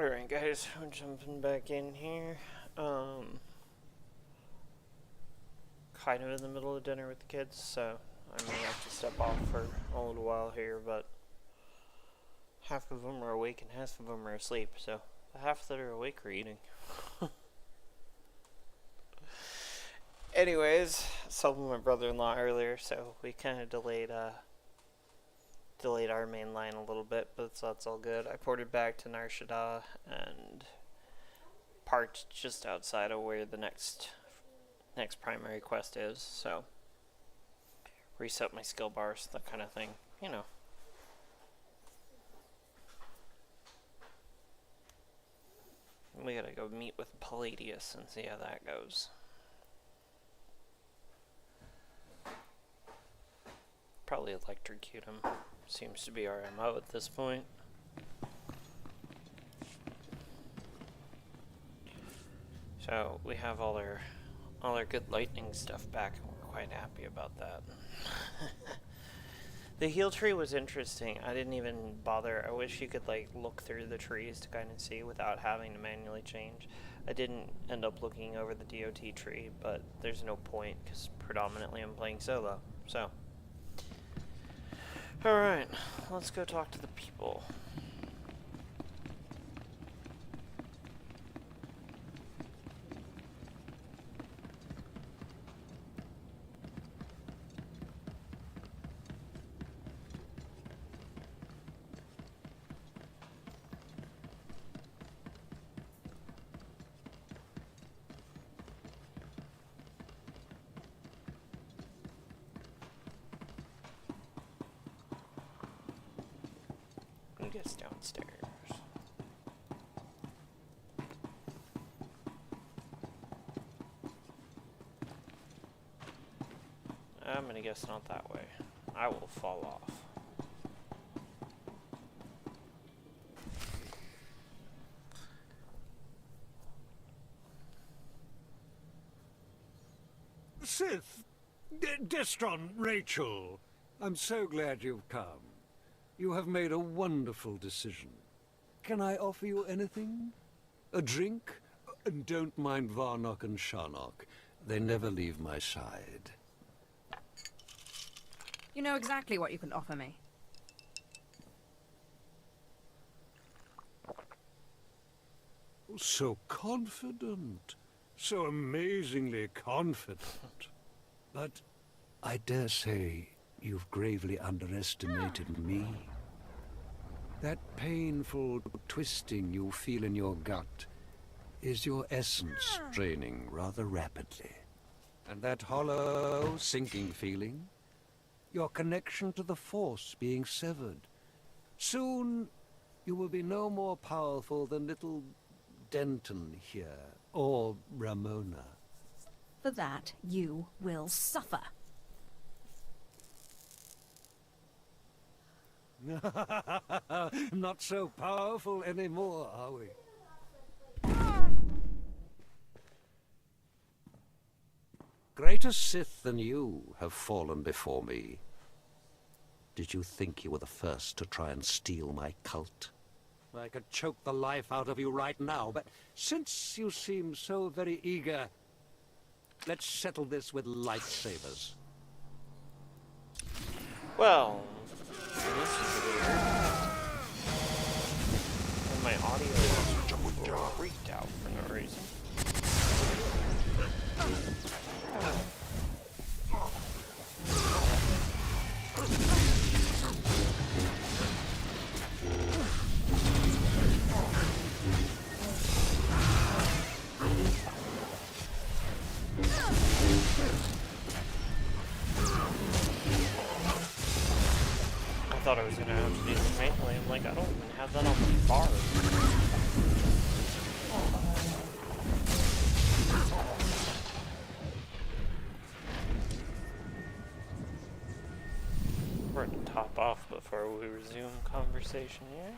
Alright guys, I'm jumping back in here. Kind of in the middle of dinner with the kids, so I may have to step off for a little while here, but half of them are awake and half of them are asleep, so the half that are awake are eating. Anyways, saw my brother-in-law earlier, so we kind of delayed our main line a little bit, but so that's all good. I ported back to Nar Shaddaa and parked just outside of where the next primary quest is, so reset my skill bars, that kind of thing, you know. We gotta go meet with Palladius and see how that goes. Probably electrocute him. Seems to be our MO at this point. So we have all our good lightning stuff back, and we're quite happy about that. The heal tree was interesting. I didn't even bother. I wish you could like look through the trees to kind of see without having to manually change. I didn't end up looking over the DOT tree, but there's no point because predominantly I'm playing solo. So, alright, let's go talk to the people. Guess downstairs. I'm gonna guess not that way. I will fall off. Sith, Destron, Rachel, I'm so glad you've come. You have made a wonderful decision. Can I offer you anything? A drink? And don't mind Varnock and Sharnock. They never leave my side. You know exactly what you can offer me. So confident. So amazingly confident. But I dare say you've gravely underestimated me. That painful twisting you feel in your gut is your essence draining rather rapidly. And that hollow, sinking feeling, your connection to the Force being severed. Soon, you will be no more powerful than little Denton here, or Ramona. For that, you will suffer. Not so powerful anymore, are we? Greater Sith than you have fallen before me. Did you think you were the first to try and steal my cult? I could choke the life out of you right now, but since you seem so very eager, let's settle this with lightsabers. Well, this is weird. And my audio is freaked out for no reason. I thought I was gonna have to do this manually. I'm like, I don't even have that on the bar. We're gonna top off before we resume conversation here.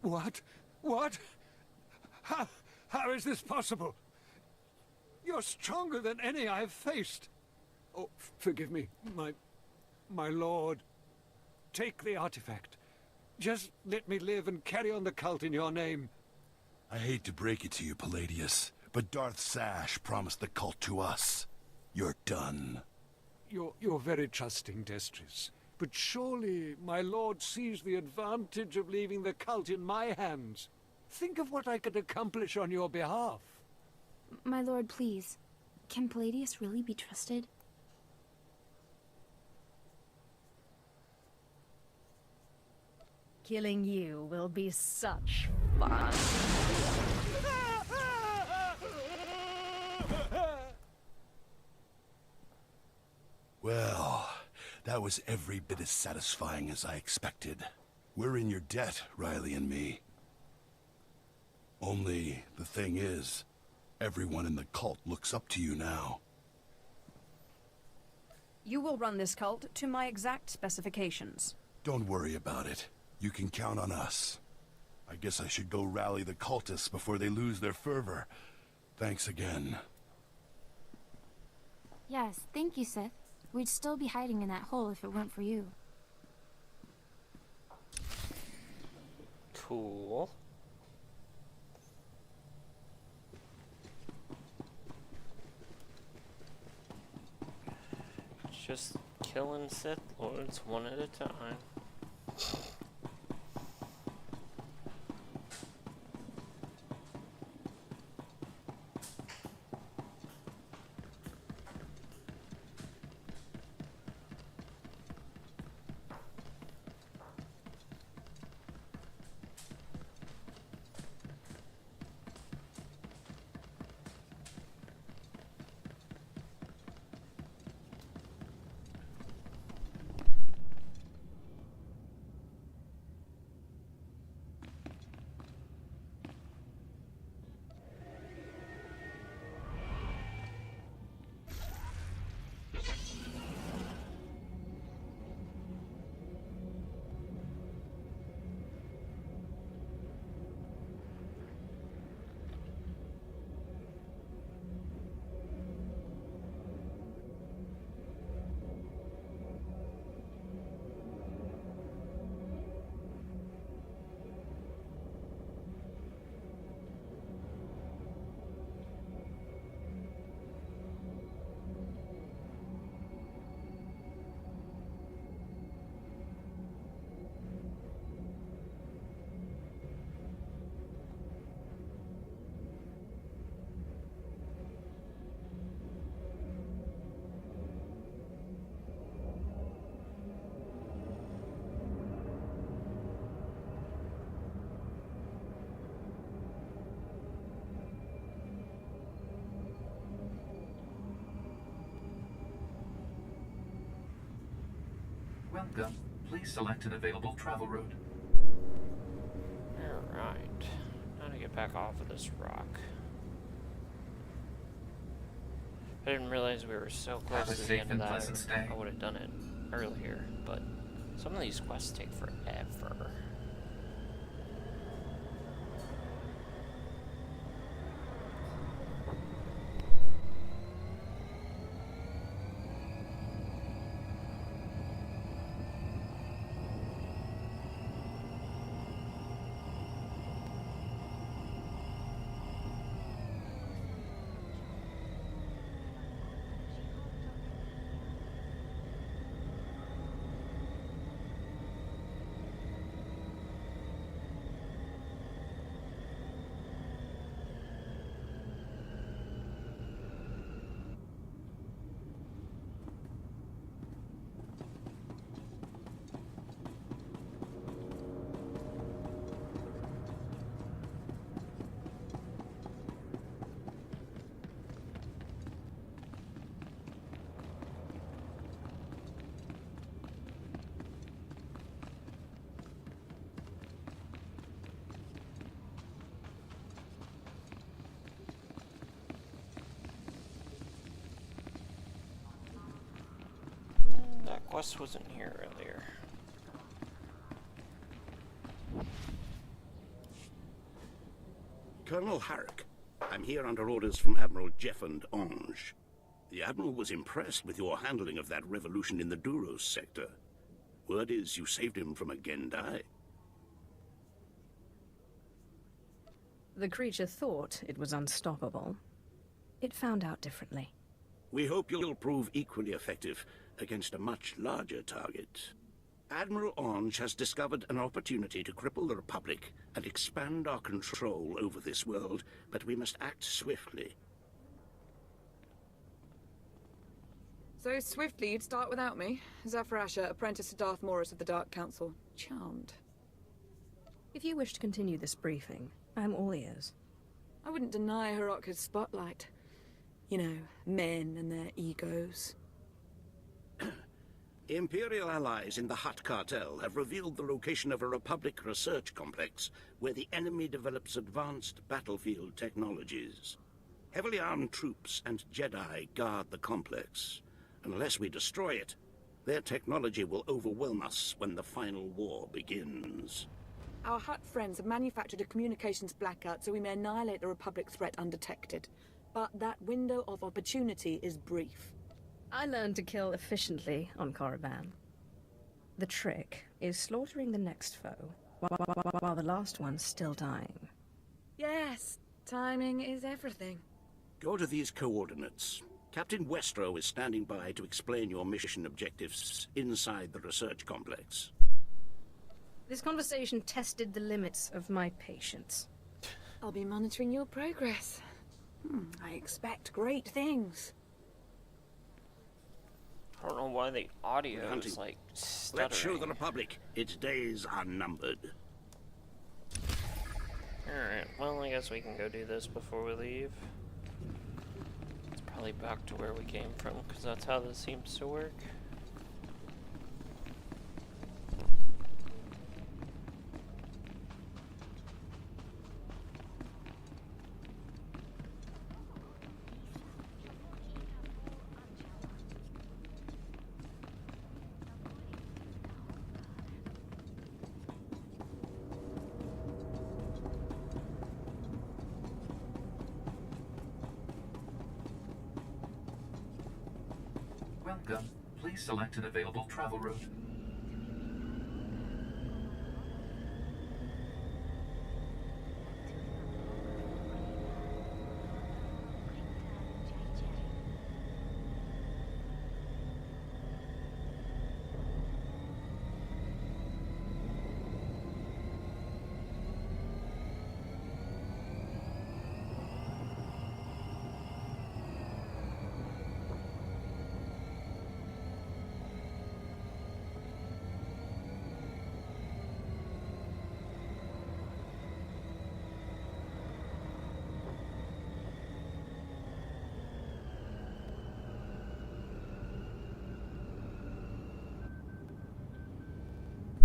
What? What? How is this possible? You're stronger than any I've faced. Oh, forgive me, my lord. Take the artifact. Just let me live and carry on the cult in your name. I hate to break it to you, Palladius, but Darth Sash promised the cult to us. You're done. You're very trusting, Destris. But surely my lord sees the advantage of leaving the cult in my hands. Think of what I could accomplish on your behalf. My lord, please. Can Palladius really be trusted? Killing you will be such fun. Well, that was every bit as satisfying as I expected. We're in your debt, Riley and me. Only, the thing is, everyone in the cult looks up to you now. You will run this cult to my exact specifications. Don't worry about it. You can count on us. I guess I should go rally the cultists before they lose their fervor. Thanks again. Yes, thank you, Sith. We'd still be hiding in that hole if it weren't for you. Cool. Just killing Sith Lords one at a time. Welcome. Please select an available travel route. Alright. Now to get back off of this rock. I didn't realize we were so close Have a to the safe end of and that. pleasant stay. I would have done it earlier, but some of these quests take forever. That quest wasn't here earlier. Colonel Harrick, I'm here under orders from Admiral Jeffend Onge. The Admiral was impressed with your handling of that revolution in the Duros sector. Word is you saved him from a Gendai. The creature thought it was unstoppable. It found out differently. We hope you'll prove equally effective against a much larger target. Admiral Onge has discovered an opportunity to cripple the Republic and expand our control over this world, but we must act swiftly. So swiftly you'd start without me? Zafrasha, apprentice to Darth Morris of the Dark Council. Charmed. If you wish to continue this briefing, I'm all ears. I wouldn't deny Hiraka's spotlight. You know, men and their egos. Imperial allies in the Hutt cartel have revealed the location of a Republic research complex where the enemy develops advanced battlefield technologies. Heavily armed troops and Jedi guard the complex. Unless we destroy it, their technology will overwhelm us when the final war begins. Our Hutt friends have manufactured a communications blackout so we may annihilate the Republic threat undetected. But that window of opportunity is brief. I learned to kill efficiently on Korriban. The trick is slaughtering the next foe, while the last one's still dying. Yes, timing is everything. Go to these coordinates. Captain Westro is standing by to explain your mission objectives inside the research complex. This conversation tested the limits of my patience. I'll be monitoring your progress. I expect great things. I don't know why the audio Hunting. is like stuttering. Let's show the Republic its days are numbered. Alright, well I guess we can go do this before we leave. It's probably back to where we came from, because that's how this seems to work. Welcome. Please select an available travel route.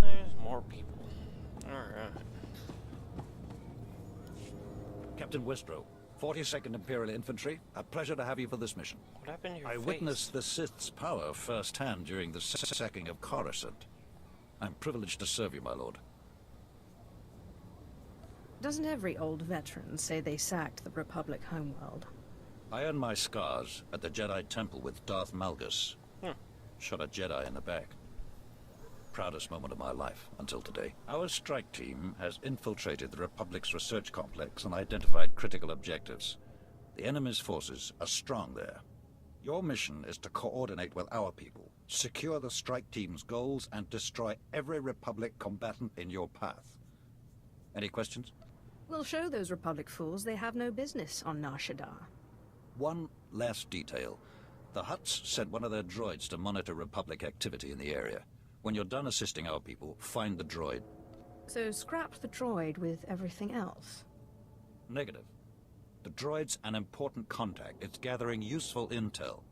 There's more people. Alright. Captain Westro, 42nd Imperial Infantry. A pleasure to have you for this mission. What happened to your I face? witnessed the Sith's power firsthand during the sacking of Coruscant. I'm privileged to serve you, my lord. Doesn't every old veteran say they sacked the Republic homeworld? I earned my scars at the Jedi Temple with Darth Malgus. Shot a Jedi in the back. Proudest moment of my life until today. Our strike team has infiltrated the Republic's research complex and identified critical objectives. The enemy's forces are strong there. Your mission is to coordinate with our people, secure the strike team's goals, and destroy every Republic combatant in your path. Any questions? We'll show those Republic fools they have no business on Nar Shaddaa. One last detail. The Hutts sent one of their droids to monitor Republic activity in the area. When you're done assisting our people, find the droid. So scrap the droid with everything else. Negative. The droid's an important contact. It's gathering useful intel.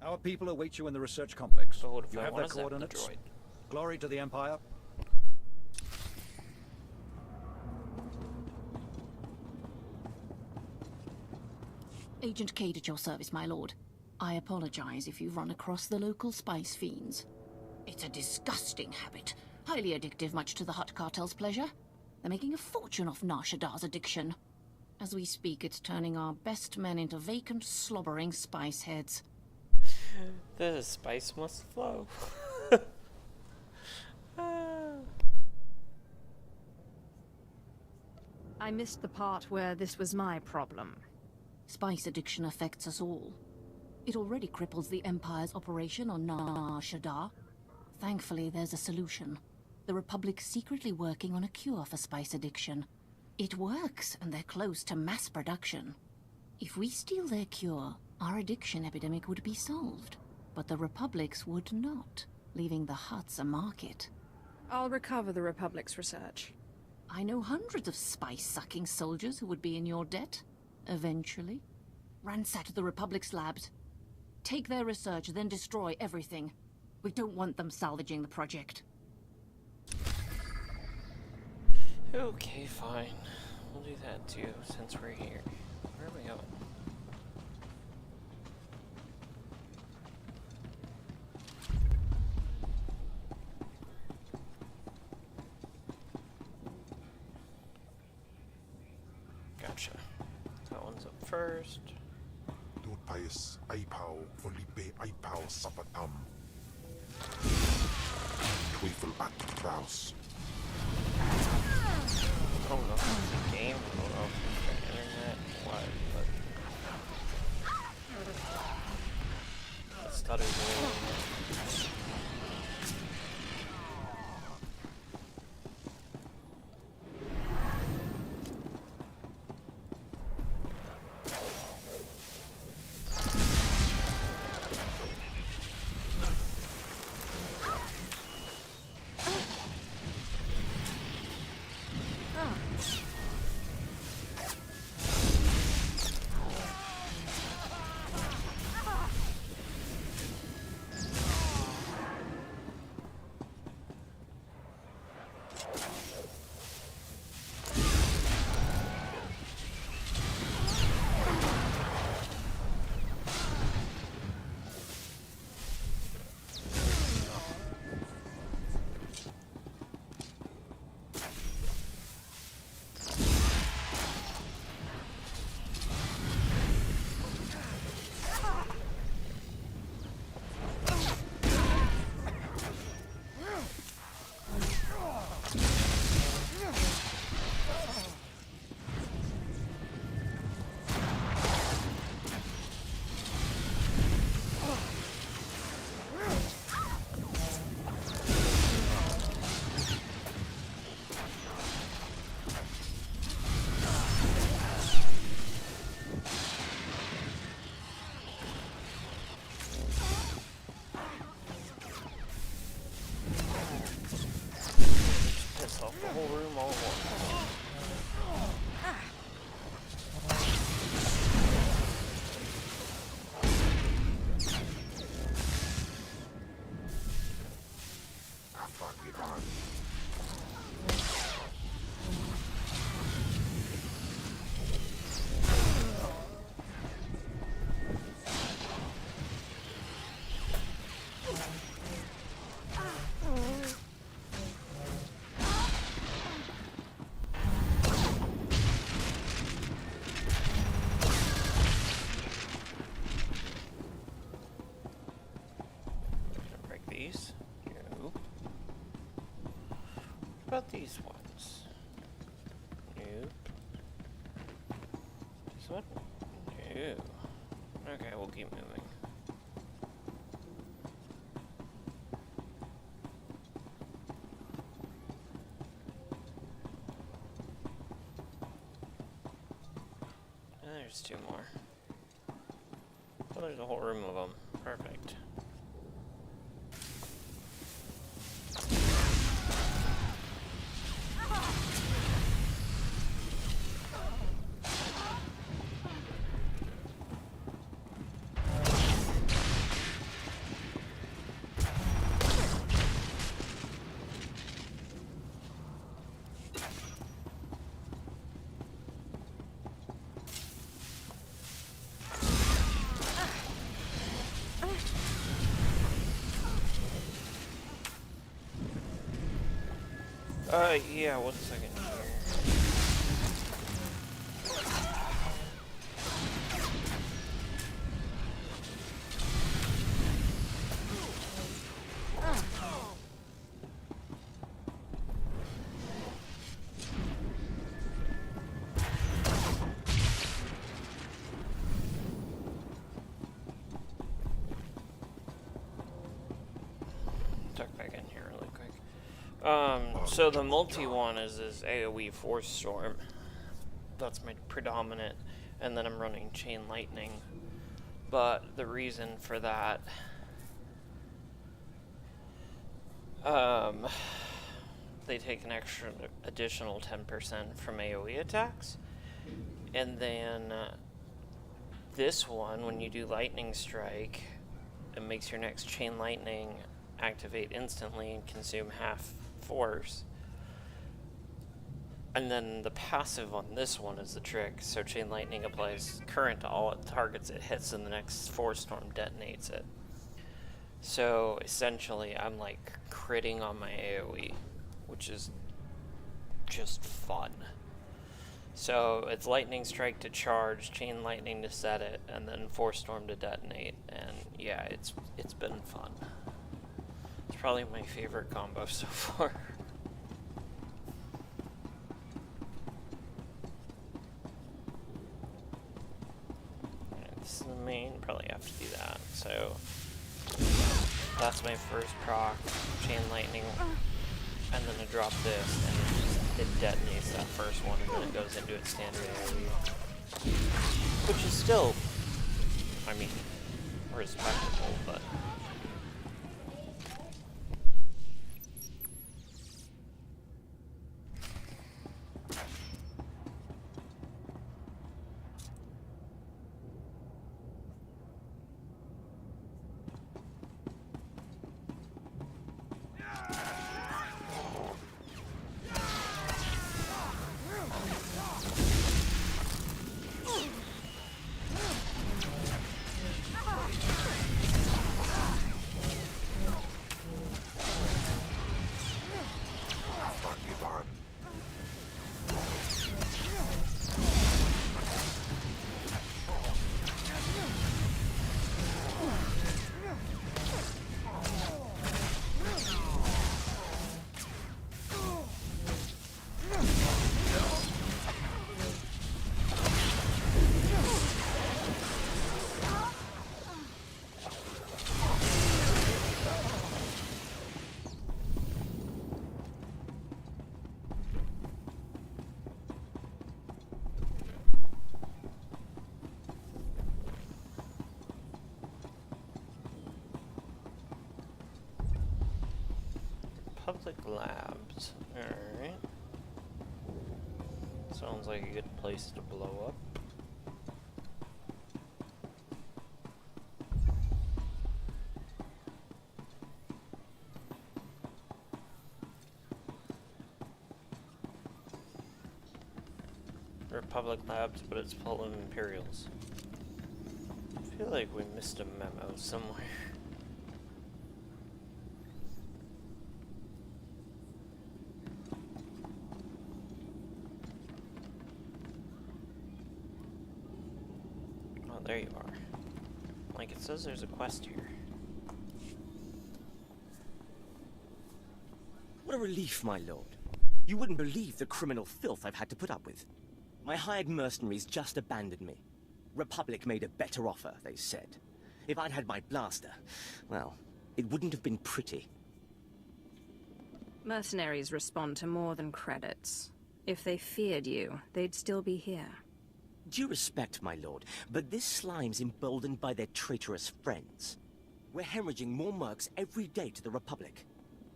Our people await you in the research complex. So what if You I have want their to zap the coordinates. droid? Glory to the Empire. Agent Cade at your service, my lord. I apologize if you've run across the local spice fiends. It's a disgusting habit, highly addictive, much to the Hutt cartel's pleasure. They're making a fortune off Nar Shaddaa's addiction. As we speak, it's turning our best men into vacant, slobbering spice heads. The spice must flow. I missed the part where this was my problem. Spice addiction affects us all. It already cripples the Empire's operation on Nar Shaddaa. Thankfully, there's a solution. The Republic's secretly working on a cure for spice addiction. It works, and they're close to mass production. If we steal their cure, our addiction epidemic would be solved. But the Republic's would not, leaving the Hutts a market. I'll recover the Republic's research. I know hundreds of spice-sucking soldiers who would be in your debt. Eventually. Ransack the Republic's labs. Take their research, then destroy everything. We don't want them salvaging the project. Okay, fine. We'll do that too, since we're here. Where are we going? Gotcha. That one's up first. Dort pais aipau volipe aipau sapatam. Twyfel at Kraus. I don't know if it's a game, I don't know if it's the internet, what, but... It stutters a little bit. The whole room all at once. What about these ones? Nope. This one? No. Okay, we'll keep moving. And there's two more. Oh, there's a whole room of them. Perfect. Yeah, 1 second here. So the multi one is AoE Force Storm. That's my predominant, and then I'm running Chain Lightning. But the reason for that, they take an additional 10% from AoE attacks, and then this one, when you do Lightning Strike, it makes your next Chain Lightning activate instantly and consume half force. And then the passive on this one is the trick. So Chain Lightning applies current to all targets it hits, and the next Force Storm detonates it. So essentially, I'm like critting on my AoE, which is just fun. So it's Lightning Strike to charge, Chain Lightning to set it, and then Force Storm to detonate. And yeah, it's been fun. It's probably my favorite combo so far. This is the main, probably have to do that. So that's my first proc, Chain Lightning, and then I drop this, and it detonates that first one, and then it goes into its standard AoE. Which is still, I mean, respectable, but... Public Labs. Alright. Sounds like a good place to blow up. Republic Labs, but it's full of Imperials. I feel like we missed a memo somewhere. There you are. Like, it says there's a quest here. What a relief, my lord. You wouldn't believe the criminal filth I've had to put up with. My hired mercenaries just abandoned me. Republic made a better offer, they said. If I'd had my blaster, well, it wouldn't have been pretty. Mercenaries respond to more than credits. If they feared you, they'd still be here. Due respect, my lord, but this slime's emboldened by their traitorous friends. We're hemorrhaging more mercs every day to the Republic.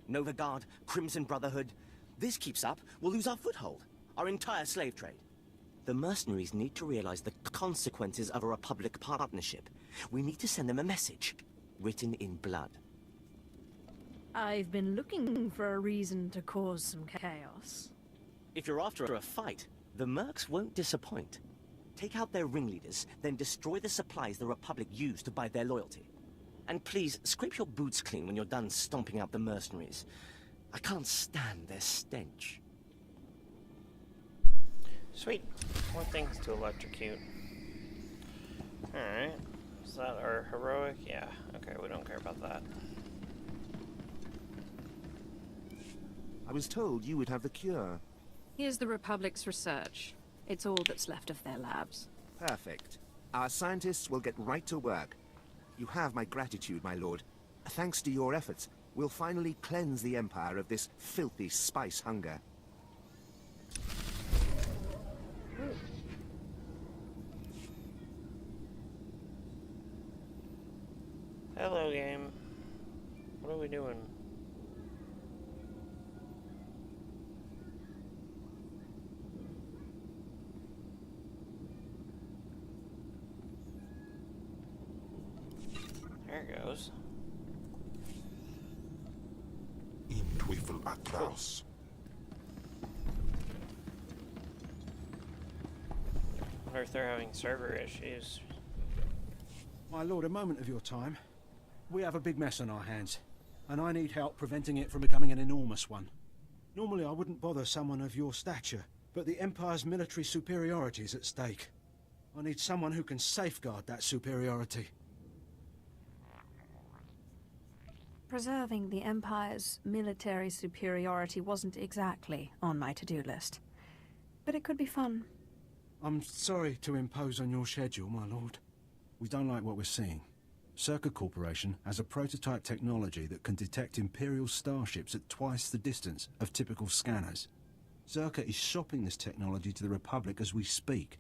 Nova Guard, Crimson Brotherhood. This keeps up, we'll lose our foothold, our entire slave trade. The mercenaries need to realize the consequences of a Republic partnership. We need to send them a message, written in blood. I've been looking for a reason to cause some chaos. If you're after a fight, the mercs won't disappoint. Take out their ringleaders, then destroy the supplies the Republic used to buy their loyalty. And please, scrape your boots clean when you're done stomping out the mercenaries. I can't stand their stench. Sweet. More things to electrocute. Alright. Is that our heroic? Yeah. Okay, we don't care about that. I was told you would have the cure. Here's the Republic's research. It's all that's left of their labs. Perfect. Our scientists will get right to work. You have my gratitude, my lord. Thanks to your efforts, we'll finally cleanse the Empire of this filthy spice hunger. Hello, game. What are we doing? There it goes. In Teufel atrous. Wonder if they're having server issues. My lord, a moment of your time. We have a big mess on our hands, and I need help preventing it from becoming an enormous one. Normally I wouldn't bother someone of your stature, but the Empire's military superiority is at stake. I need someone who can safeguard that superiority. Preserving the Empire's military superiority wasn't exactly on my to-do list. But it could be fun. I'm sorry to impose on your schedule, my lord. We don't like what we're seeing. Circa Corporation has a prototype technology that can detect Imperial starships at twice the distance of typical scanners. Circa is shopping this technology to the Republic as we speak.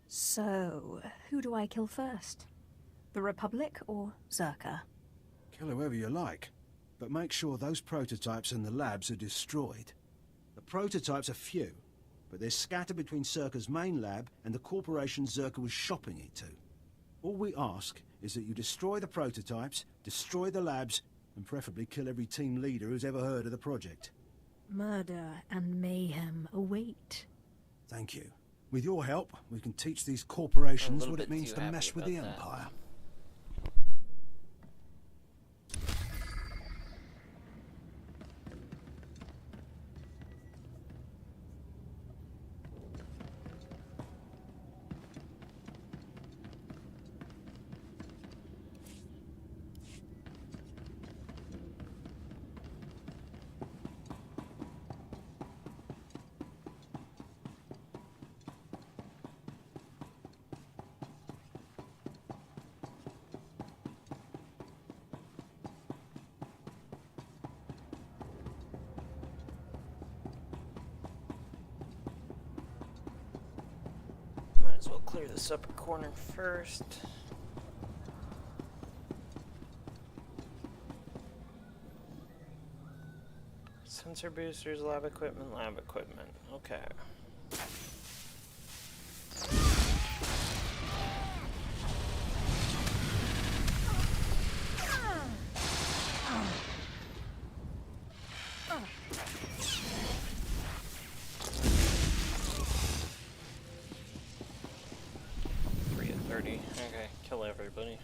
So, who do I kill first? The Republic or Zerka? Kill whoever you like, but make sure those prototypes and the labs are destroyed. The prototypes are few, but they're scattered between Circa's main lab and the corporation Zerka was shopping it to. All we ask is that you destroy the prototypes, destroy the labs, and preferably kill every team leader who's ever heard of the project. Murder and mayhem await. Thank you. With your help, we can teach these corporations what it means to mess with the Empire. Might as well clear this upper corner first. Sensor boosters, lab equipment, okay. Okay, kill everybody.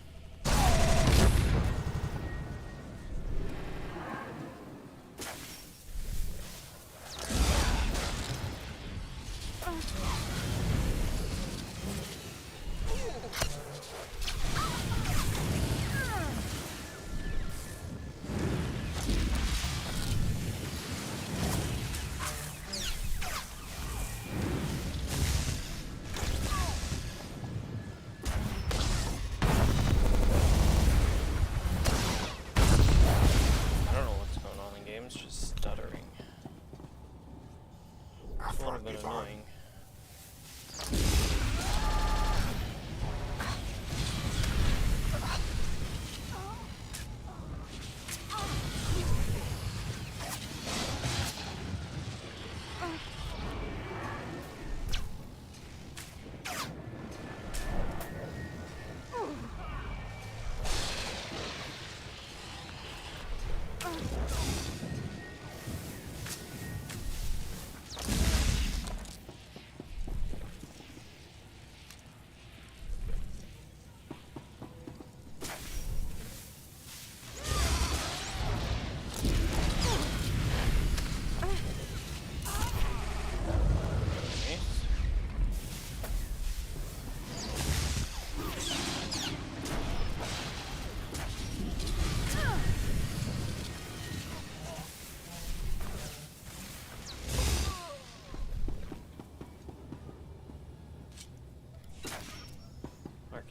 Annoying.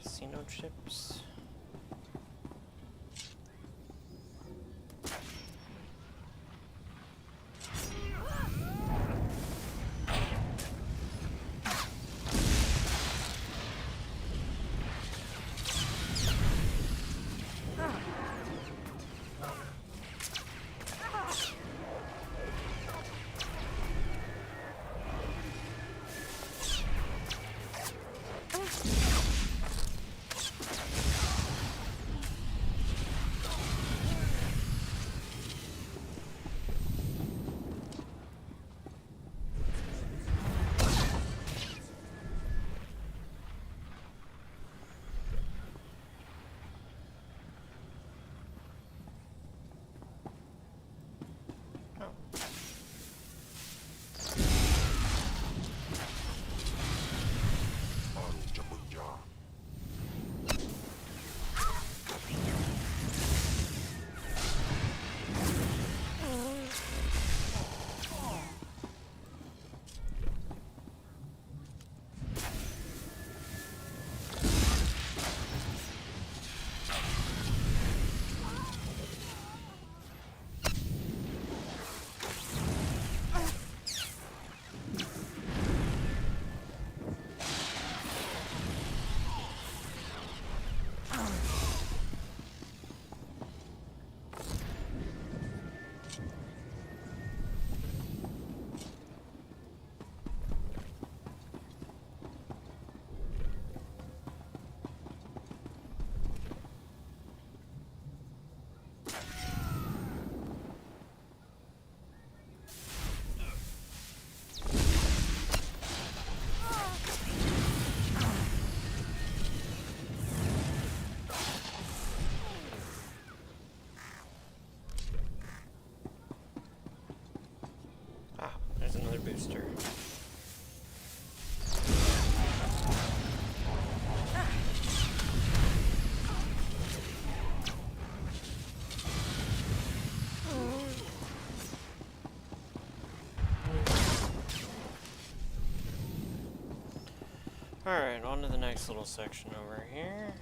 Casino chips. another booster. Alright, on to the next little section over here.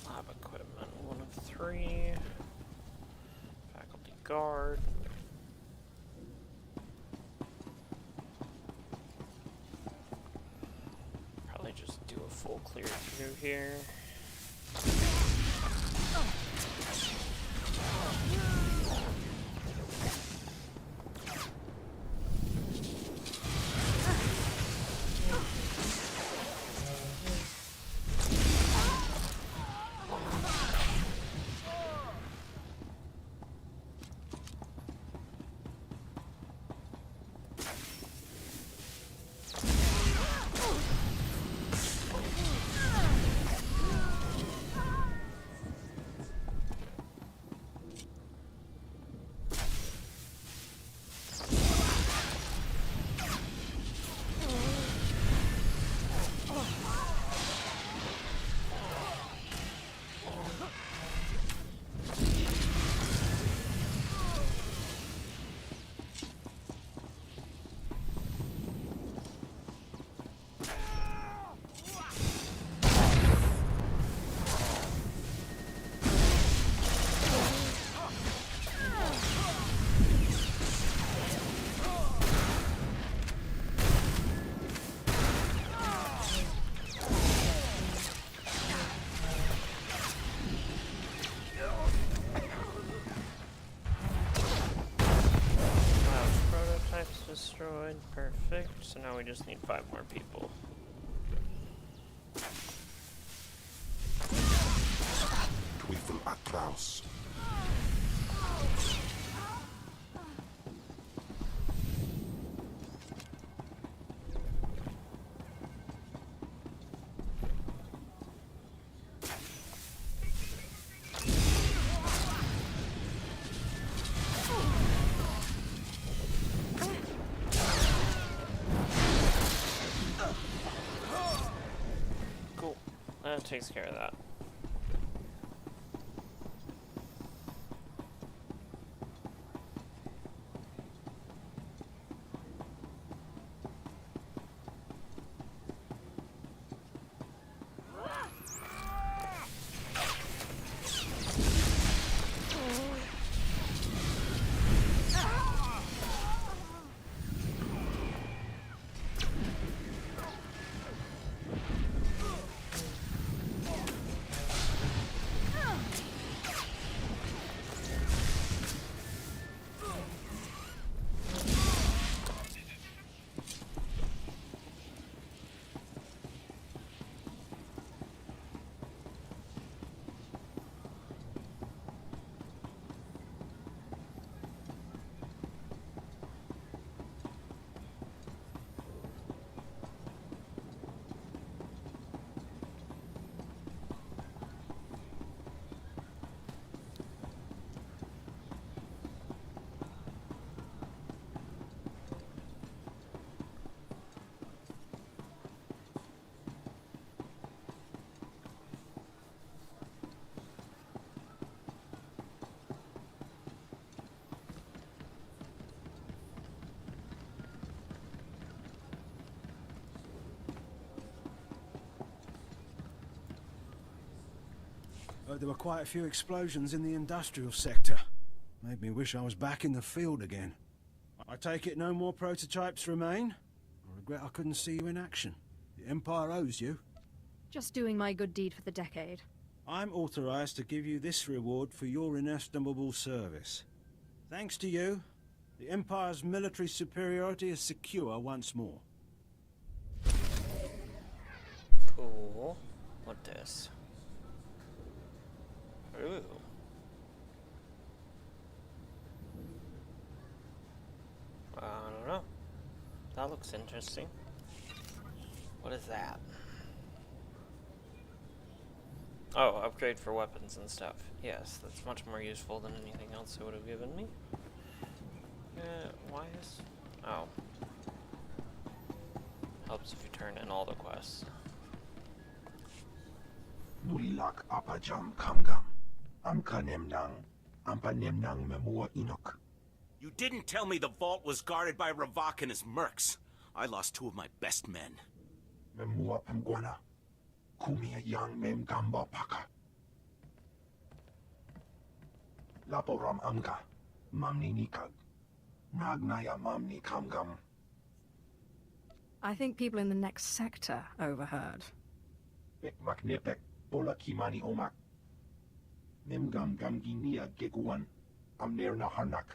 Lab equipment, 1 of 3. Faculty guard. Probably just do a full clear through here. Destroyed. Perfect. So now we just need 5 more people. Teufel Atraus. That takes care of that. There were quite a few explosions in the industrial sector. Made me wish I was back in the field again. I take it no more prototypes remain? I regret I couldn't see you in action. The Empire owes you. Just doing my good deed for the decade. I'm authorized to give you this reward for your inestimable service. Thanks to you, the Empire's military superiority is secure once more. Cool. What this? Ooh. I don't know. That looks interesting. What is that? Oh, upgrade for weapons and stuff. Yes, that's much more useful than anything else it would have given me. Why is... Oh. Helps if you turn in all the quests. Nulilak apajam kamgam. Amkanemnang. Ampanemnang memua inok. You didn't tell me the vault was guarded by Ravak and his mercs. I lost 2 of my best men. Memua pamguana. Kumia yang mem gamba paka. Laporam amga. Mamni nikag. Nagnaya mamni kamgam. I think people in the next sector overheard. Bek maknepek pola kimani omak. Memgam gamginia geguan. Amner na harnak.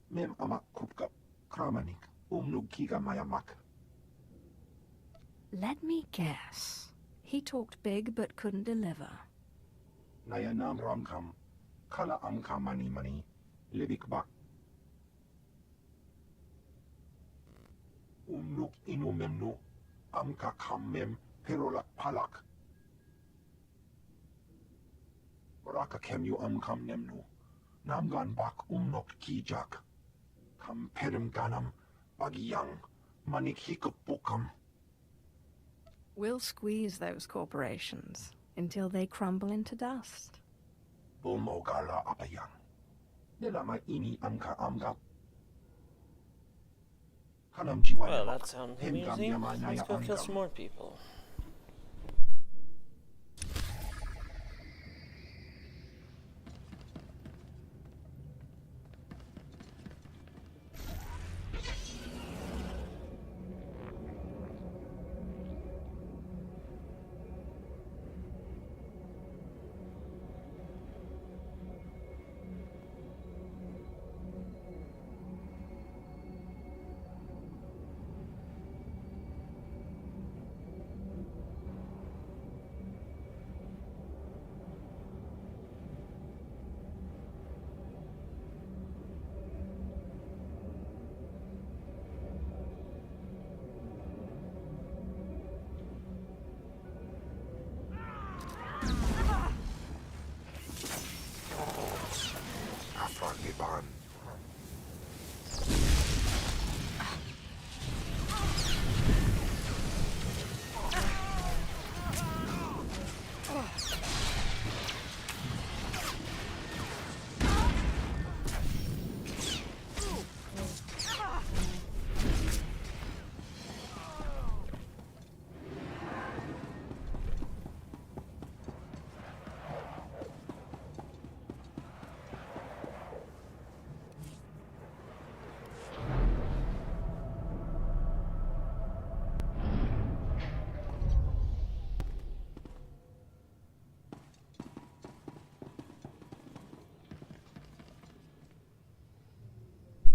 Mem amak kupkap. Kramanik. Umnugkiga mayamak. Let me guess. He talked big but couldn't deliver. Nayanam ramkam. Kala amka mani mani. Libik bak. Umnuk inumemnu. Amka kammem. Perolak palak. Baraka kemyu amkam nemnu. Namgan bak umnok kijak. Kam perim ganam. Bagiyang. Manik hikupukam. We'll squeeze those corporations until they crumble into dust. Bulmogala apayang. Nilama ini amka amga. Kanam jiwa. Well, that sounds amusing. Let's go kill some more people. Afragiban.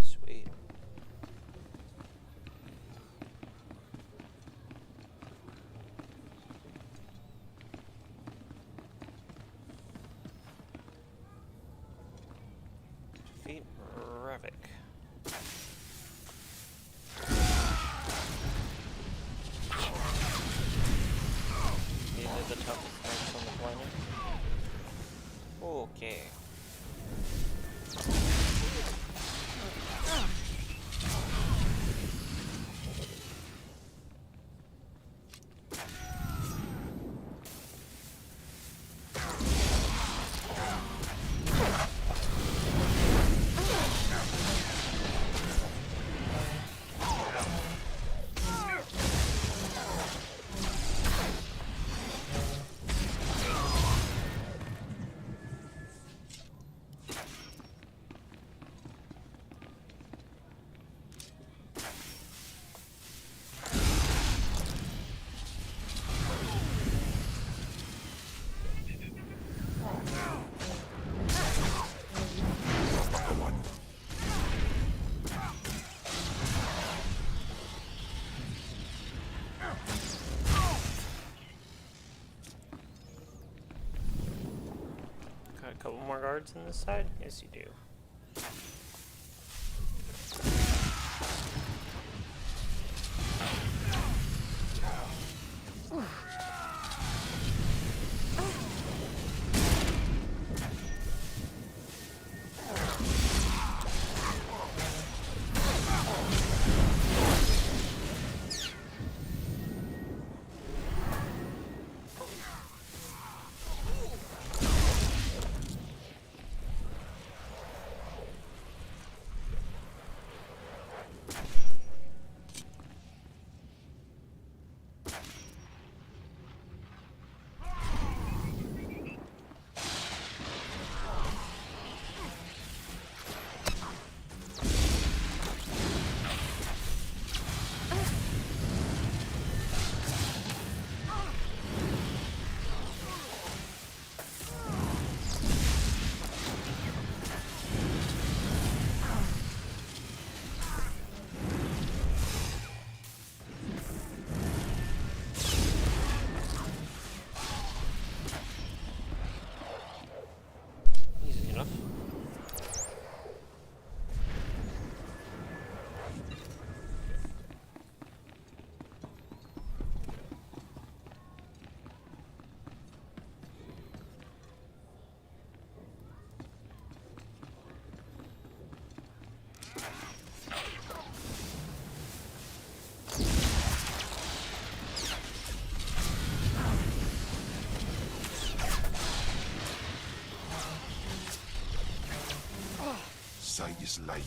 Sweet. Defeat Ravik. These are the toughest things on the planet. Okay. more guards on this side? Yes, you do. Sight is like.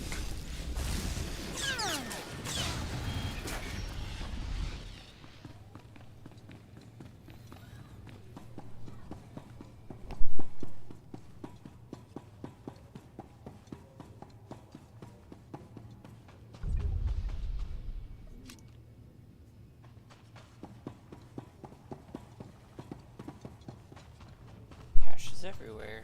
Caches everywhere.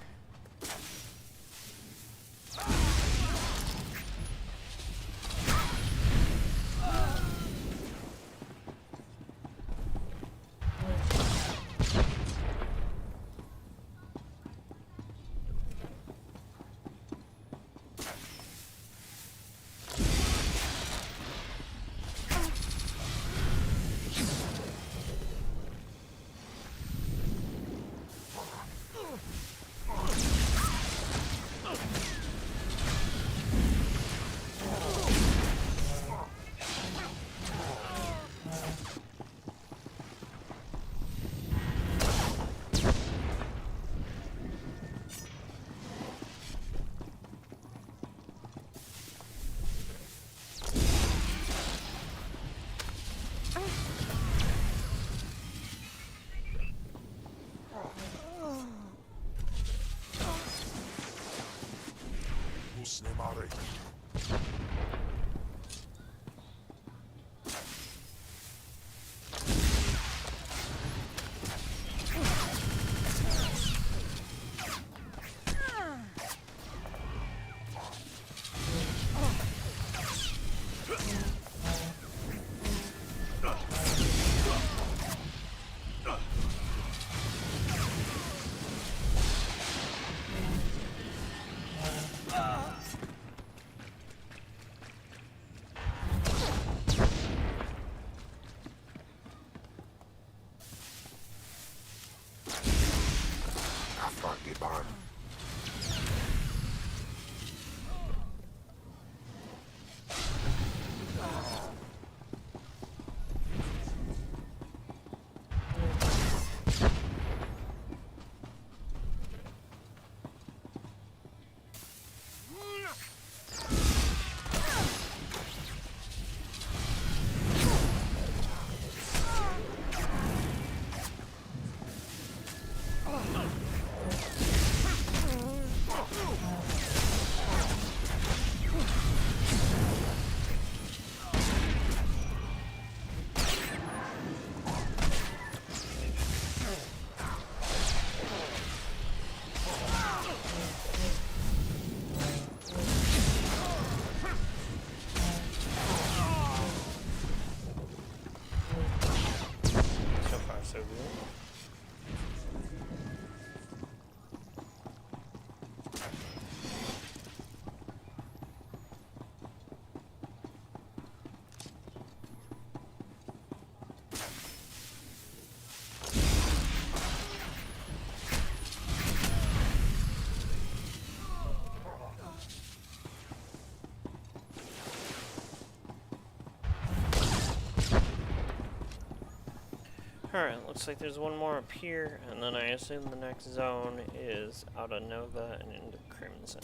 Alright, looks like there's one more up here, and then I assume the next zone is out of Nova and into Crimson.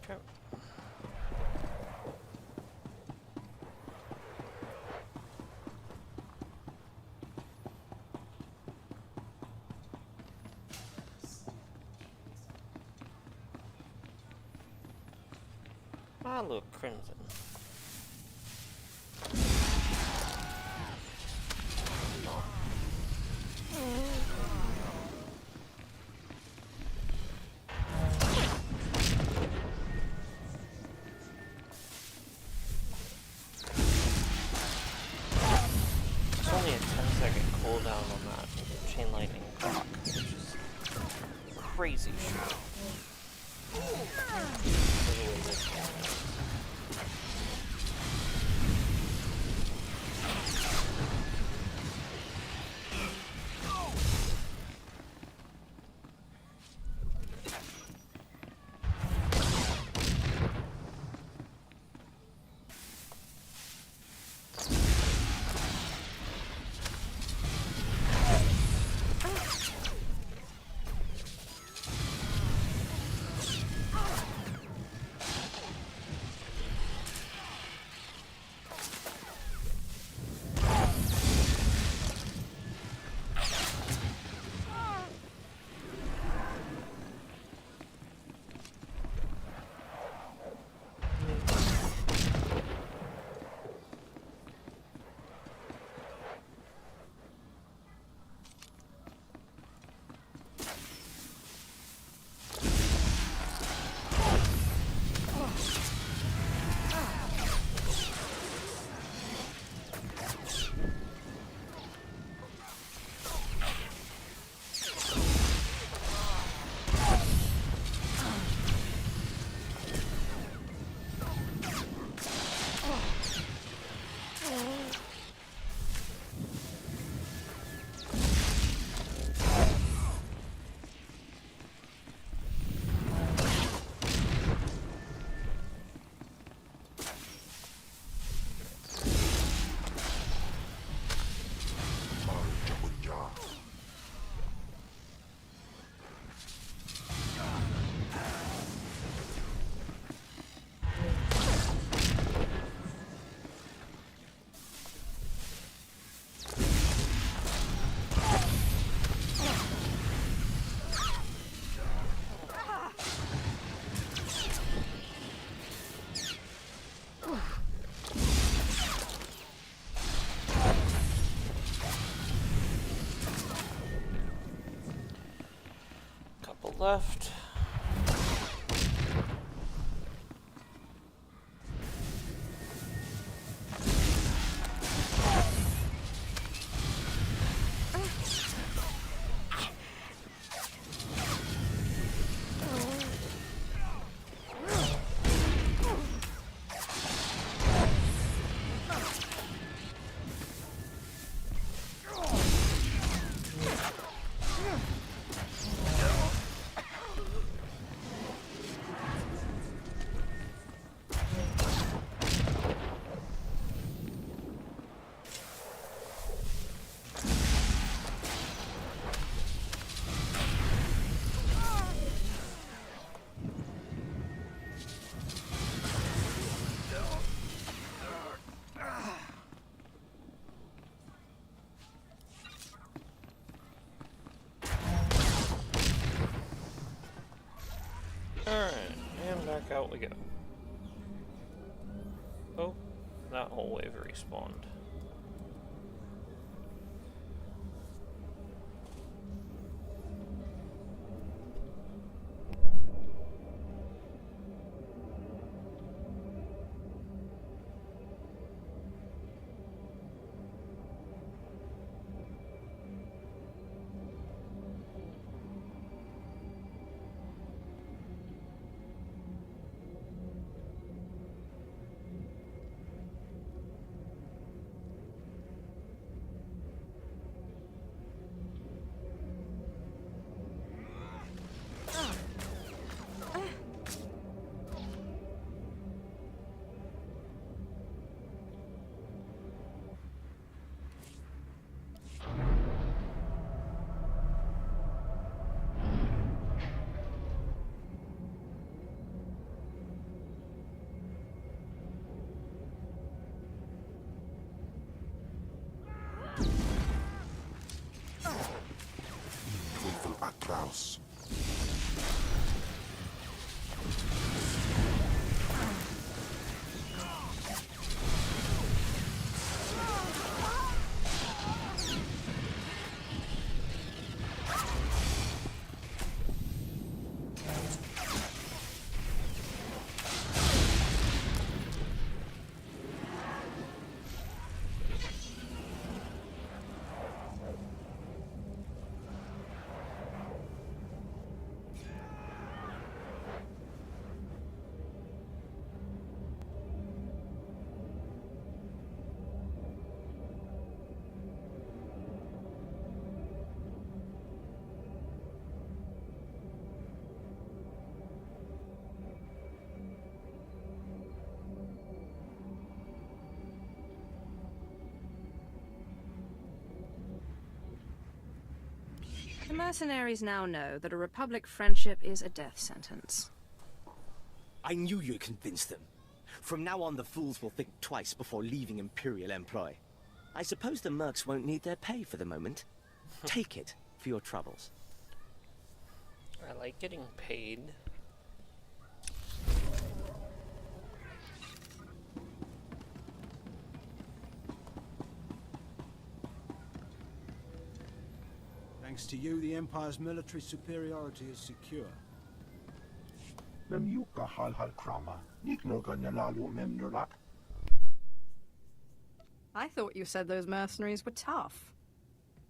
Okay. Ah, look, Crimson. It's only a 10-second cooldown on that chain lightning clock, which is crazy short. Left. Alright, and back out we go. Oh, that whole wave respawned. The mercenaries now know that a Republic friendship is a death sentence. I knew you'd convince them. From now on, the fools will think twice before leaving Imperial employ. I suppose the mercs won't need their pay for the moment. Take it for your troubles. I like getting paid. Thanks to you, the Empire's military superiority is secure. Memyuka hal krama. Niknoga nalalu memnulak. I thought you said those mercenaries were tough.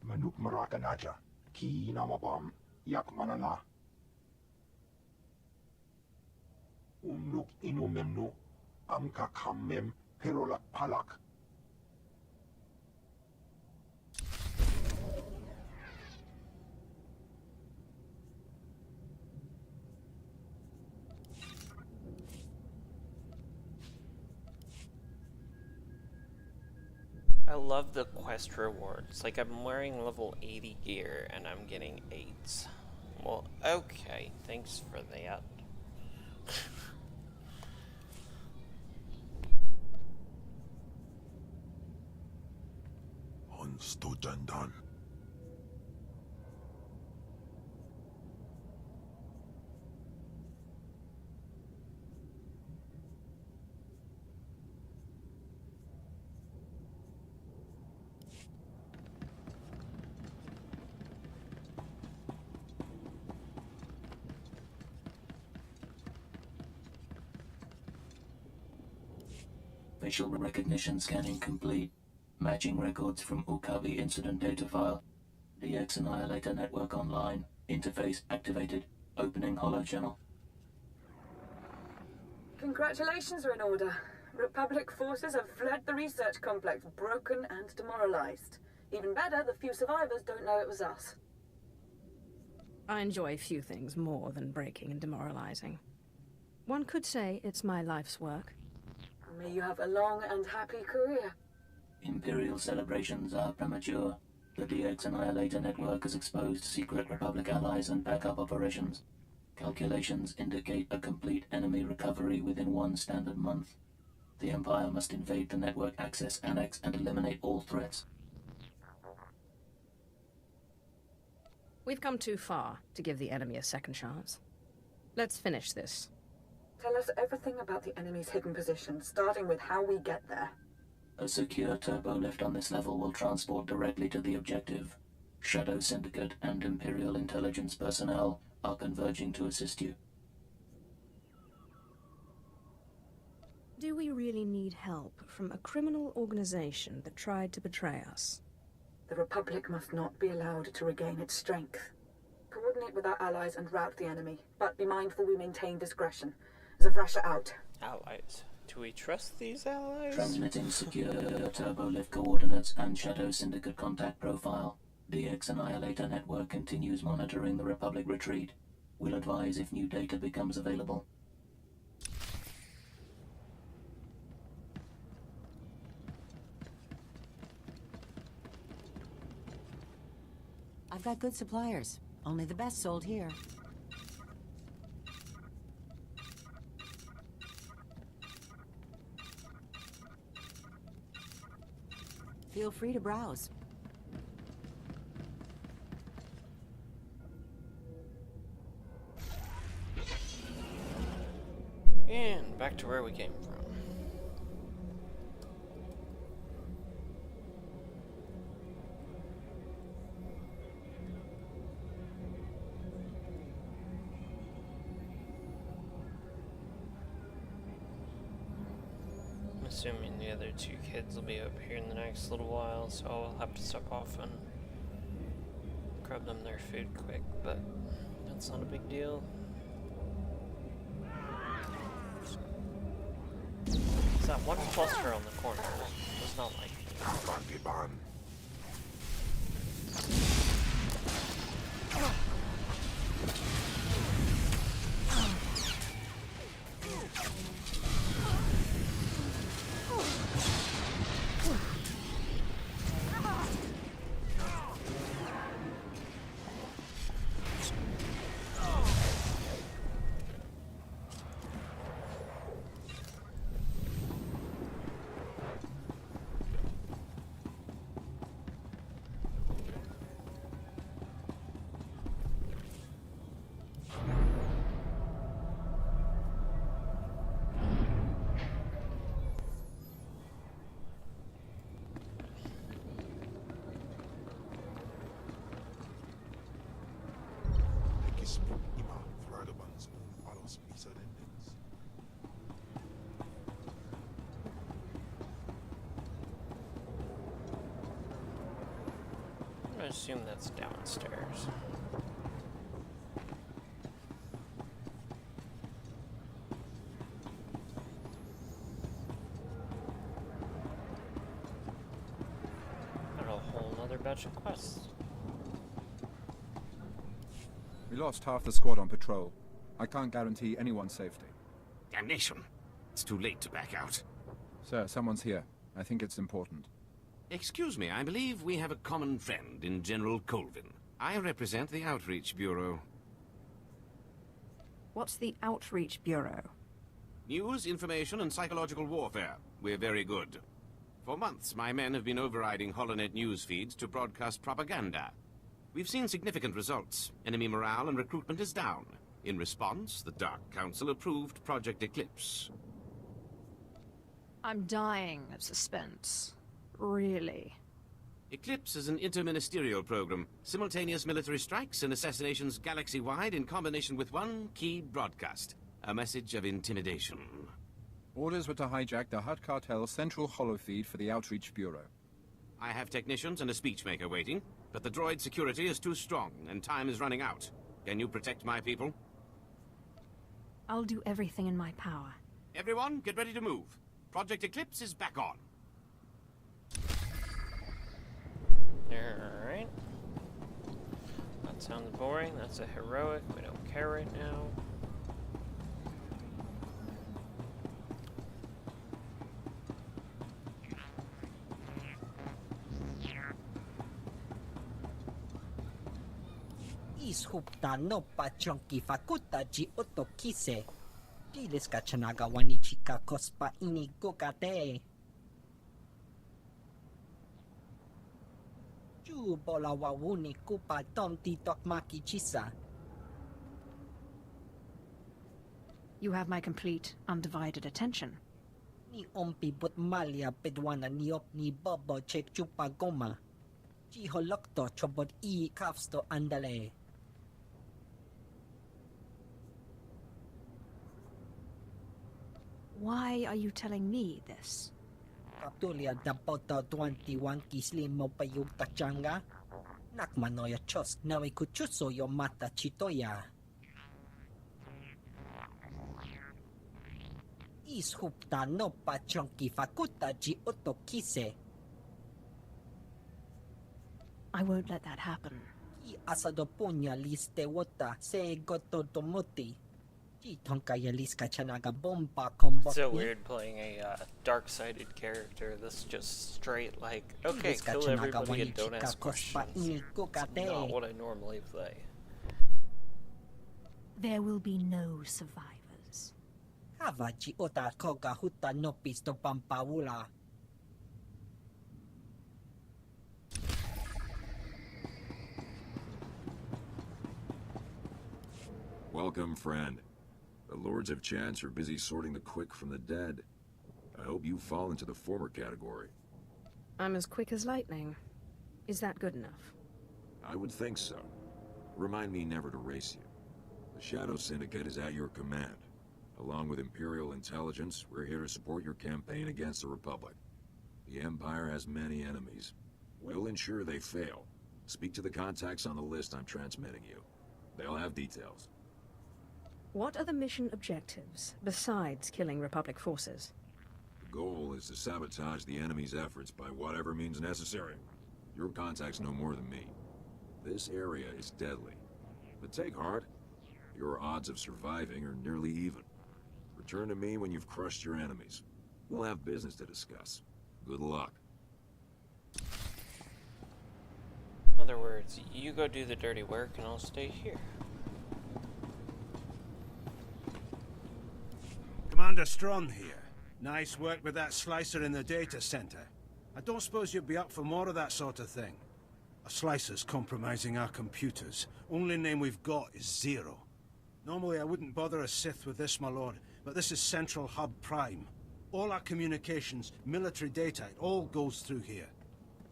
Manuk marakanaja. Ki namabam. Yak manala. Umnuk inu memnu. Amka kammem. Perolak palak. I love the quest rewards. Like, I'm wearing level 80 gear and I'm getting 8s. Well, okay, thanks for that. On Stojandan. Facial recognition scanning complete. Matching records from Okavi incident data file. DX Annihilator network online. Interface activated. Opening holo channel. Congratulations are in order. Republic forces have fled the research complex, broken and demoralized. Even better, the few survivors don't know it was us. I enjoy few things more than breaking and demoralizing. One could say it's my life's work. May you have a long and happy career. Imperial celebrations are premature. The DX Annihilator network has exposed secret Republic allies and backup operations. Calculations indicate a complete enemy recovery within 1 standard month. The Empire must invade the network access annex and eliminate all threats. We've come too far to give the enemy a second chance. Let's finish this. Tell us everything about the enemy's hidden position, starting with how we get there. A secure turbolift on this level will transport directly to the objective. Shadow Syndicate and Imperial intelligence personnel are converging to assist you. Do we really need help from a criminal organization that tried to betray us? The Republic must not be allowed to regain its strength. Coordinate with our allies and rout the enemy, but be mindful we maintain discretion. Zavrasha out. Allies. Do we trust these allies? Transmitting secure turbolift coordinates and Shadow Syndicate contact profile. DX Annihilator network continues monitoring the Republic retreat. We'll advise if new data becomes available. I've got good suppliers. Only the best sold here. Feel free to browse. And back to where we came from. Assuming the other 2 kids will be up here in the next little while, so I'll have to stop off and grab them their food quick, but that's not a big deal. It's that one cluster on the corner. Does not like me. assume that's downstairs. Got a whole nother batch of quests. We lost half the squad on patrol. I can't guarantee anyone's safety. Damnation. It's too late to back out. Sir, someone's here. I think it's important. Excuse me, I believe we have a common friend in General Colvin. I represent the Outreach Bureau. What's the Outreach Bureau? News, information, and psychological warfare. We're very good. For months, my men have been overriding Holonet news feeds to broadcast propaganda. We've seen significant results. Enemy morale and recruitment is down. In response, the Dark Council approved Project Eclipse. I'm dying of suspense. Really. Eclipse is an interministerial program. Simultaneous military strikes and assassinations galaxy-wide in combination with one key broadcast. A message of intimidation. Orders were to hijack the Hutt Cartel's central holofeed for the Outreach Bureau. I have technicians and a speechmaker waiting, but the droid security is too strong and time is running out. Can you protect my people? I'll do everything in my power. Everyone, get ready to move. Project Eclipse is back on. Alright. That sounds boring. That's a heroic. We don't care right now. Ishupta no pachonki fakuta ji otokise. Diles kachanaga wanichika kospa ini gokate. Ju bola wawuni kupa tomti tokmaki chisa. You have my complete, undivided attention. Ni ompi but malia pedwana niop ni bobo chek chupa goma. Ji holokto chobot I kafsto andale. Why are you telling me this? Kaptulia dapoto 21 kislim mo payug tachanga. Nakmanoya chos nawe kuchuso yo mata chitoya. Ishupta no pachonki fakuta ji otokise. I won't let that happen. I asadoponya liste wota se goto tomoti. So weird playing a dark-sided character. This is just straight like, okay, kill everybody and don't ask questions. It's not what I normally play. There will be no survivors. Havachi ota koga huta no pisto pampaula. Welcome, friend. The Lords of Chance are busy sorting the quick from the dead. I hope you fall into the former category. I'm as quick as lightning. Is that good enough? I would think so. Remind me never to race you. The Shadow Syndicate is at your command. Along with Imperial Intelligence, we're here to support your campaign against the Republic. The Empire has many enemies. We'll ensure they fail. Speak to the contacts on the list I'm transmitting you. They'll have details. What are the mission objectives, besides killing Republic forces? The goal is to sabotage the enemy's efforts by whatever means necessary. Your contacts know more than me. This area is deadly. But take heart. Your odds of surviving are nearly even. Return to me when you've crushed your enemies. We'll have business to discuss. Good luck. In other words, you go do the dirty work and I'll stay here. Commander Strawn here. Nice work with that slicer in the data center. I don't suppose you'd be up for more of that sort of thing. A slicer's compromising our computers. Only name we've got is Zero. Normally I wouldn't bother a Sith with this, my lord, but this is Central Hub Prime. All our communications, military data, it all goes through here.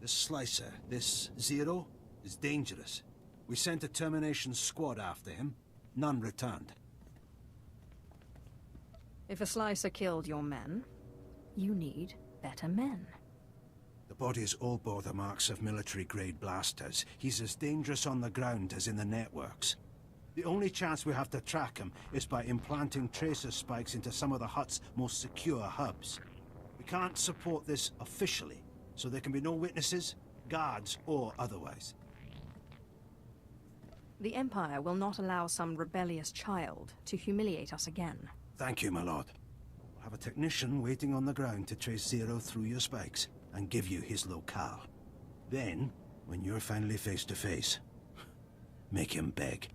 This slicer, this Zero, is dangerous. We sent a termination squad after him. None returned. If a slicer killed your men, you need better men. The bodies all bore the marks of military-grade blasters. He's as dangerous on the ground as in the networks. The only chance we have to track him is by implanting tracer spikes into some of the hut's most secure hubs. We can't support this officially, so there can be no witnesses, guards, or otherwise. The Empire will not allow some rebellious child to humiliate us again. Thank you, my lord. We'll have a technician waiting on the ground to trace Zero through your spikes and give you his locale. Then, when you're finally face to face, make him beg.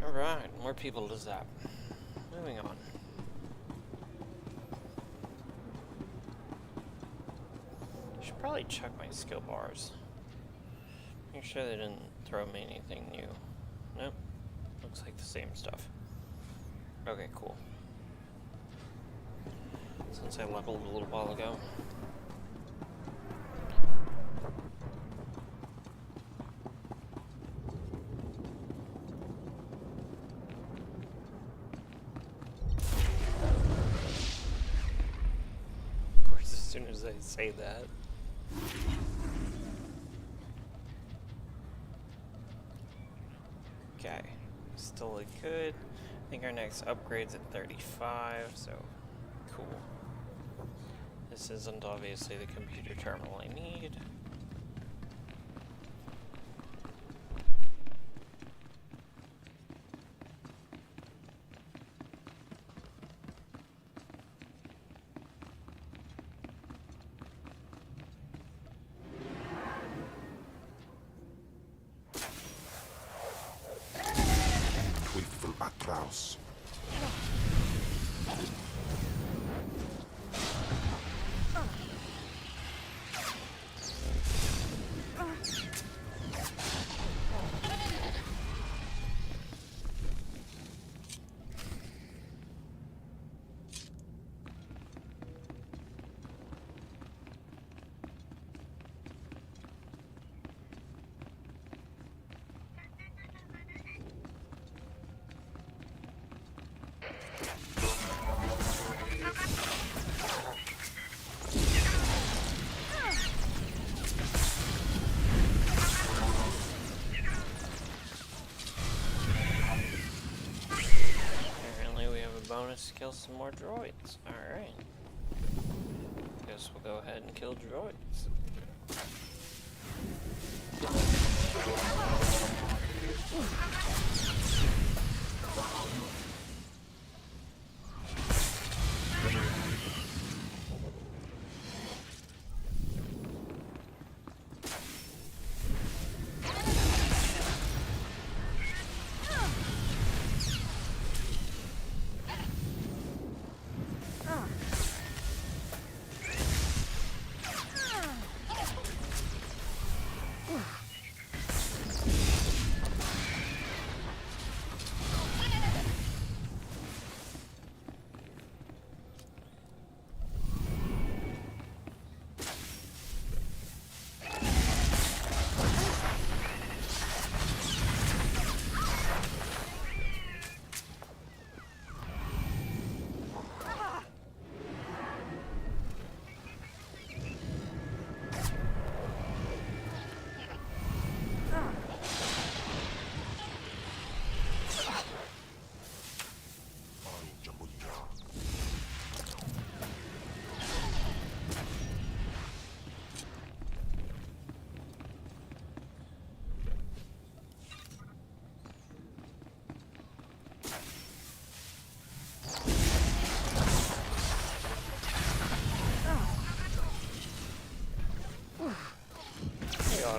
Alright, more people to zap. Moving on. Should probably check my skill bars. Make sure they didn't throw me anything new. Nope. Looks like the same stuff. Okay, cool. Since I leveled a little while ago. Of course, as soon as I say that. Okay, still look good. I think our next upgrade's at 35, so cool. This isn't obviously the computer terminal I need. Faithful Atraus. Bonus to kill some more droids. Alright. Guess we'll go ahead and kill droids.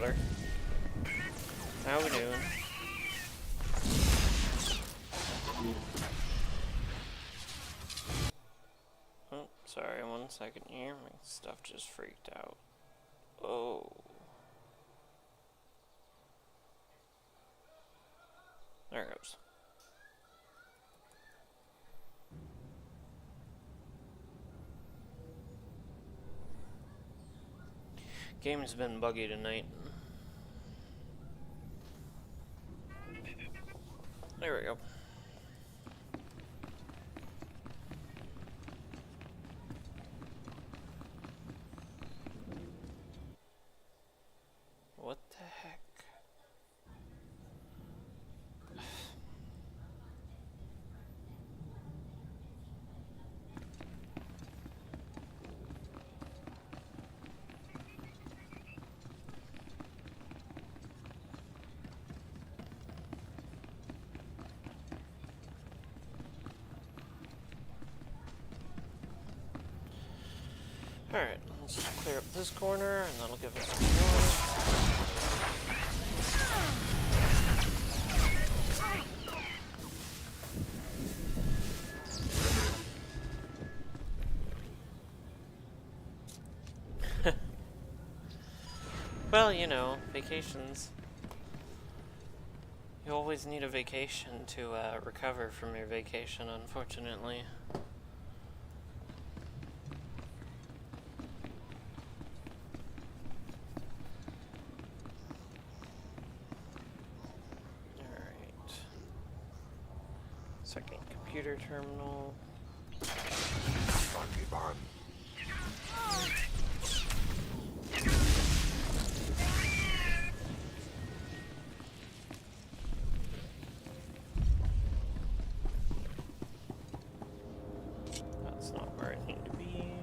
Her. How we doing? Oh, sorry, 1 second here. My stuff just freaked out. Oh. There it goes. Game's been buggy tonight. There we go. Alright, let's just clear up this corner, and that'll give us some more. Well, you know, vacations. You always need a vacation to recover from your vacation, unfortunately. Alright. Second computer terminal. That's not where I need to be.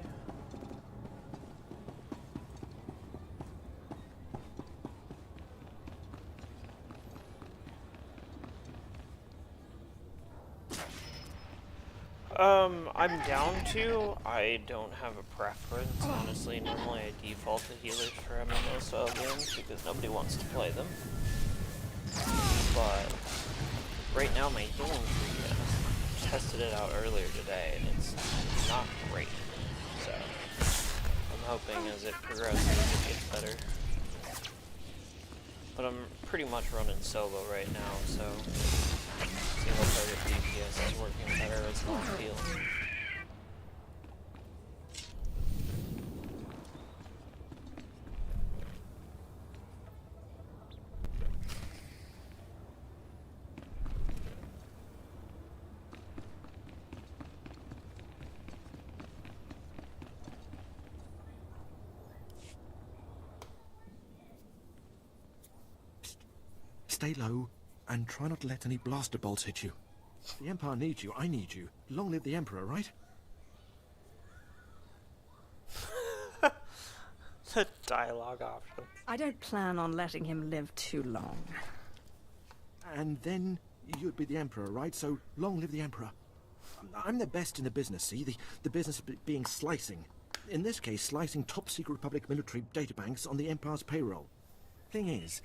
I'm down to. I don't have a preference, honestly. Normally I default to healers for MMO style games because nobody wants to play them. But right now my healing tree, tested it out earlier today, and it's not great. So I'm hoping as it progresses it gets better. But I'm pretty much running solo right now, so single target DPS is working better as long field. Stay low, and try not to let any blaster bolts hit you. The Empire needs you, I need you. Long live the Emperor, right? The dialogue option. I don't plan on letting him live too long. And then you'd be the Emperor, right? So long live the Emperor. I'm the best in the business, see? The business being slicing. In this case, slicing top-secret Republic military databanks on the Empire's payroll. Thing is,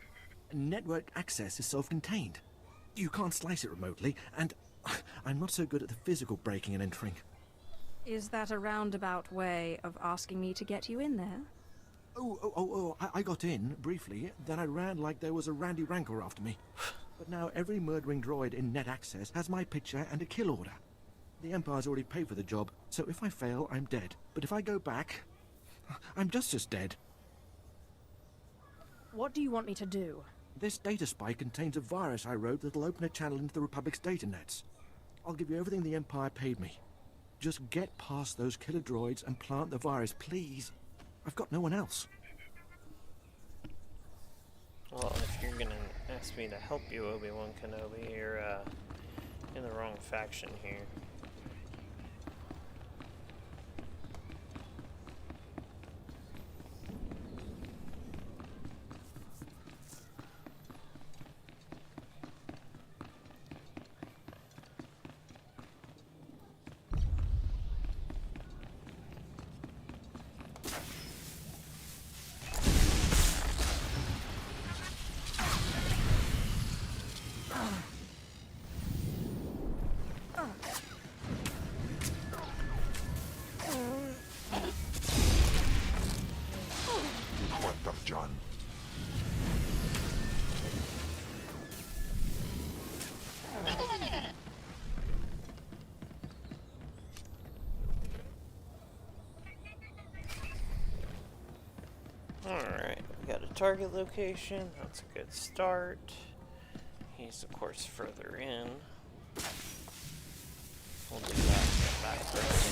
network access is self-contained. You can't slice it remotely, and I'm not so good at the physical breaking and entering. Is that a roundabout way of asking me to get you in there? I got in, briefly, then I ran like there was a Randy Rancor after me. But now every murdering droid in net access has my picture and a kill order. The Empire's already paid for the job, so if I fail, I'm dead. But if I go back, I'm just as dead. What do you want me to do? This data spike contains a virus I wrote that'll open a channel into the Republic's data nets. I'll give you everything the Empire paid me. Just get past those killer droids and plant the virus, please. I've got no one else. Well, if you're gonna ask me to help you, Obi-Wan Kenobi, you're in the wrong faction here. John. Alright, we got a target location. That's a good start. He's, of course, further in. We'll do that. Get back first.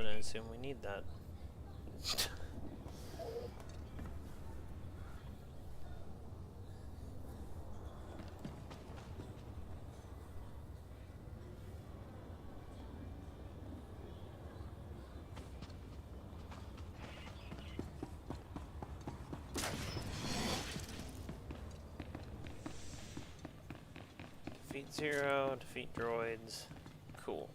gonna assume we need that. Defeat 0, defeat droids. Cool.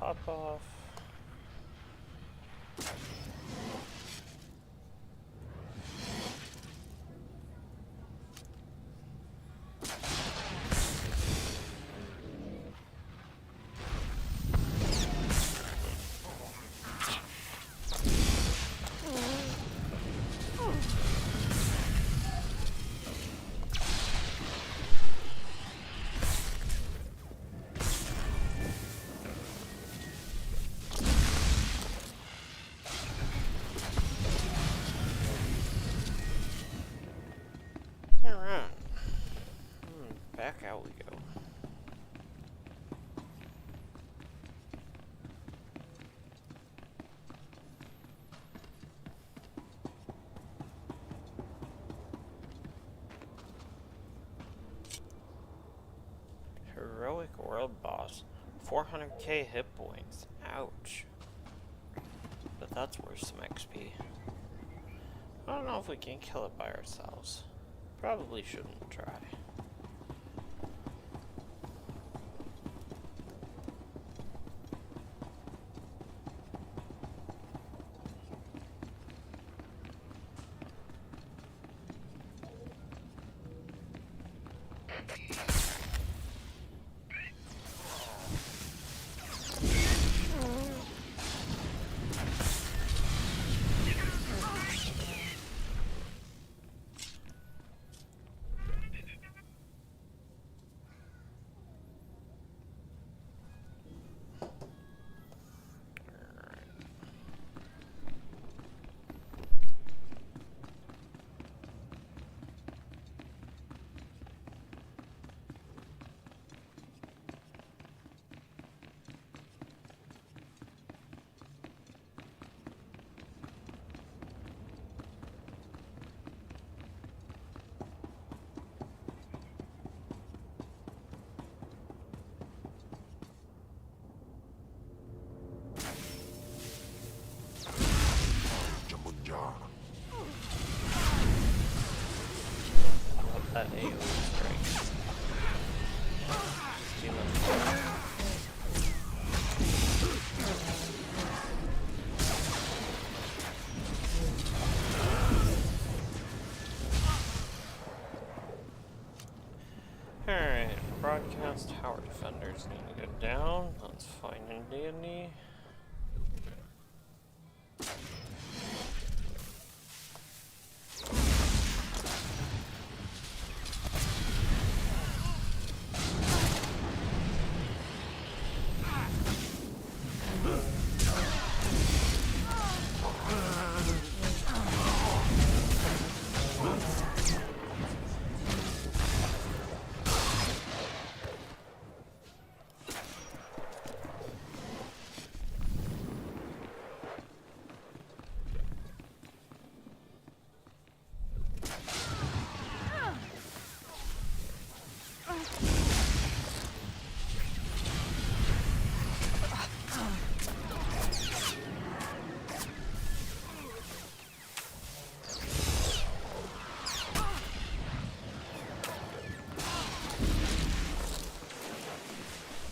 Top off. Alright. Back out we go. Heroic world boss. 400k hit points. Ouch. But that's worth some XP. I don't know if we can kill it by ourselves. Probably shouldn't try. AoE strike. Just too much fun. Alright, broadcast tower defenders need to go down. That's fine and dandy.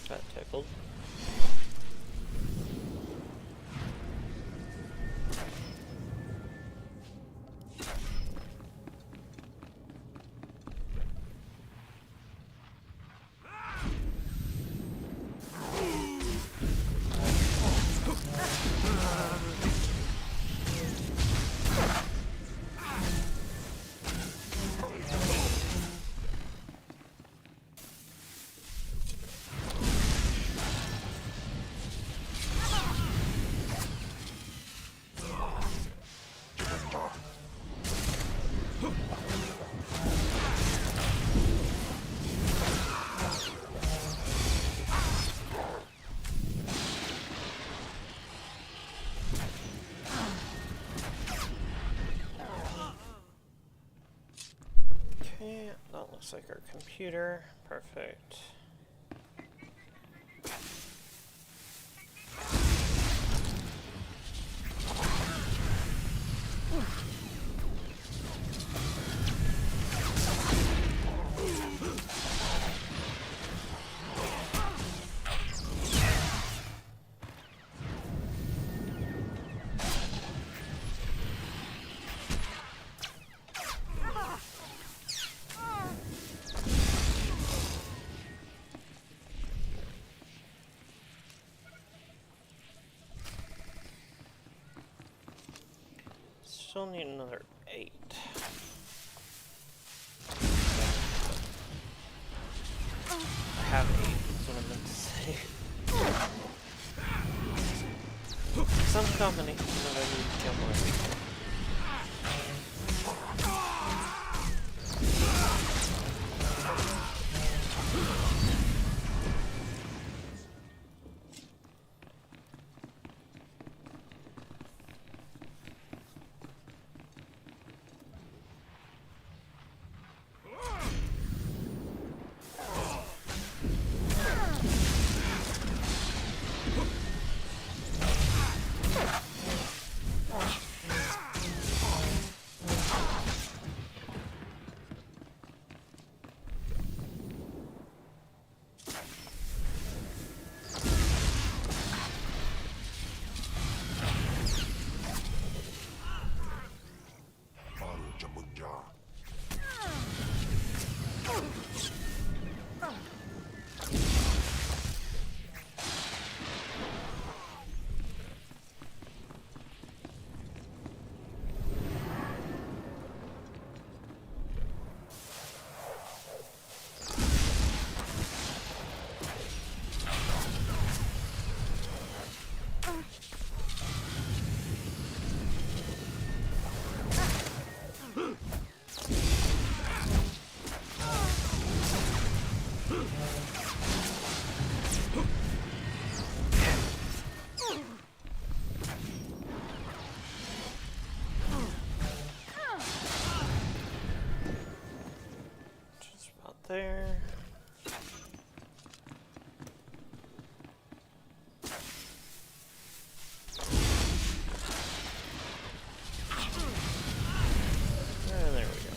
Got tickled. Okay, that looks like our computer. Perfect. Still need another 8. I have 8, is what I meant to say. Some combination that I need to kill more people. There. And there we go.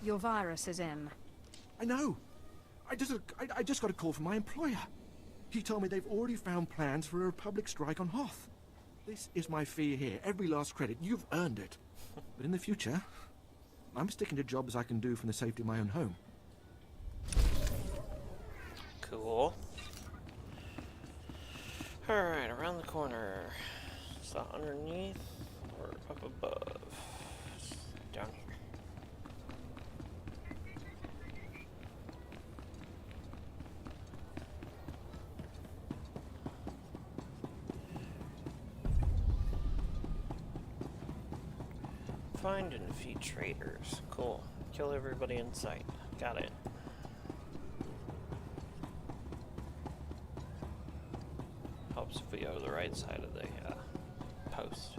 Your virus is in. I know. I just got a call from my employer. He told me they've already found plans for a Republic strike on Hoth. This is my fee here. Every last credit. You've earned it. But in the future, I'm sticking to jobs I can do from the safety of my own home. Cool. Alright, around the corner. Is that underneath or up above? Down here. Find and defeat traitors. Cool. Kill everybody in sight. Got it. Helps if we go to the right side of the post.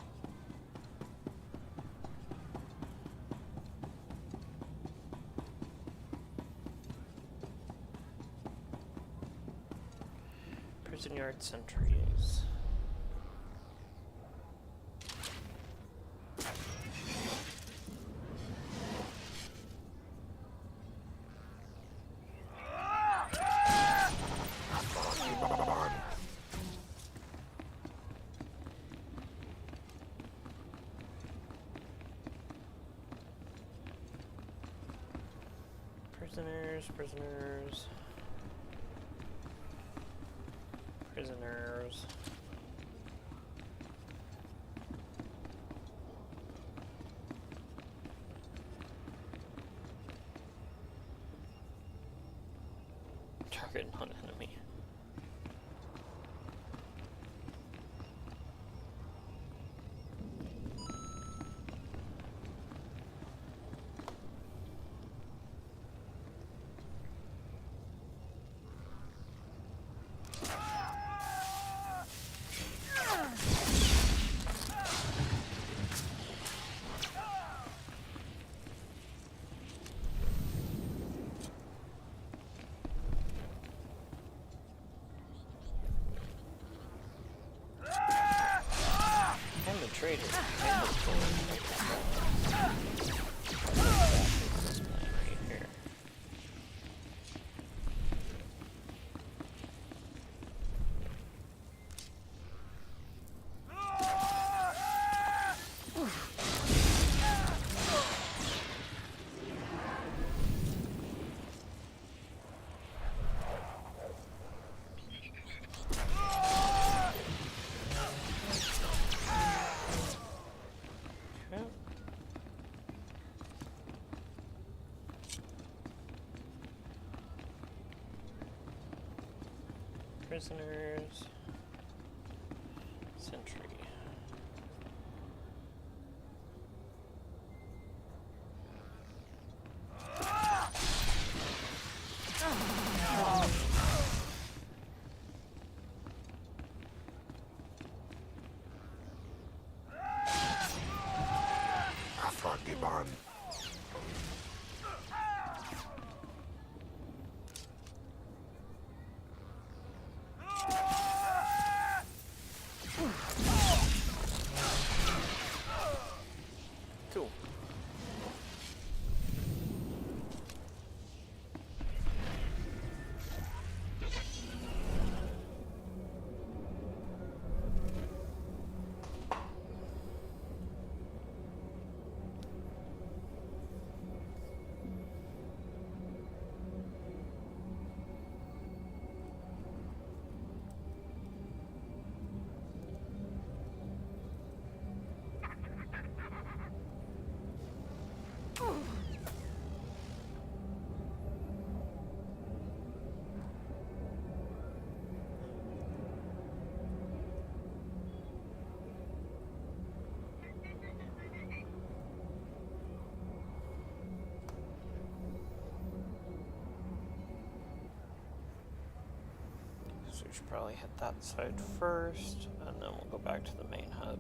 Prison yard sentries. Prisoners. Target non-enemy. Traitor. Prisoners. Sentry. Cool. So we should probably hit that side first, and then we'll go back to the main hub.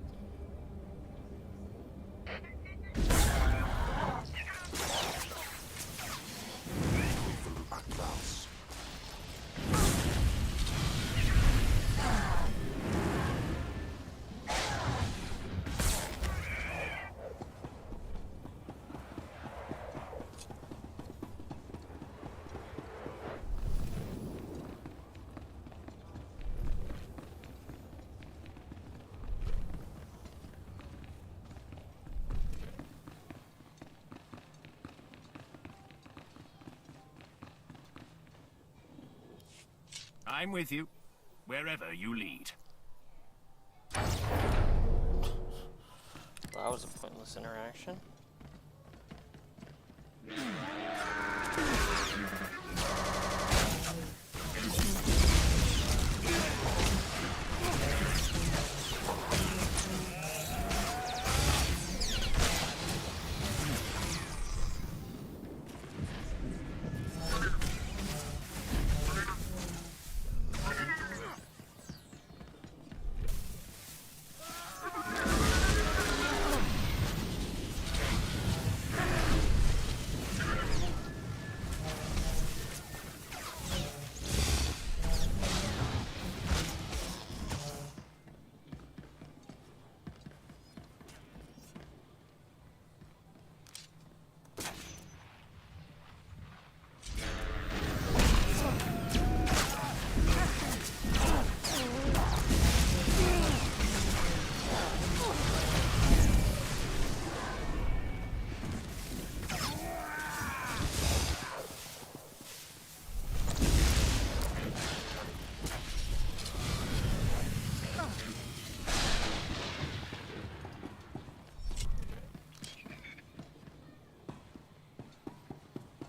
I'm with you, wherever you lead. That was a pointless interaction.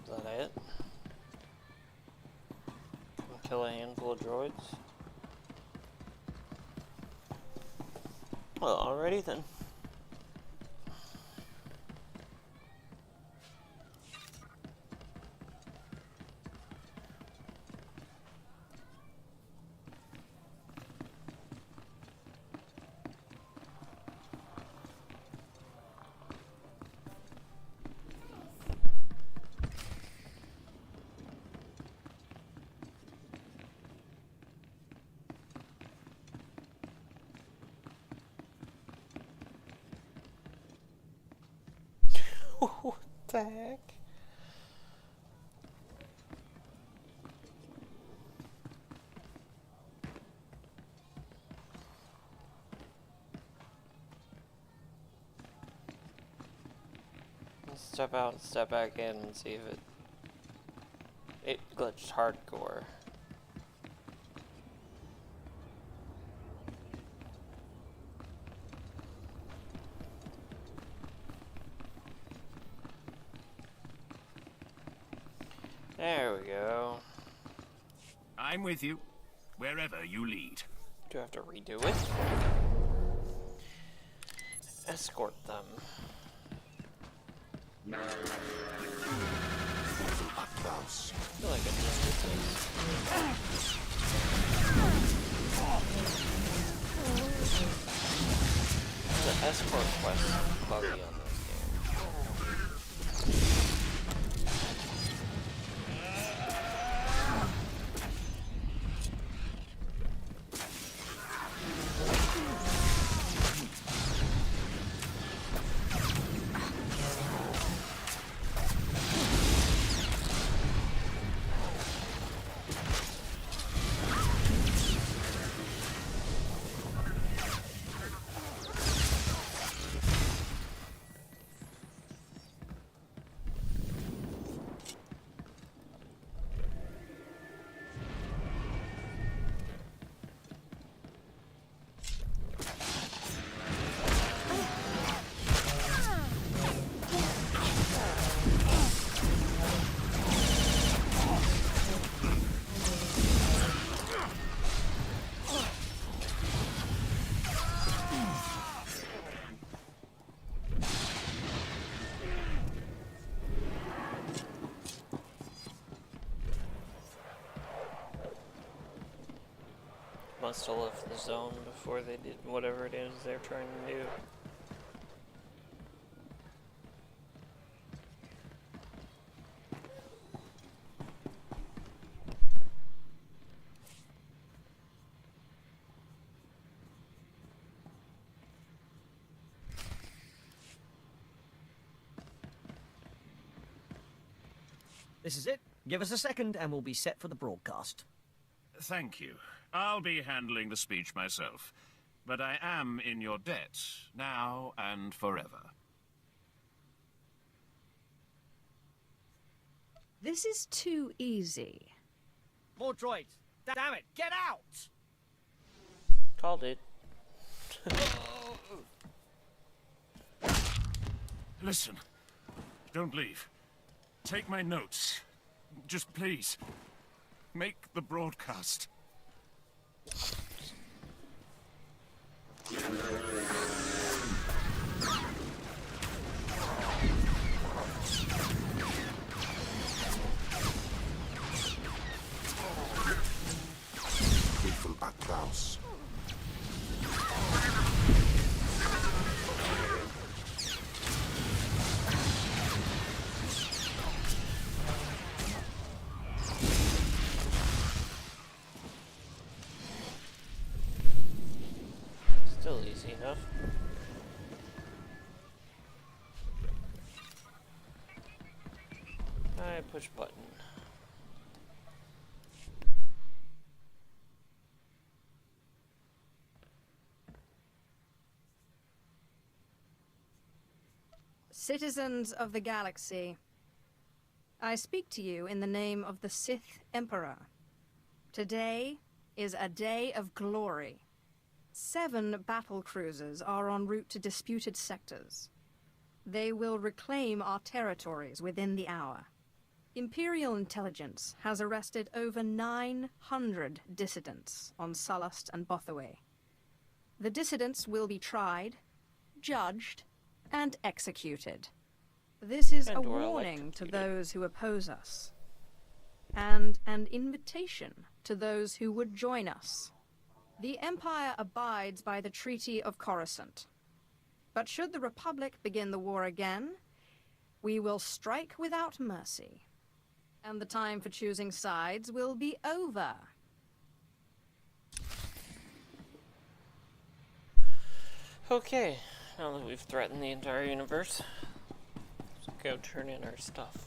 Is that it? Kill a handful of droids? Well, alrighty then. What the heck? Let's step out and step back in and see if it glitched hardcore. There we go. I'm with you, wherever you lead. Do I have to redo it? Escort them. I feel like I just did this. The escort quest is buggy on this game. Must have left the zone before they did whatever it is they're trying to do. This is it. Give us a second and we'll be set for the broadcast. Thank you. I'll be handling the speech myself. But I am in your debt, now and forever. This is too easy. More droids. Damn it, get out! Called it. Listen, don't leave. Take my notes. Just please, make the broadcast. Faithful Atlaus. Still easy enough. I push button. Citizens of the galaxy, I speak to you in the name of the Sith Emperor. Today is a day of glory. 7 battle cruisers are en route to disputed sectors. They will reclaim our territories within the hour. Imperial intelligence has arrested over 900 dissidents on Sullust and Bothaway. The dissidents will be tried, judged, and executed. This is a warning to those who oppose us, and an invitation to those who would join us. The Empire abides by the Treaty of Coruscant. But should the Republic begin the war again, we will strike without mercy. And the time for choosing sides will be over. Okay, now that we've threatened the entire universe, let's go turn in our stuff.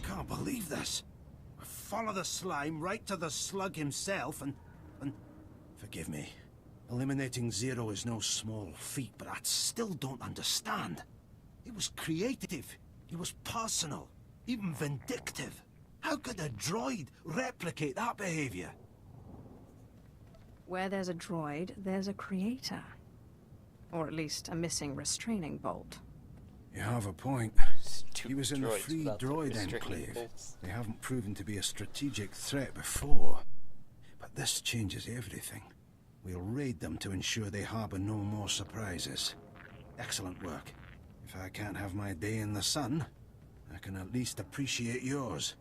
Can't believe this. I follow the slime right to the slug himself and... Forgive me. Eliminating Zero is no small feat, but I still don't understand. It was creative. It was personal. Even vindictive. How could a droid replicate that behavior? Where there's a droid, there's a creator. Or at least a missing restraining bolt. You have a point. He was in the Free Droid Enclave. They haven't proven to be a strategic threat before. But this changes everything. We'll raid them to ensure they harbor no more surprises. Excellent work. If I can't have my day in the sun, I can at least appreciate yours.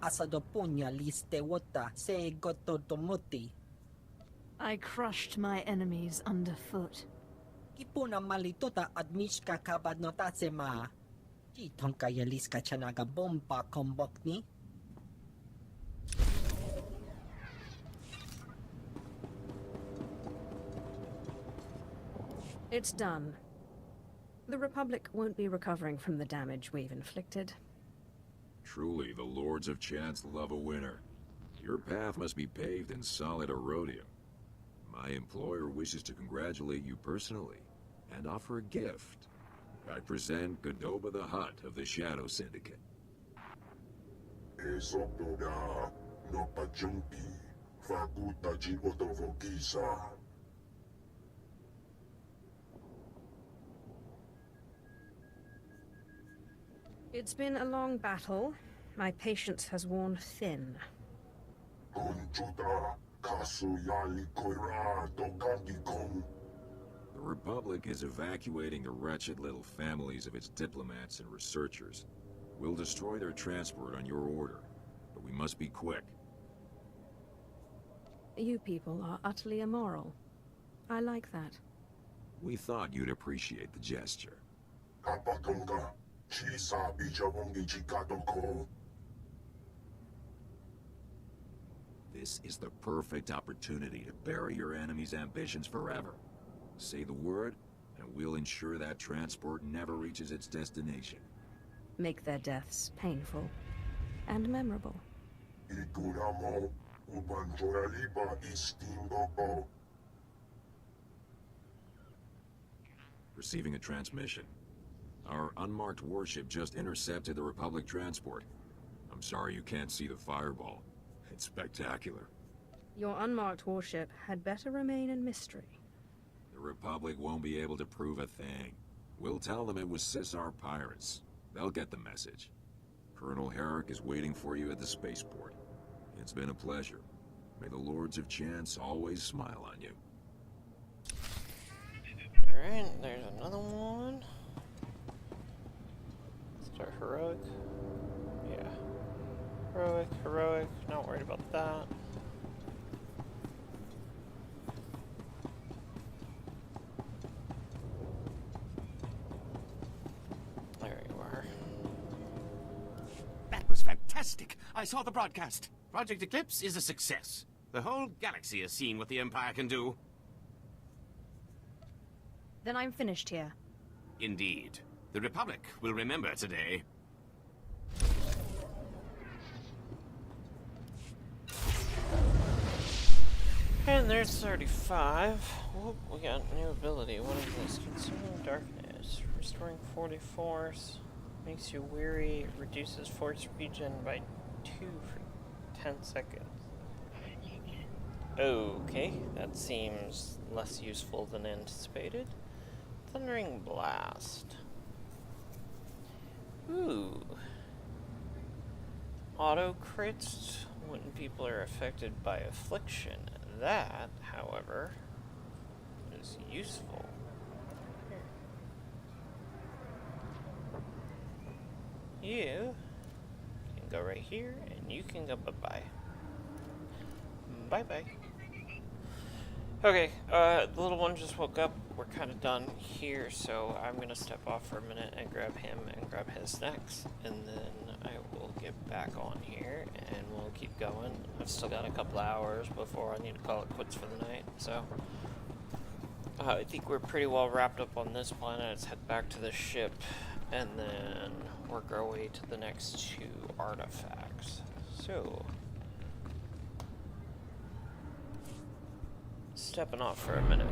Asadoponya liste wota se gototomoti. I crushed my enemies underfoot. Kipuna malitota admishka kabadnotasema. Jitonka yaliska chanaga bomba kombokni. It's done. The Republic won't be recovering from the damage we've inflicted. Truly, the Lords of Chance love a winner. Your path must be paved in solid erodium. My employer wishes to congratulate you personally and offer a gift. I present Godoba the Hutt of the Shadow Syndicate. It's been a long battle. My patience has worn thin. The Republic is evacuating the wretched little families of its diplomats and researchers. We'll destroy their transport on your order, but we must be quick. You people are utterly immoral. I like that. We thought you'd appreciate the gesture. This is the perfect opportunity to bury your enemy's ambitions forever. Say the word, and we'll ensure that transport never reaches its destination. Make their deaths painful and memorable. Receiving a transmission. Our unmarked warship just intercepted the Republic transport. I'm sorry you can't see the fireball. It's spectacular. Your unmarked warship had better remain in mystery. The Republic won't be able to prove a thing. We'll tell them it was Sissar pirates. They'll get the message. Colonel Herrick is waiting for you at the spaceport. It's been a pleasure. May the Lords of Chance always smile on you. Alright, there's another one. Start heroic. Yeah. Heroic. Not worried about that. There you are. That was fantastic. I saw the broadcast. Project Eclipse is a success. The whole galaxy has seen what the Empire can do. Then I'm finished here. Indeed. The Republic will remember today. And there's 35. Whoop, we got a new ability. What is this? Consuming Darkness. Restoring 40 force. Makes you weary. Reduces force regen by 2 for 10 seconds. Okay, that seems less useful than anticipated. Thundering Blast. Ooh. Auto crits when people are affected by affliction. That, however, is useful. Here. You can go right here, and you can go bye-bye. Bye-bye. Okay, the little one just woke up. We're kind of done here, so I'm going to step off for a minute and grab him and grab his snacks, and then I will get back on here, and we'll keep going. I've still got a couple hours before I need to call it quits for the night, so I think we're pretty well wrapped up on this planet. Let's head back to the ship, and then work our way to the next 2 artifacts. So, stepping off for a minute.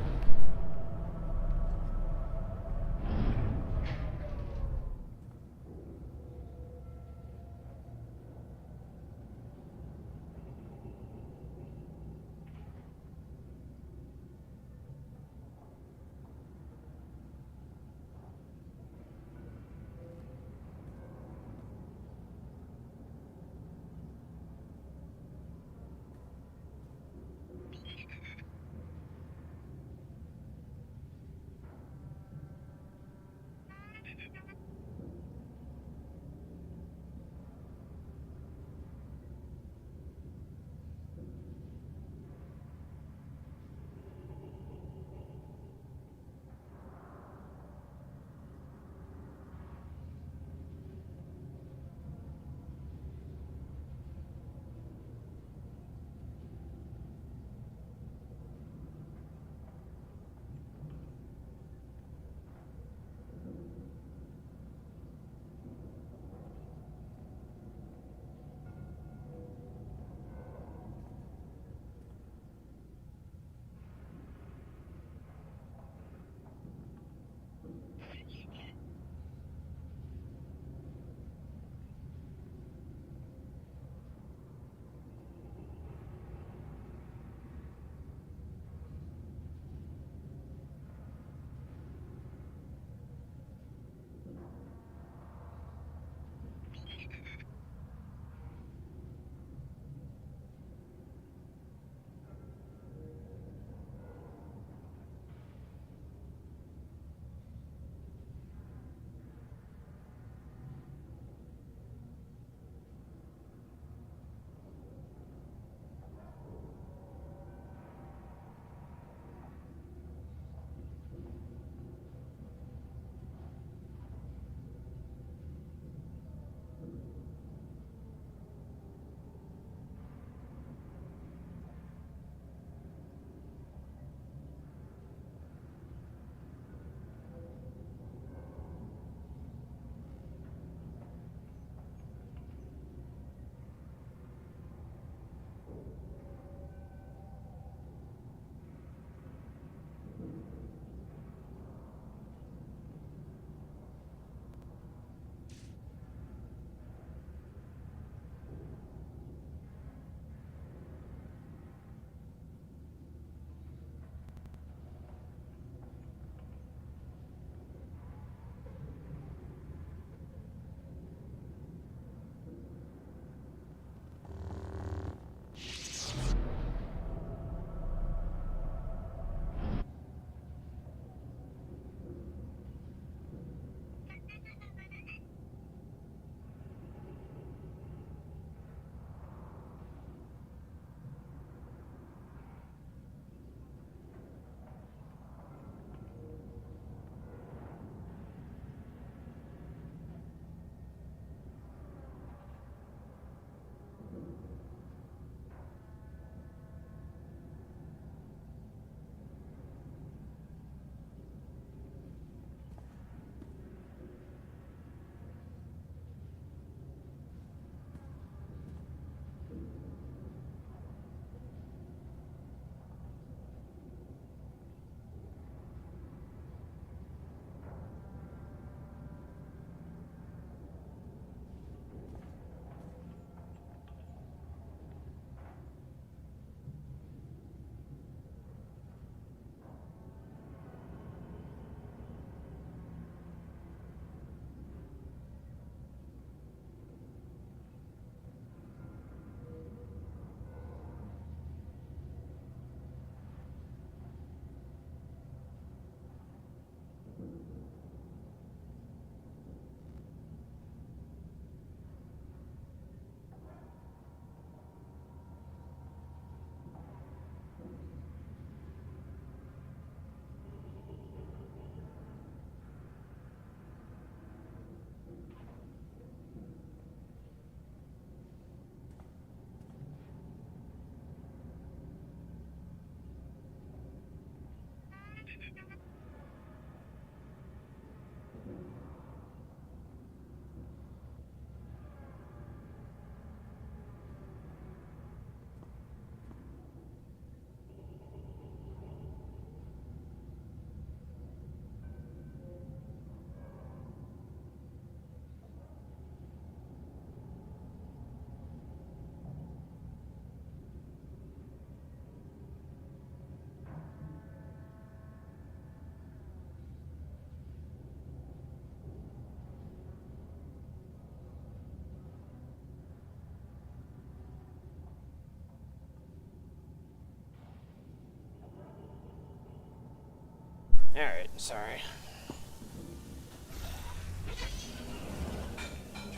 Alright, sorry.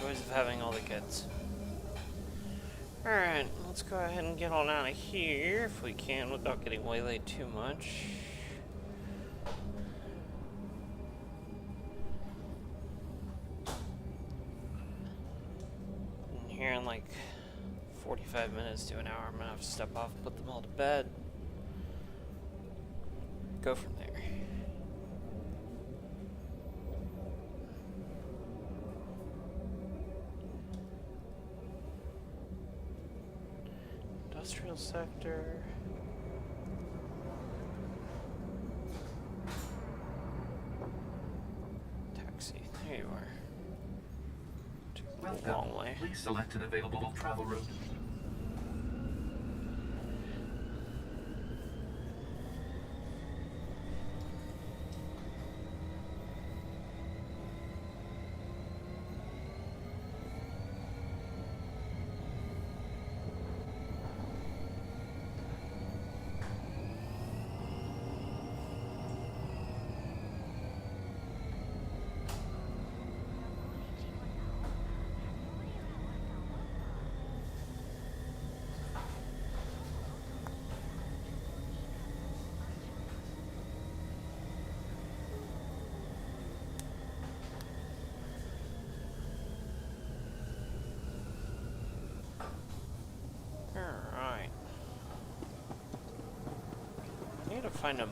Joys of having all the kids. Alright, let's go ahead and get on out of here if we can without getting waylaid too much. And here in like 45 minutes to an hour, I'm gonna have to step off, put them all to bed. Go from there. Industrial sector. Taxi. There you are. Took a long way. Please select an available travel route. Find a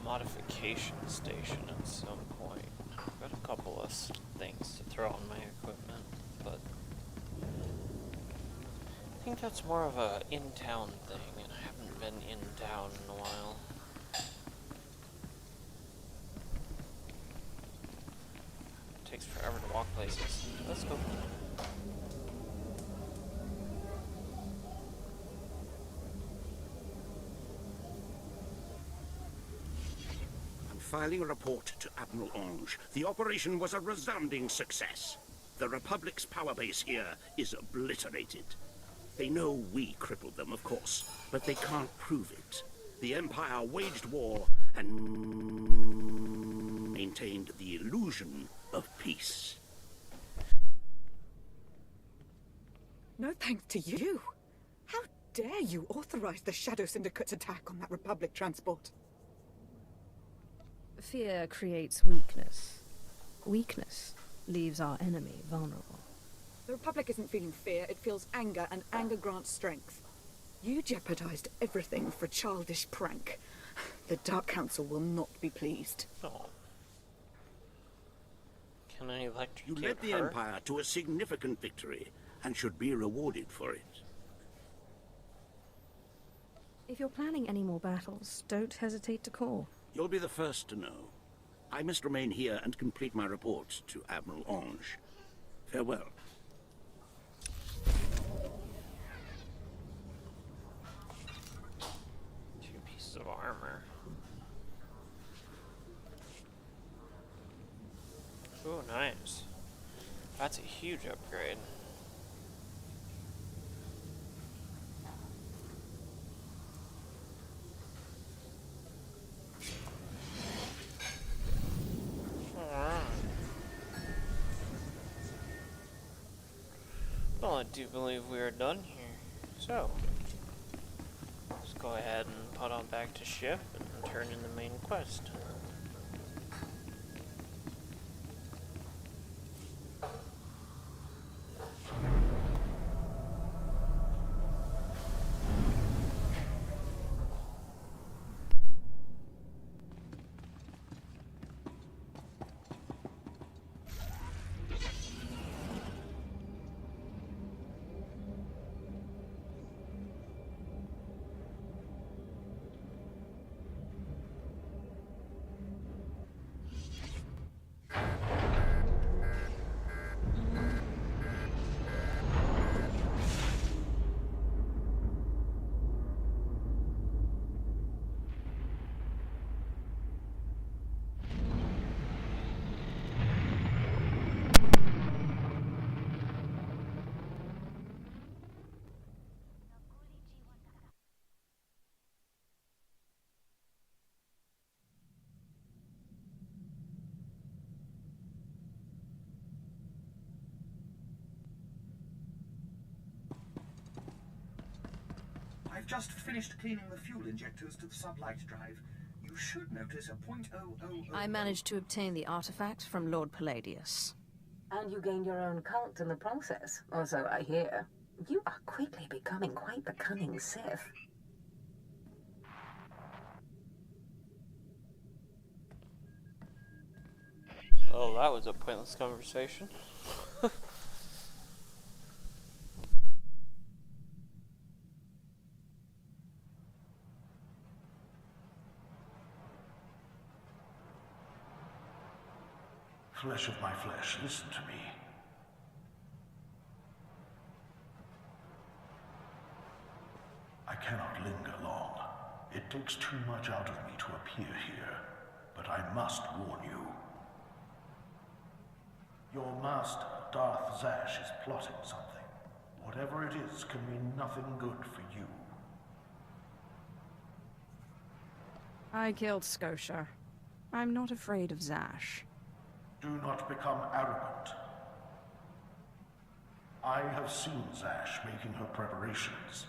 modification station at some point. I've got a couple of things to throw on my equipment, but I think that's more of a in-town thing, and I haven't been in town in a while. It takes forever to walk places. Let's go. Filing a report to Admiral Ange. The operation was a resounding success. The Republic's power base here is obliterated. They know we crippled them, of course, but they can't prove it. The Empire waged war and maintained the illusion of peace. No thanks to you. How dare you authorize the Shadow Syndicate's attack on that Republic transport? Fear creates weakness. Weakness leaves our enemy vulnerable. The Republic isn't feeling fear, it feels anger, and anger grants strength. You jeopardized everything for a childish prank. The Dark Council will not be pleased. Oh. Can I electrocute You led the her? Empire to a significant victory, and should be rewarded for it. If you're planning any more battles, don't hesitate to call. You'll be the first to know. I must remain here and complete my report to Admiral Ange. Farewell. 2 pieces of armor. Ooh, nice. That's a huge upgrade. Well, I do believe we are done here. So, let's go ahead and put on back to ship and turn in the main quest. I've just finished cleaning the fuel injectors to the sublight drive. You should notice a .000... I managed to obtain the artifact from Lord Palladius. And you gained your own cult in the process, or so I hear. You are quickly becoming quite the cunning Sith. Oh, that was a pointless conversation. Flesh of my flesh, listen to me. I cannot linger long. It takes too much out of me to appear here, but I must warn you. Your master, Darth Zash, is plotting something. Whatever it is can mean nothing good for you. I killed Scotia. I'm not afraid of Zash. Do not become arrogant. I have seen Zash making her preparations.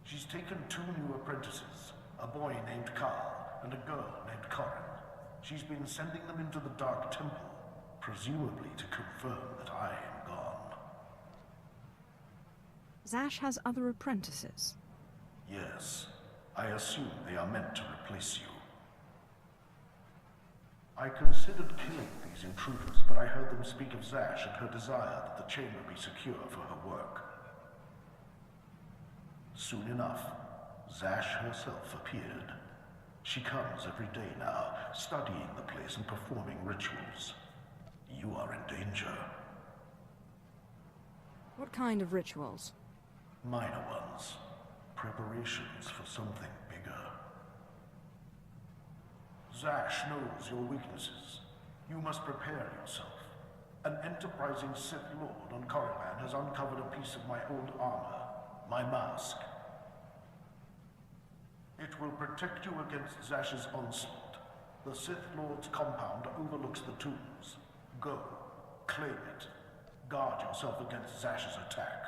She's taken 2 new apprentices, a boy named Carl and a girl named Corin. She's been sending them into the Dark Temple, presumably to confirm that I am gone. Zash has other apprentices. Yes, I assume they are meant to replace you. I considered killing these intruders, but I heard them speak of Zash and her desire that the chamber be secure for her work. Soon enough, Zash herself appeared. She comes every day now, studying the place and performing rituals. You are in danger. What kind of rituals? Minor ones. Preparations for something bigger. Zash knows your weaknesses. You must prepare yourself. An enterprising Sith Lord on Korriban has uncovered a piece of my old armor, my mask. It will protect you against Zash's onslaught. The Sith Lord's compound overlooks the tombs. Go, claim it. Guard yourself against Zash's attack.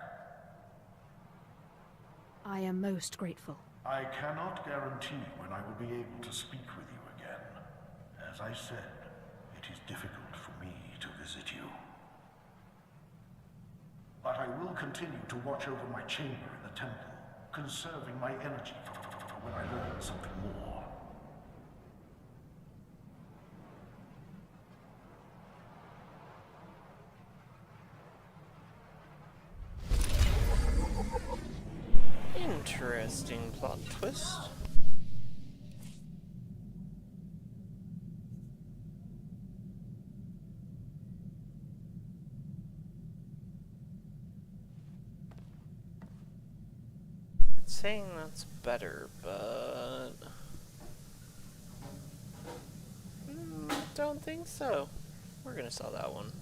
I am most grateful. I cannot guarantee when I will be able to speak with you again. As I said, it is difficult for me to visit you. But I will continue to watch over my chamber in the temple, conserving my energy for when I learn something more. Interesting plot twist. It's saying that's better, but don't think so. We're gonna sell that one.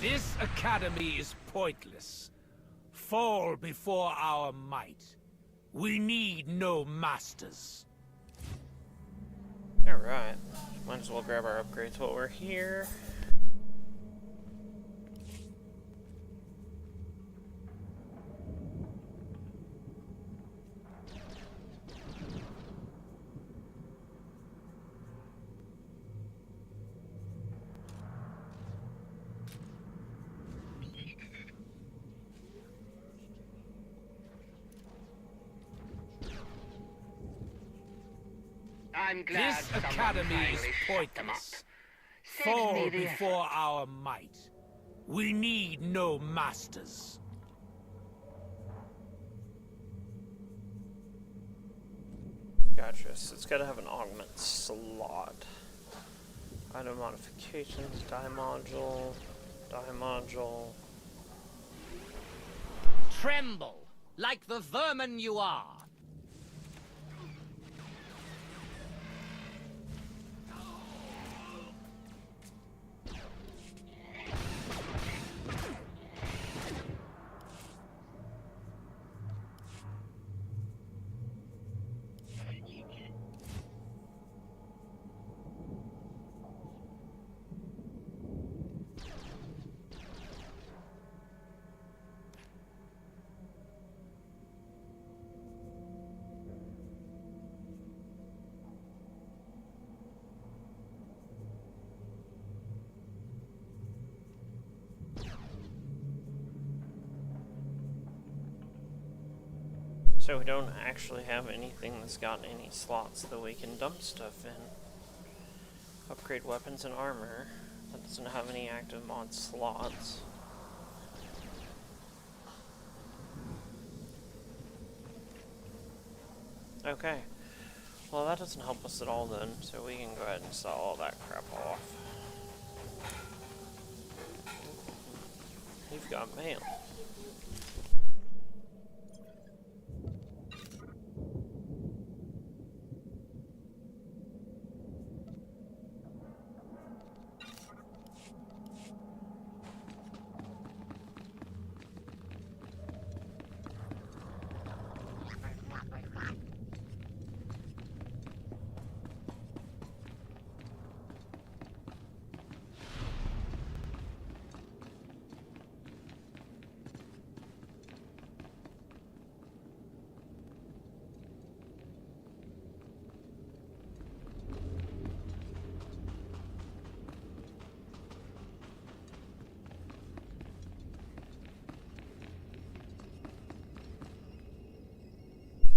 This academy is pointless. Fall before our might. We need no masters. Alright. Might as well grab our upgrades while we're here. I'm glad this academy is pointless. Fall before our might. We need no masters. Gotcha, so it's gotta have an augment slot. Item modifications, die module. Tremble, like the vermin you are. So we don't actually have anything that's got any slots that we can dump stuff in. Upgrade weapons and armor. That doesn't have any active mod slots. Okay. Well, that doesn't help us at all then, so we can go ahead and sell all that crap off. You've got mail.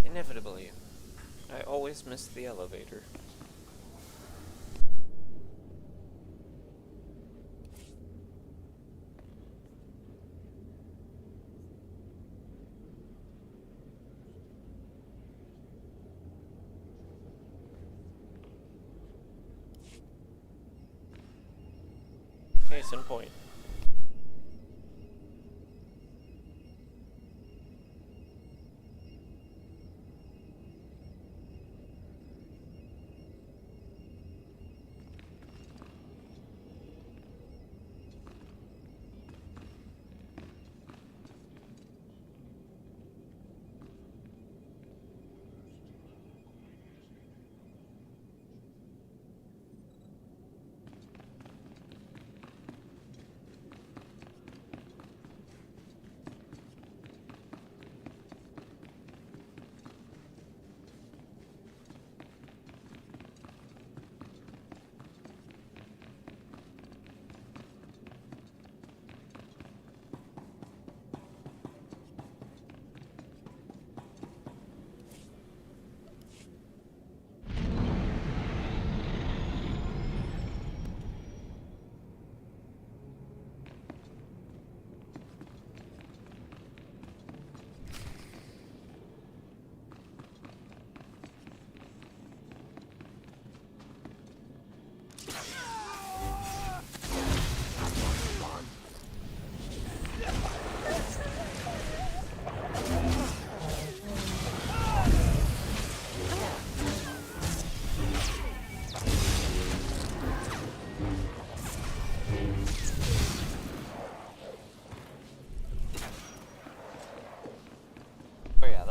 Inevitably, I always miss the elevator. Case in point.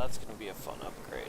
that's going to be a fun upgrade.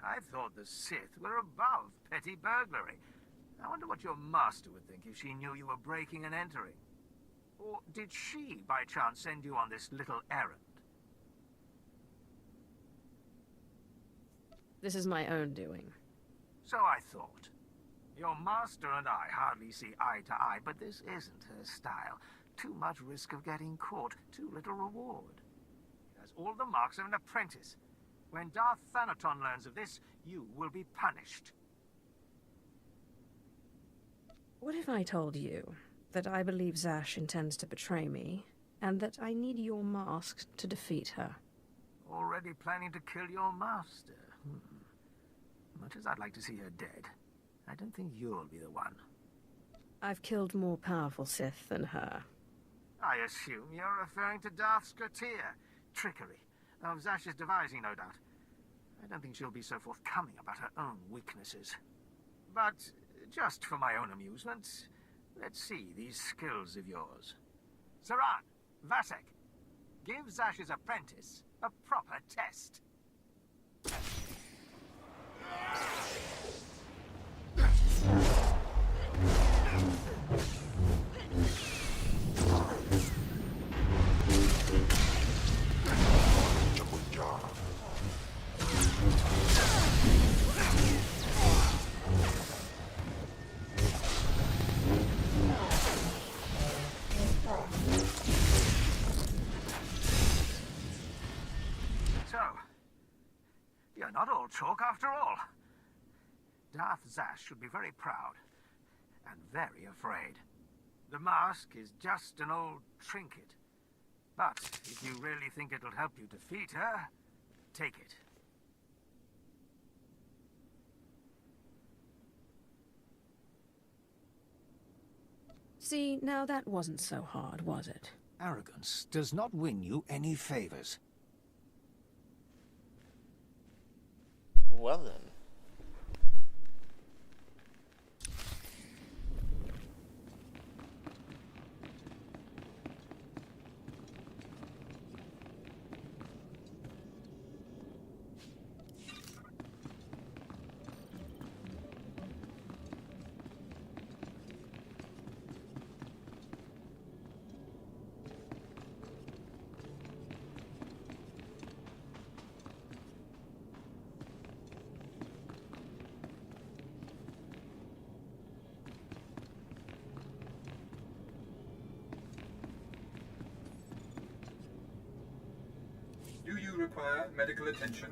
I thought the Sith were above petty burglary. I wonder what your master would think if she knew you were breaking and entering. Or did she, by chance, send you on this little errand? This is my own doing. So I thought. Your master and I hardly see eye to eye, but this isn't her style. Too much risk of getting caught, too little reward. It has all the marks of an apprentice. When Darth Thanaton learns of this, you will be punished. What if I told you that I believe Zash intends to betray me, and that I need your mask to defeat her? Already planning to kill your master? Much as I'd like to see her dead, I don't think you'll be the one. I've killed more powerful Sith than her. I assume you're referring to Darth Swtor. Trickery. Of Zash's devising, no doubt. I don't think she'll be so forthcoming about her own weaknesses. But, just for my own amusement, let's see these skills of yours. Saran, Vasek, give Zash's apprentice a proper test. So, you're not all chalk after all. Darth Zash should be very proud, and very afraid. The mask is just an old trinket. But if you really think it'll help you defeat her, take it. See, now that wasn't so hard, was it? Arrogance does not win you any favors. Well then. Do you require medical attention?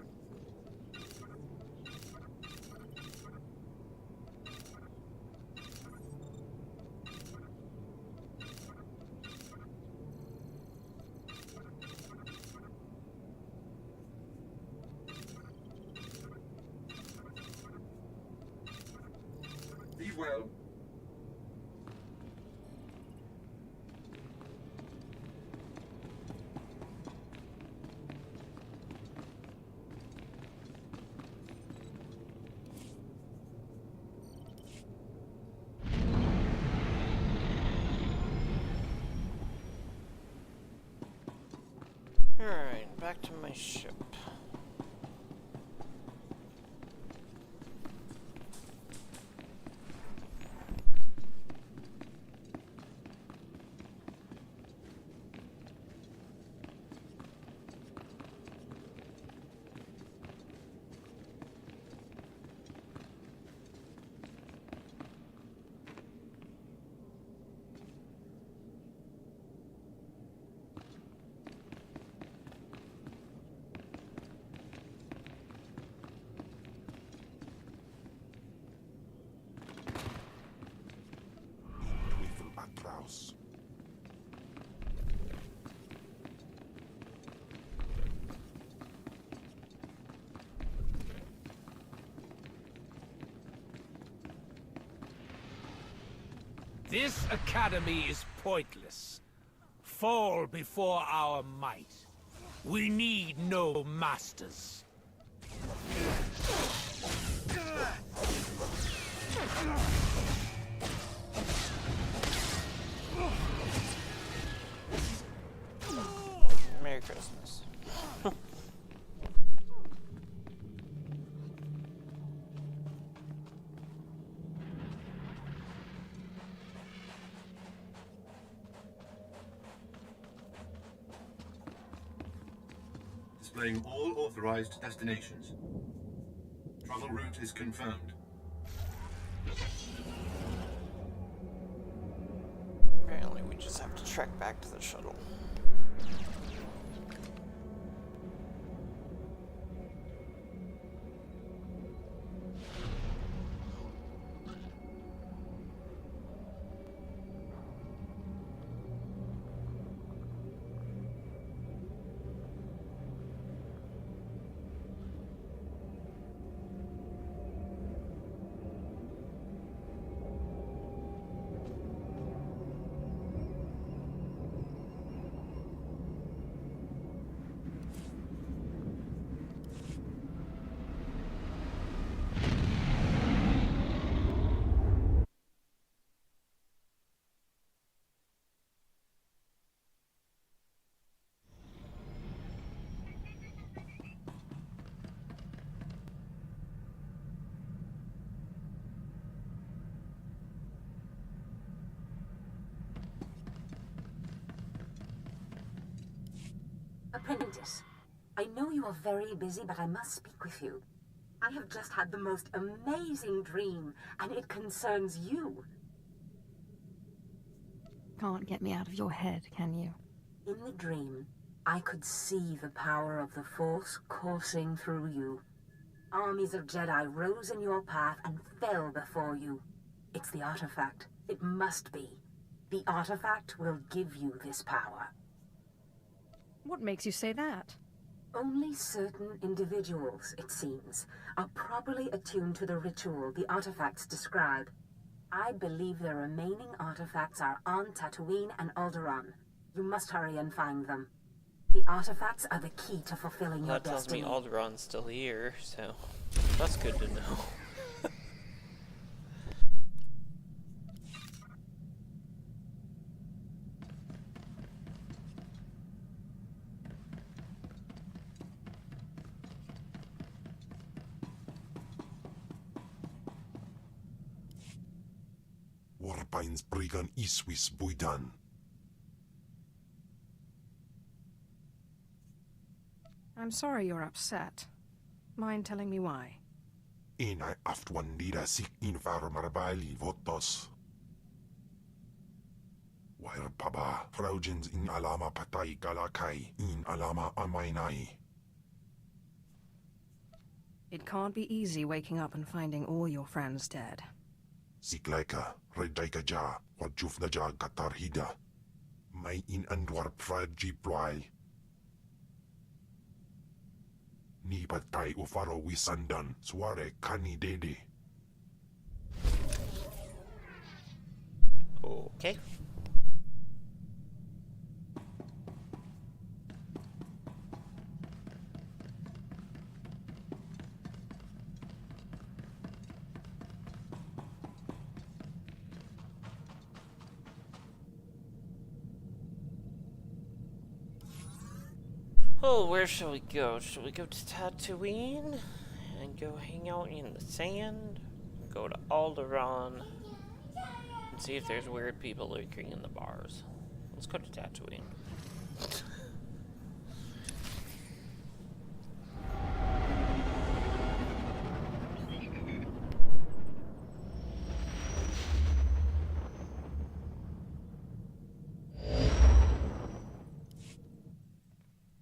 Be well. Alright, back to my ship. This academy is pointless. Fall before our might. We need no masters. Merry Christmas. Displaying all authorized destinations. Travel route is confirmed. Apparently we just have to trek back to the shuttle. Apprentice, I know you are very busy, but I must speak with you. I have just had the most amazing dream, and it concerns you. Can't get me out of your head, can you? In the dream, I could see the power of the Force coursing through you. Armies of Jedi rose in your path and fell before you. It's the artifact. It must be. The artifact will give you this power. What makes you say that? Only certain individuals, it seems, are properly attuned to the ritual the artifacts describe. I believe the remaining artifacts are on Tatooine and Alderaan. You must hurry and find them. The artifacts are the key to fulfilling your That tells destiny. me Alderaan's still here, so that's good to know. Warpain's Brigan Iswis Buidan. I'm sorry you're upset. Mind telling me why? Inai aftwandira sik invar marbali votos. Wair paba, Fraujins in alama patay galakai, in alama amainai. It can't be easy waking up and finding all your friends dead. Siklaika, Redaika ja, Wajufna ja Gatarhida. May in Andwar Praji Ploy. Ni patay ufaro wisandan, sware kani dede. Okay. Oh, where shall we go? Shall we go to Tatooine and go hang out in the sand? Go to Alderaan and see if there's weird people lurking in the bars. Let's go to Tatooine.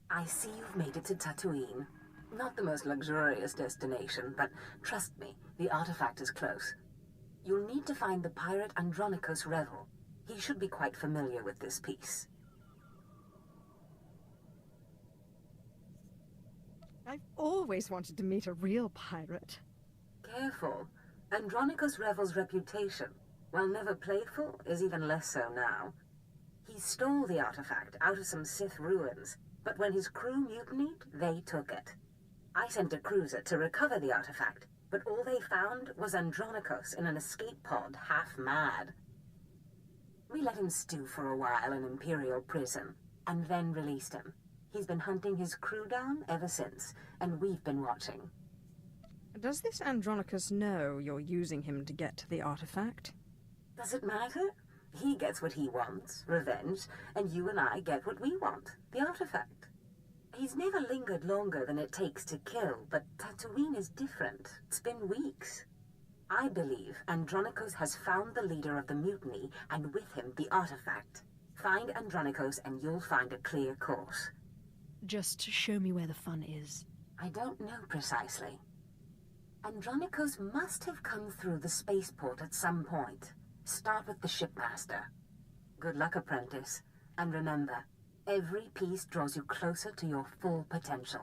I see you've made it to Tatooine. Not the most luxurious destination, but trust me, the artifact is close. You'll need to find the pirate Andronicus Revel. He should be quite familiar with this piece. I've always wanted to meet a real pirate. Careful. Andronicus Revel's reputation, while never playful, is even less so now. He stole the artifact out of some Sith ruins, but when his crew mutinied, they took it. I sent a cruiser to recover the artifact, but all they found was Andronicus in an escape pod, half mad. We let him stew for a while in Imperial prison, and then released him. He's been hunting his crew down ever since, and we've been watching. Does this Andronicus know you're using him to get to the artifact? Does it matter? He gets what he wants, revenge, and you and I get what we want, the artifact. He's never lingered longer than it takes to kill, but Tatooine is different. It's been weeks. I believe Andronicus has found the leader of the mutiny, and with him the artifact. Find Andronicus and you'll find a clear course. Just show me where the fun is. I don't know precisely. Andronicus must have come through the spaceport at some point. Start with the shipmaster. Good luck, apprentice. And remember, every piece draws you closer to your full potential.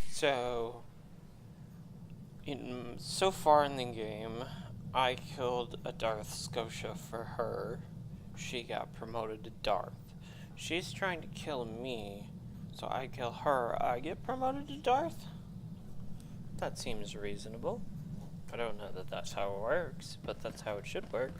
So, so far in the game, I killed a Darth Scotia for her. She got promoted to Darth. She's trying to kill me, so I kill her. I get promoted to Darth? That seems reasonable. I don't know that that's how it works, but that's how it should work.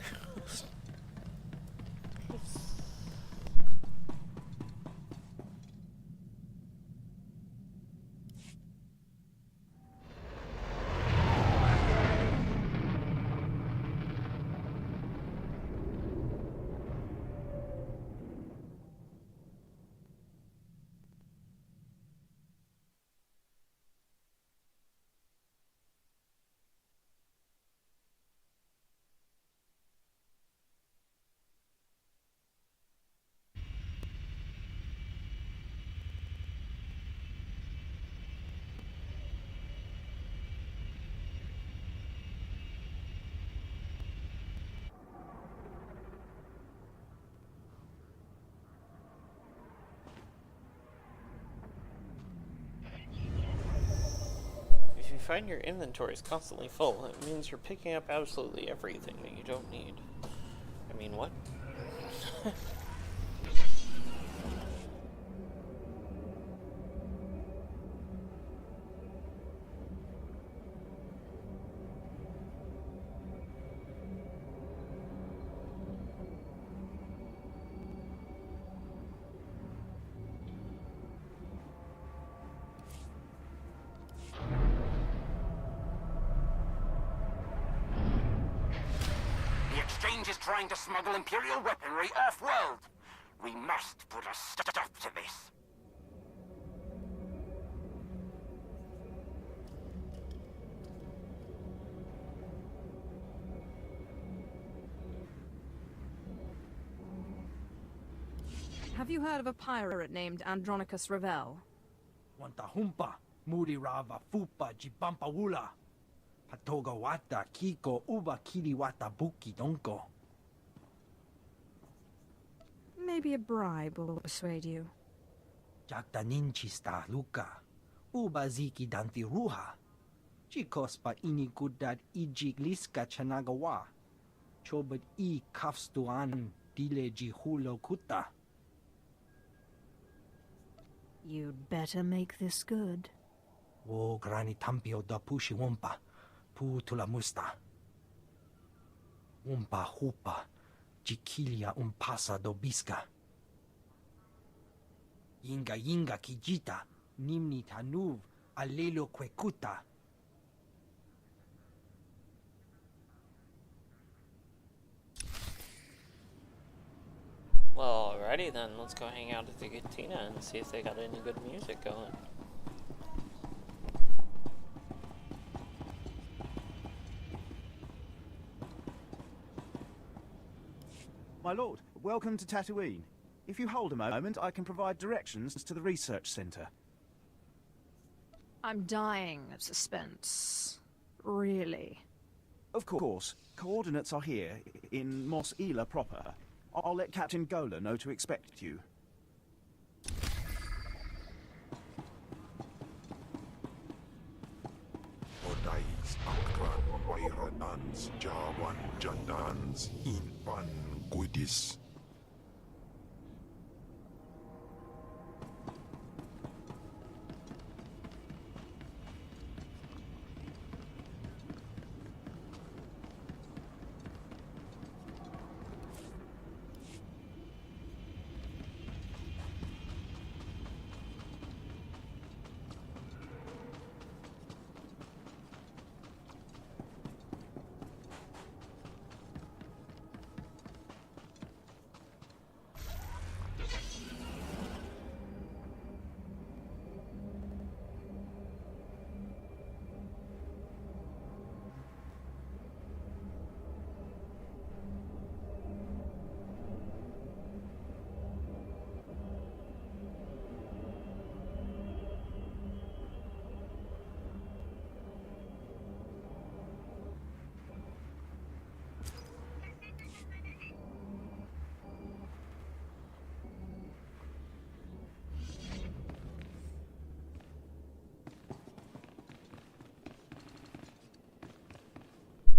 If you find your inventory is constantly full, it means you're picking up absolutely everything that you don't need. I mean, what? Is trying to smuggle Imperial weaponry off-world. We must put a stop to this. Have you heard of a pirate named Andronicus Revel? Wantahumpa, Murirava Fupa Jipampawula. Patoga wata kiko uba kiri wata buki donko. Maybe a bribe will persuade you. Jakta ninchista luka. Uba ziki danti ruha. Chikos pa ini kudad ijik liska chanagawa. Chobad I kafstuan dile jihulo kuta. You'd better make this good. Wo grani tampio da pushi wompa. Pu tula musta. Wompa hupa. Jikilia umpasa do biska. Yinga yinga kijita, nimni tanuv, alelo kwekuta. Well, alrighty then, let's go hang out at the cantina and see if they got any good music going. My lord, welcome to Tatooine. If you hold a moment, I can provide directions to the research center. I'm dying of suspense. Really. Of course. Coordinates are here, in Mos Ela proper. I'll let Captain Gola know to expect you. Odais Akran Wairanans Jawan Jandans Inpan Gudis.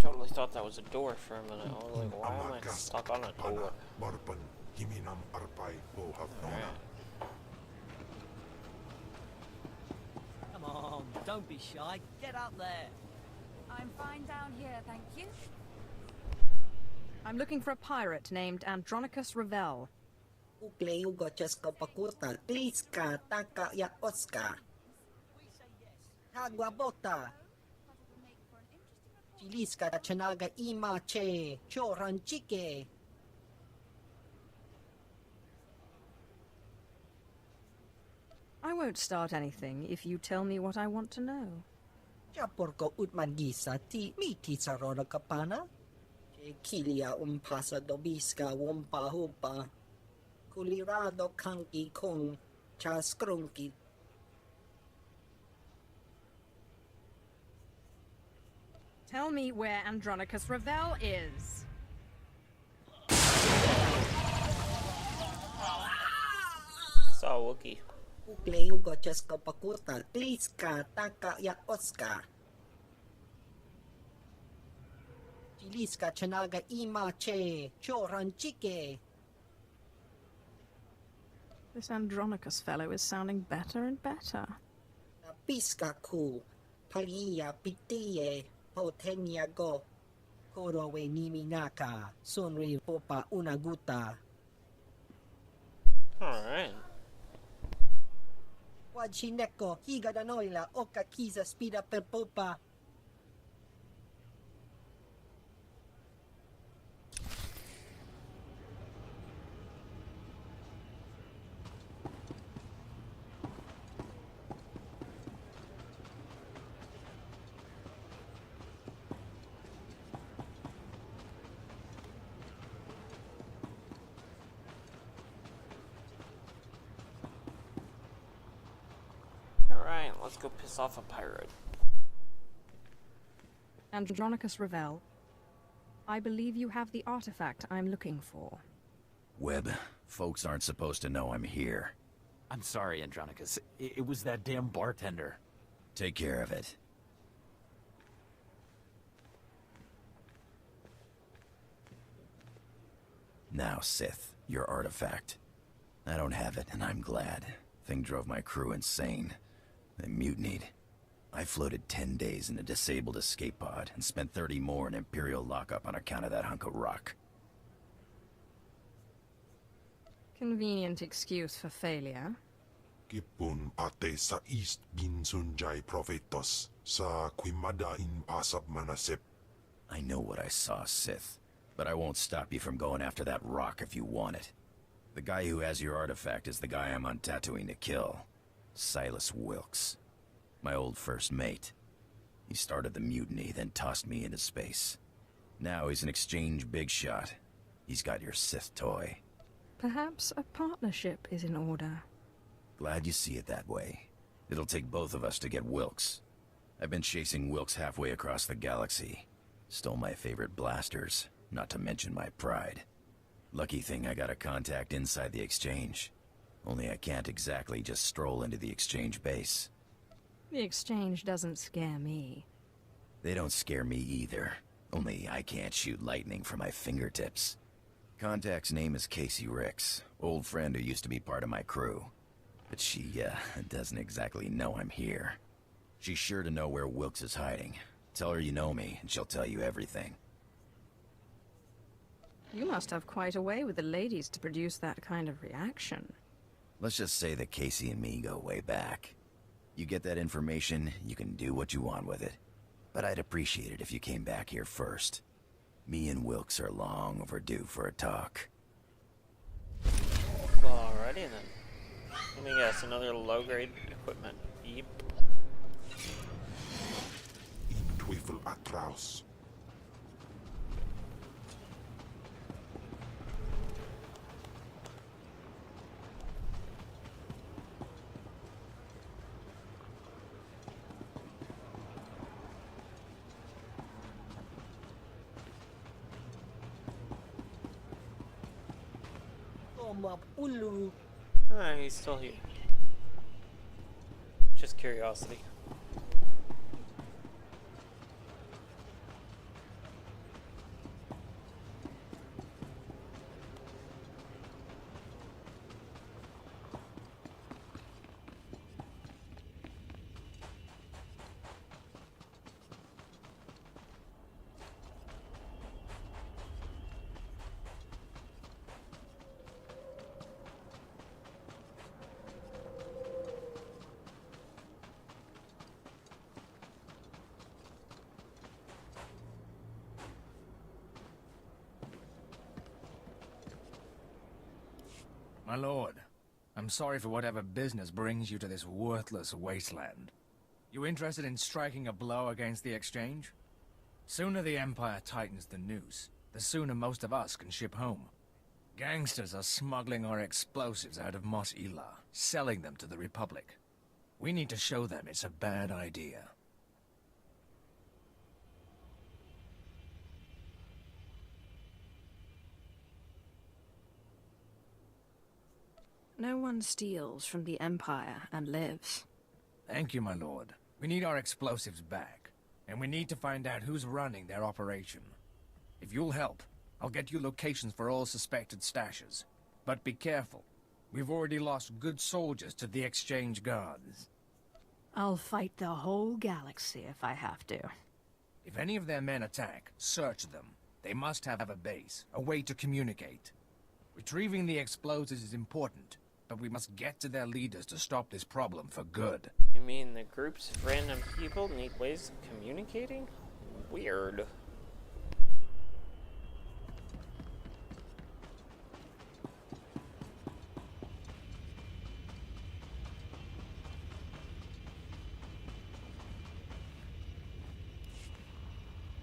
Totally thought that was a door for a minute. I was like, why am I stuck on a door? Come on, don't be shy. Get up there. I'm fine down here, thank you. I'm looking for a pirate named Andronicus Revel. Ukleugo chesko pakuta, pliska, taka ya Oscar. Hagwabota. Chiliska chanaga ima che, choranchike. I won't start anything if you tell me what I want to know. Chaporko utmangisa ti miti sarona kapana. Che kilia umpasa dobiska wumpa hupa. Kulirado kanki kong chaskrunki. Tell me where Andronicus Revel is. Saw a Wookiee. Ukleugo chesko pakuta, pliska, taka ya Oscar. Chiliska chanaga ima che, choranchike. This Andronicus fellow is sounding better and better. Piska ku, palia pitie, potenia go. Korowe niminaka, sunri popa unaguta. Alright. Wajineko, higa da noila, oka kiza spida per popa. Alright, let's go piss off a pirate. Andronicus Revel, I believe you have the artifact I'm looking for. Webb, folks aren't supposed to know I'm here. I'm sorry, Andronicus. It was that damn bartender. Take care of it. Now, Sith, your artifact. I don't have it, and I'm glad. Thing drove my crew insane. They mutinied. I floated 10 days in a disabled escape pod and spent 30 more in Imperial lockup on account of that hunk of rock. Convenient excuse for failure. Kipun pate sa East Binsunjay Prophetos sa Quimada in Pasab Manasip. I know what I saw, Sith, but I won't stop you from going after that rock if you want it. The guy who has your artifact is the guy I'm on Tatooine to kill. Silas Wilkes. My old first mate. He started the mutiny, then tossed me into space. Now he's an exchange big shot. He's got your Sith toy. Perhaps a partnership is in order. Glad you see it that way. It'll take both of us to get Wilkes. I've been chasing Wilkes halfway across the galaxy. Stole my favorite blasters, not to mention my pride. Lucky thing I got a contact inside the exchange. Only I can't exactly just stroll into the exchange base. The exchange doesn't scare me. They don't scare me either. Only I can't shoot lightning from my fingertips. Contact's name is Casey Ricks, old friend who used to be part of my crew. But she, doesn't exactly know I'm here. She's sure to know where Wilkes is hiding. Tell her you know me, and she'll tell you everything. You must have quite a way with the ladies to produce that kind of reaction. Let's just say that Casey and me go way back. You get that information, you can do what you want with it. But I'd appreciate it if you came back here first. Me and Wilkes are long overdue for a talk. Alrighty then. Let me guess, another low-grade equipment. Yep. In Twyfel Atraus. Ah, he's still here. Just curiosity. My lord, I'm sorry for whatever business brings you to this worthless wasteland. You interested in striking a blow against the exchange? Sooner the Empire tightens the noose, the sooner most of us can ship home. Gangsters are smuggling our explosives out of Mos Ela, selling them to the Republic. We need to show them it's a bad idea. No one steals from the Empire and lives. Thank you, my lord. We need our explosives back, and we need to find out who's running their operation. If you'll help, I'll get you locations for all suspected stashes. But be careful. We've already lost good soldiers to the exchange guards. I'll fight the whole galaxy if I have to. If any of their men attack, search them. They must have a base, a way to communicate. Retrieving the explosives is important, but we must get to their leaders to stop this problem for good. You mean the groups of random people need ways of communicating? Weird.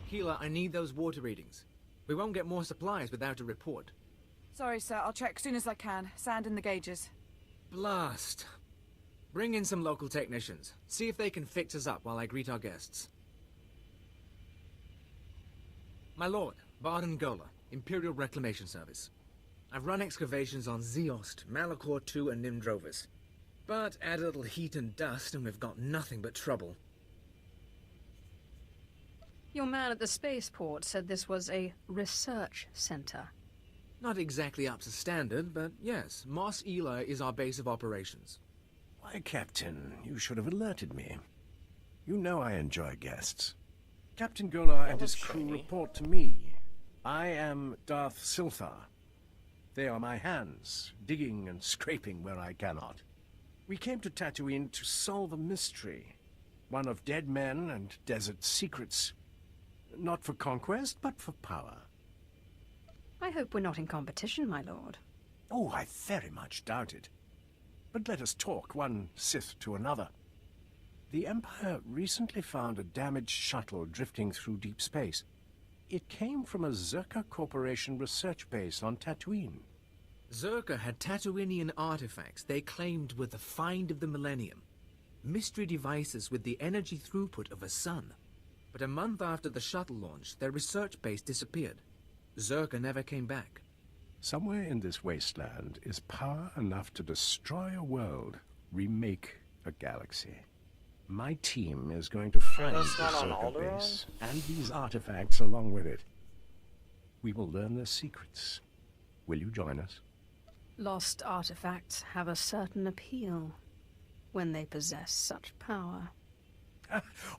Keela, I need those water readings. We won't get more supplies without a report. Sorry, sir. I'll check as soon as I can. Sand in the gauges. Blast. Bring in some local technicians. See if they can fix us up while I greet our guests. My lord, Varden Gola, Imperial Reclamation Service. I've run excavations on Zeost, Malachor II, and Nimdrovis. But add a little heat and dust and we've got nothing but trouble. Your man at the spaceport said this was a research center. Not exactly up to standard, but yes, Mos Ela is our base of operations. Why, Captain, you should have alerted me. You know I enjoy guests. Captain Golar and his crew report to me. I am Darth Silthar. They are my hands, digging and scraping where I cannot. We came to Tatooine to solve a mystery. One of dead men and desert secrets. Not for conquest, but for power. I hope we're not in competition, my lord. Oh, I very much doubt it. But let us talk, one Sith to another. The Empire recently found a damaged shuttle drifting through deep space. It came from a Zerka Corporation research base on Tatooine. Zerka had Tatooinian artifacts they claimed were the find of the millennium. Mystery devices with the energy throughput of a sun. But a month after the shuttle launch, their research base disappeared. Zerka never came back. Somewhere in this wasteland is power enough to destroy a world, remake a galaxy. My team is going to find the Zerka base and these artifacts along with it. We will learn their secrets. Will you join us? Lost artifacts have a certain appeal when they possess such power.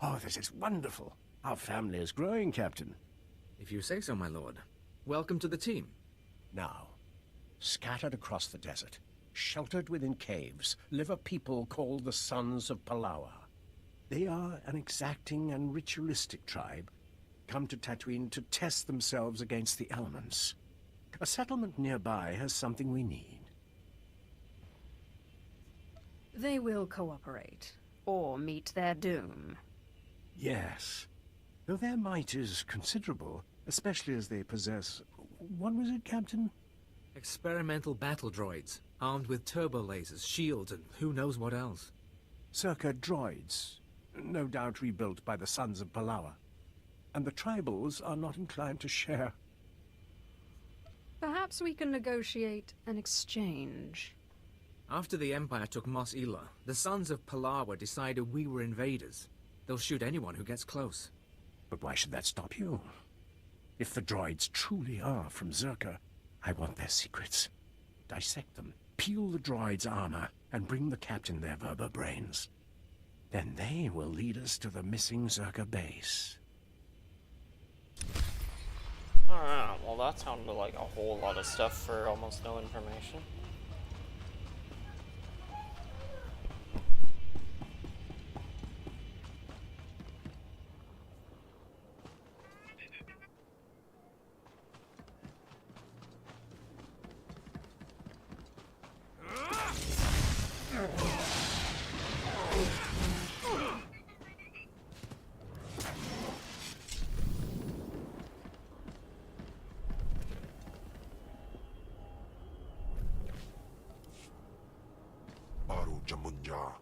Oh, this is wonderful. Our family is growing, Captain. If you say so, my lord. Welcome to the team. Now, scattered across the desert, sheltered within caves, live a people called the Sons of Palawa. They are an exacting and ritualistic tribe, come to Tatooine to test themselves against the elements. A settlement nearby has something we need. They will cooperate, or meet their doom. Yes, though their might is considerable, especially as they possess... What was it, Captain? Experimental battle droids, armed with turbo lasers, shields, and who knows what else. Circa droids, no doubt rebuilt by the Sons of Palawa. And the tribals are not inclined to share. Perhaps we can negotiate an exchange. After the Empire took Mos Eisley, the Sons of Palawa decided we were invaders. They'll shoot anyone who gets close. But why should that stop you? If the droids truly are from Zerka, I want their secrets. Dissect them, peel the droids' armor, and bring the captain their Verba brains. Then they will lead us to the missing Zerka base. Alright, well that sounded like a whole lot of stuff for almost no information. Baru Jamunja.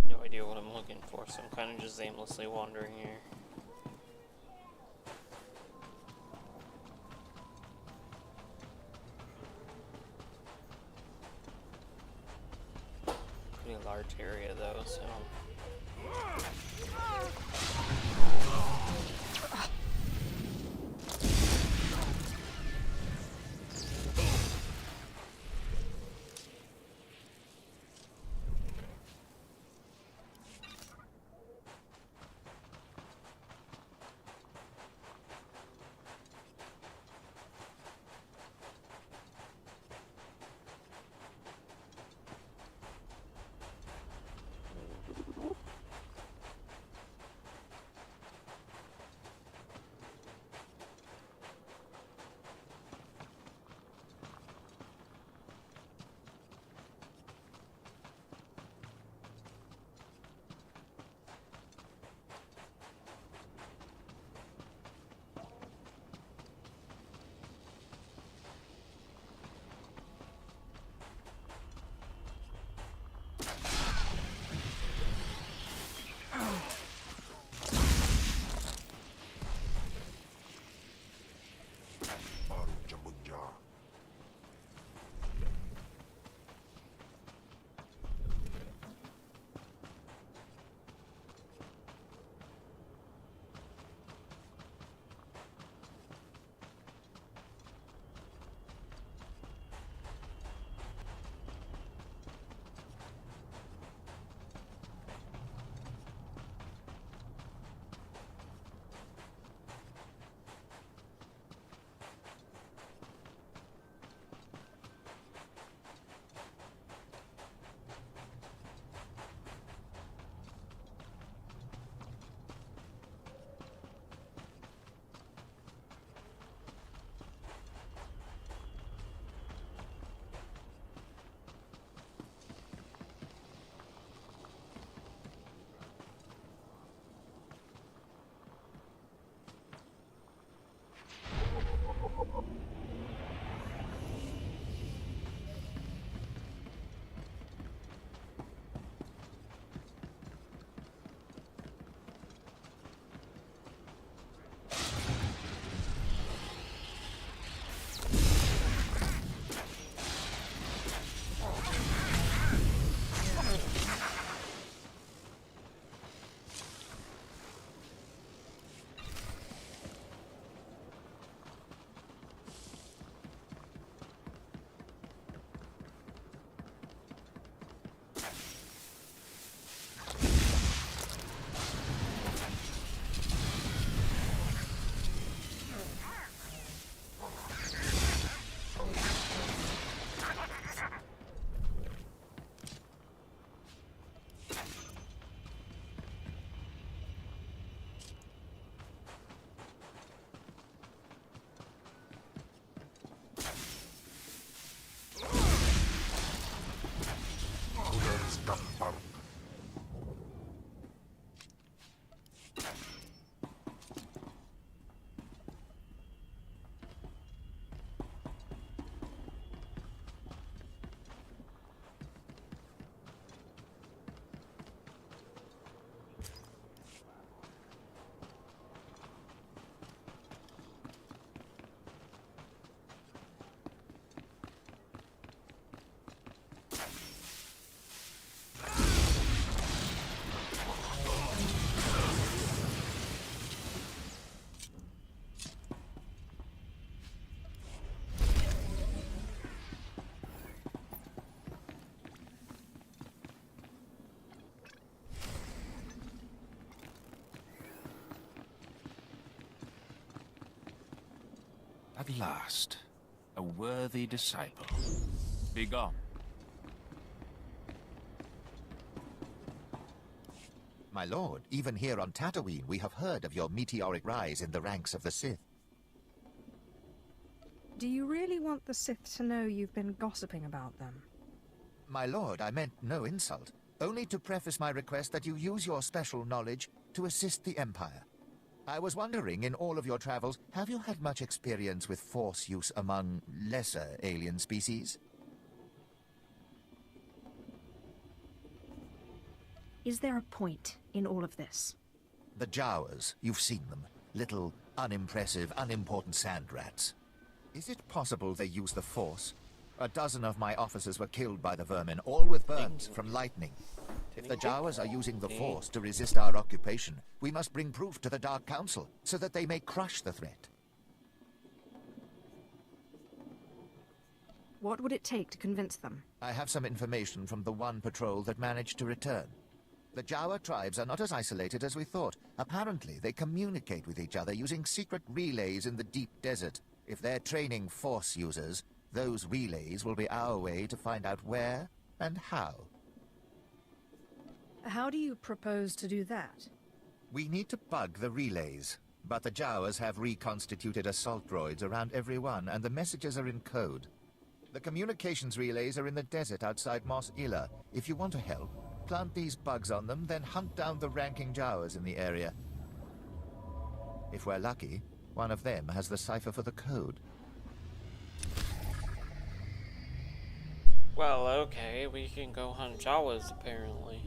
No idea what I'm looking for, so I'm kind of just aimlessly wandering here. Pretty large area though, so... At last, a worthy disciple. Be gone. My lord, even here on Tatooine, we have heard of your meteoric rise in the ranks of the Sith. Do you really want the Sith to know you've been gossiping about them? My lord, I meant no insult. Only to preface my request that you use your special knowledge to assist the Empire. I was wondering, in all of your travels, have you had much experience with Force use among lesser alien species? Is there a point in all of this? The Jawas, you've seen them. Little, unimpressive, unimportant sand rats. Is it possible they use the Force? A dozen of my officers were killed by the vermin, all with burns from lightning. If the Jawas are using the Force to resist our occupation, we must bring proof to the Dark Council, so that they may crush the threat. What would it take to convince them? I have some information from the one patrol that managed to return. The Jawa tribes are not as isolated as we thought. Apparently, they communicate with each other using secret relays in the deep desert. If they're training Force users, those relays will be our way to find out where and how. How do you propose to do that? We need to bug the relays, but the Jawas have reconstituted assault droids around every one, and the messages are in code. The communications relays are in the desert outside Mos Ila. If you want to help, plant these bugs on them, then hunt down the ranking Jawas in the area. If we're lucky, one of them has the cipher for the code. Well, okay, we can go hunt Jawas, apparently.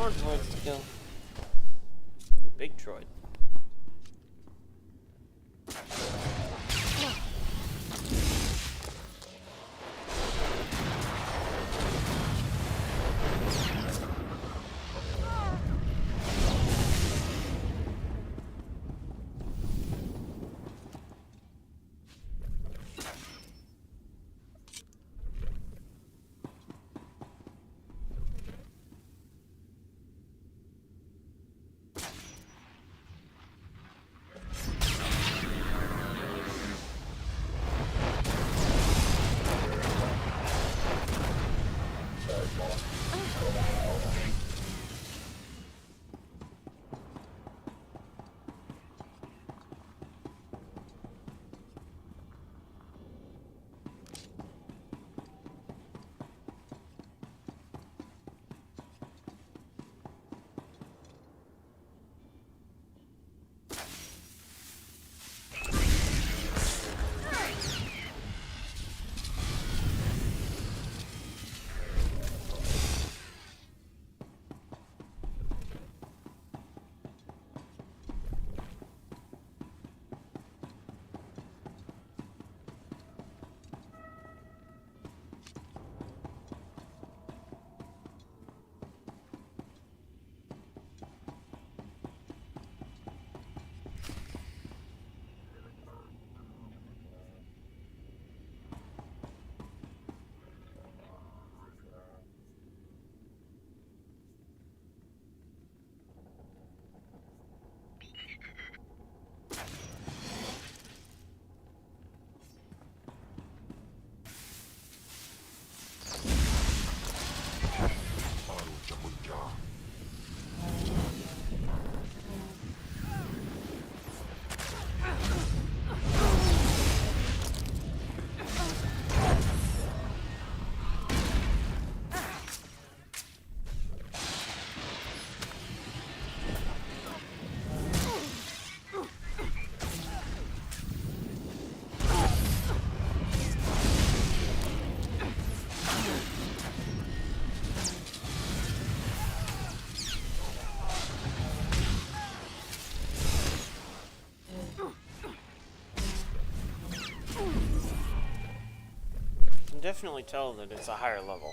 more droids to kill. Ooh, big droid. Definitely tell that it's a higher level.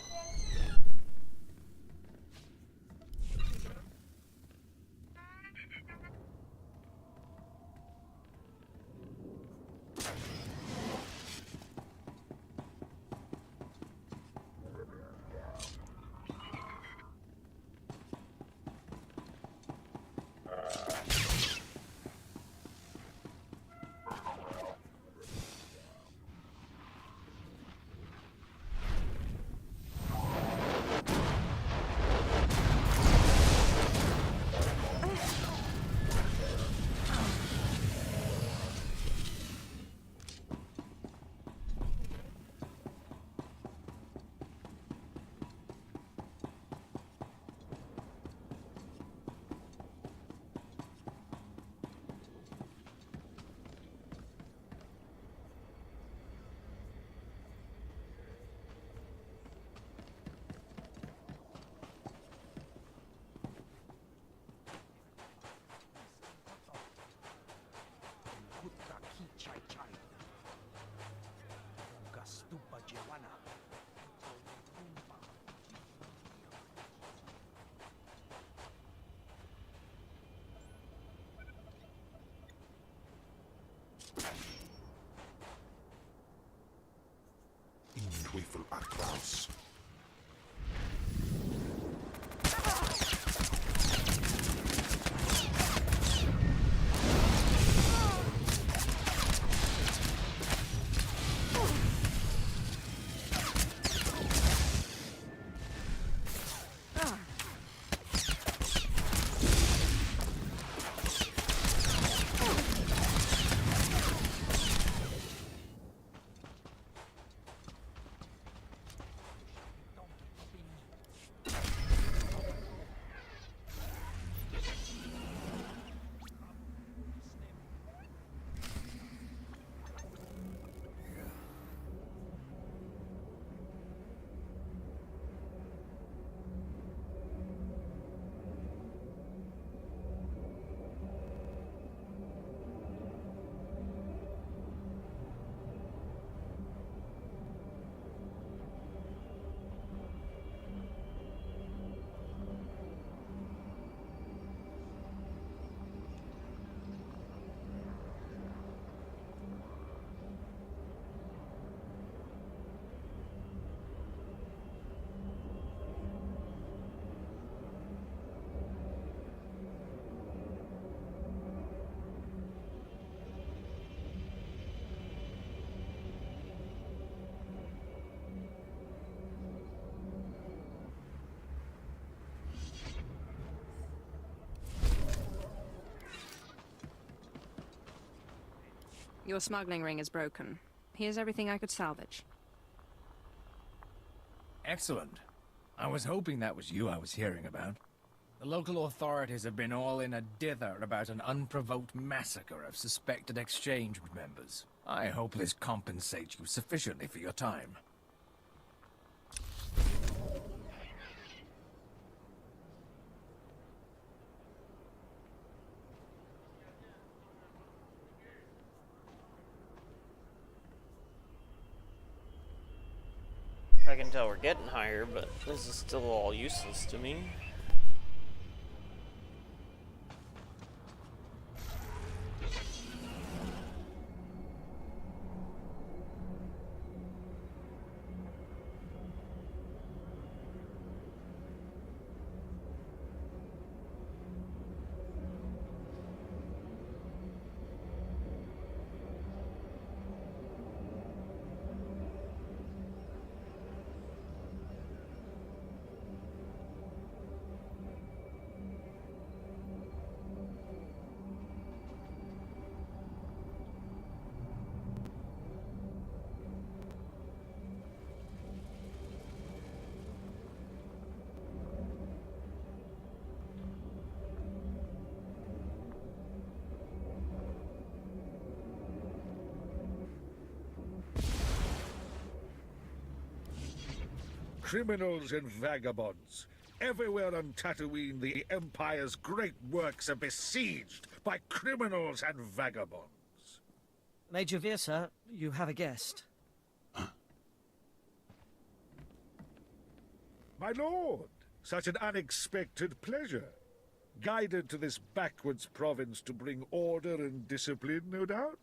Teufel Atlas. Your smuggling ring is broken. Here's everything I could salvage. Excellent. I was hoping that was you I was hearing about. The local authorities have been all in a dither about an unprovoked massacre of suspected exchange members. I hope this compensates you sufficiently for your time. I can tell we're getting higher, but this is still all useless to me. Criminals and vagabonds. Everywhere on Tatooine, the Empire's great works are besieged by criminals and vagabonds. Major Veer, sir, you have a guest. My lord, such an unexpected pleasure. Guided to this backwards province to bring order and discipline, no doubt?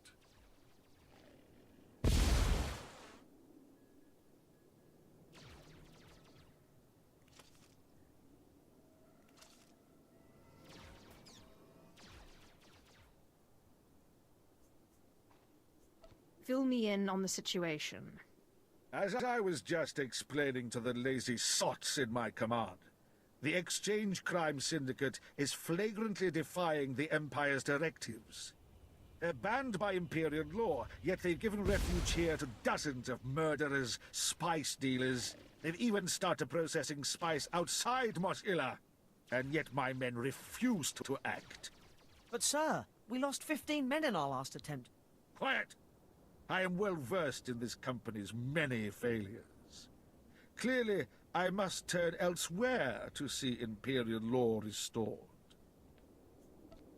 Fill me in on the situation. As I was just explaining to the lazy sots in my command, the Exchange Crime Syndicate is flagrantly defying the Empire's directives. They're banned by Imperial law, yet they've given refuge here to dozens of murderers, spice dealers. They've even started processing spice outside Mos Ila, and yet my men refused to act. But, sir, we lost 15 men in our last attempt. Quiet! I am well versed in this company's many failures. Clearly, I must turn elsewhere to see Imperial law restored.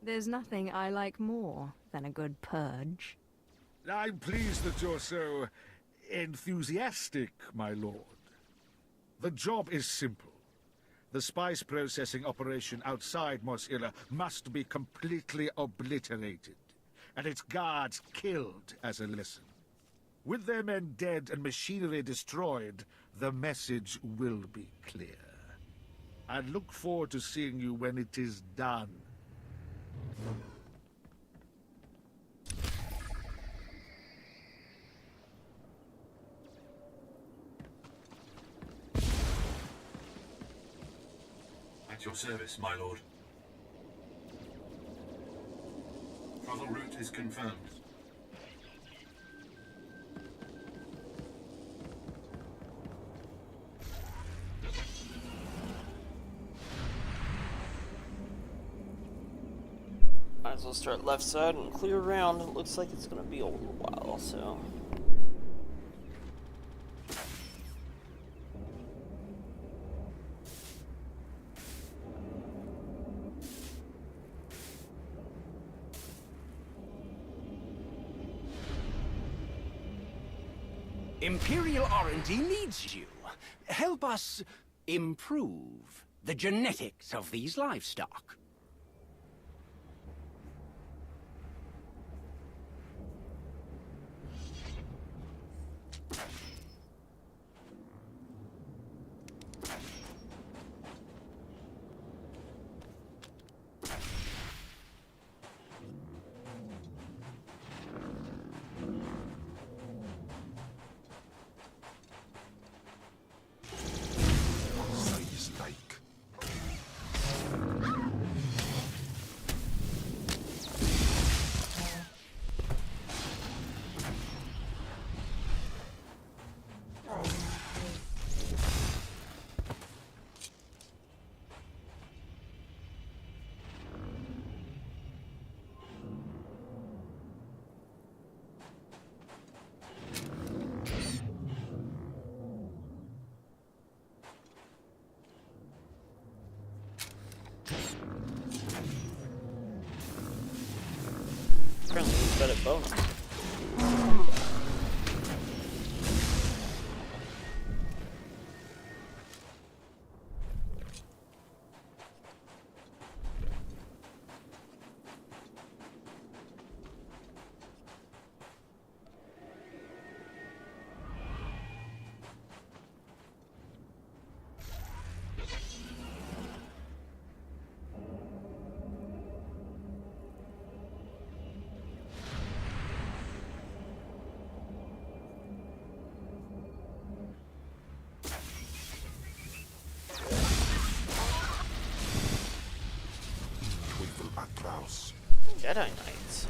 There's nothing I like more than a good purge. I'm pleased that you're so enthusiastic, my lord. The job is simple. The spice processing operation outside Mos Ila must be completely obliterated, and its guards killed as a lesson. With their men dead and machinery destroyed, the message will be clear. I look forward to seeing you when it is done. At your service, my lord. Travel route is confirmed. Might as well start left side and clear around. It looks like it's gonna be a little while, so. Imperial R&D needs you. Help us improve the genetics of these livestock. instead of bonus. Jedi Knights.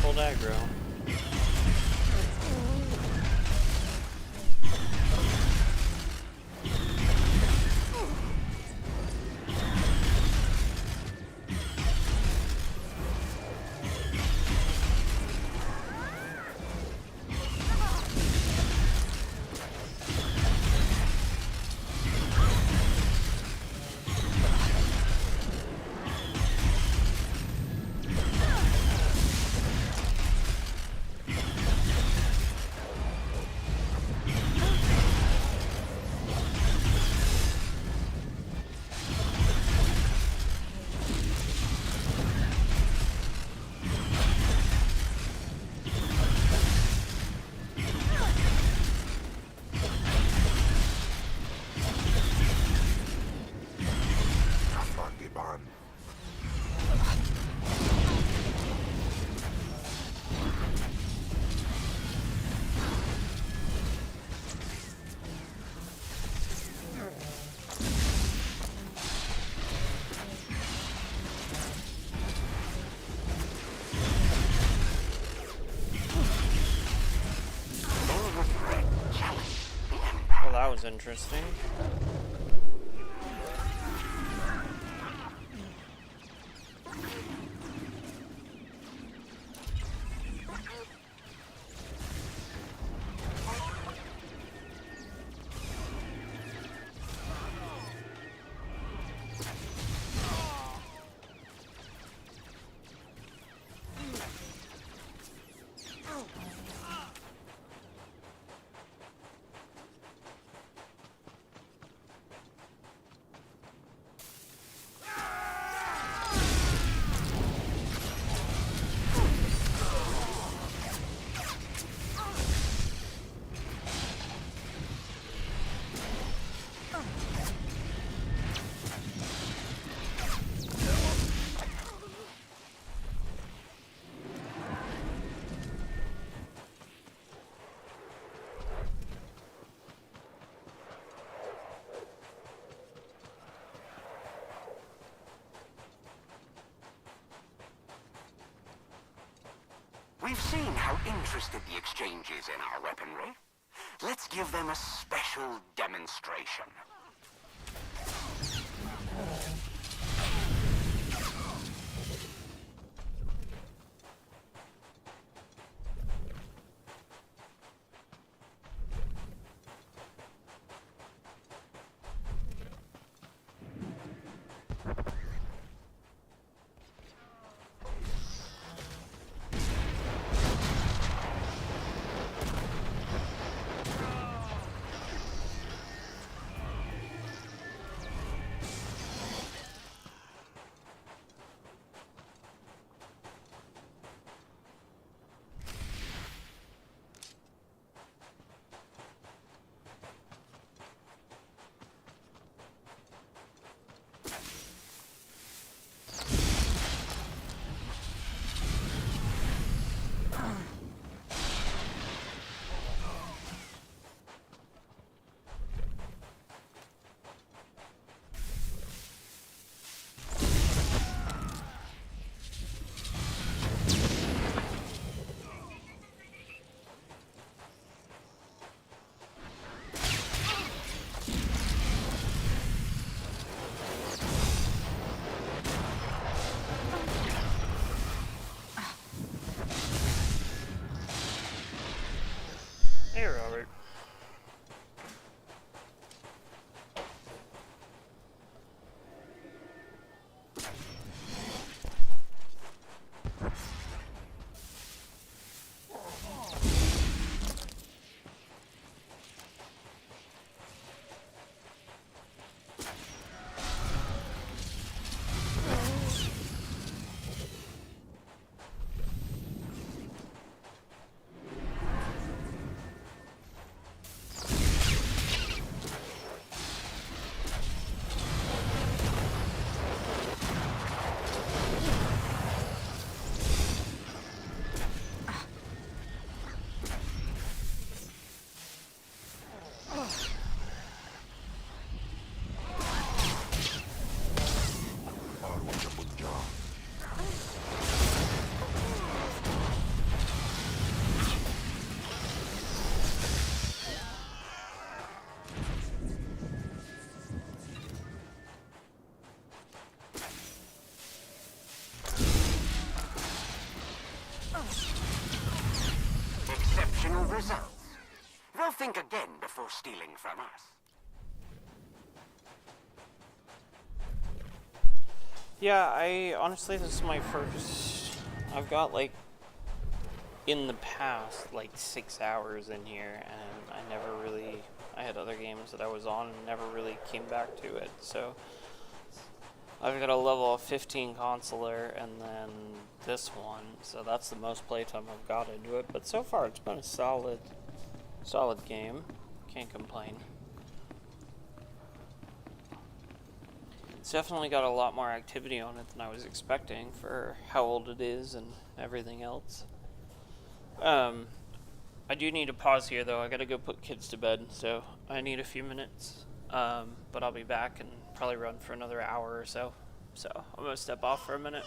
pulled aggro. Well, that was interesting. We've seen how interested the Exchange is in our weaponry. Let's give them a special demonstration. Hey, Robert. Exceptional results. They'll think again before stealing from us. Yeah, I honestly, this is my first. I've got like in the past like 6 hours in here, and I never really. I had other games that I was on and never really came back to it. So I've got a level of 15 consular and then this one, so that's the most playtime I've got into it. But so far, it's been a solid game. Can't complain. It's definitely got a lot more activity on it than I was expecting for how old it is and everything else. I do need to pause here though. I gotta go put kids to bed, so I need a few minutes. But I'll be back and probably run for another hour or so. So I'm gonna step off for a minute.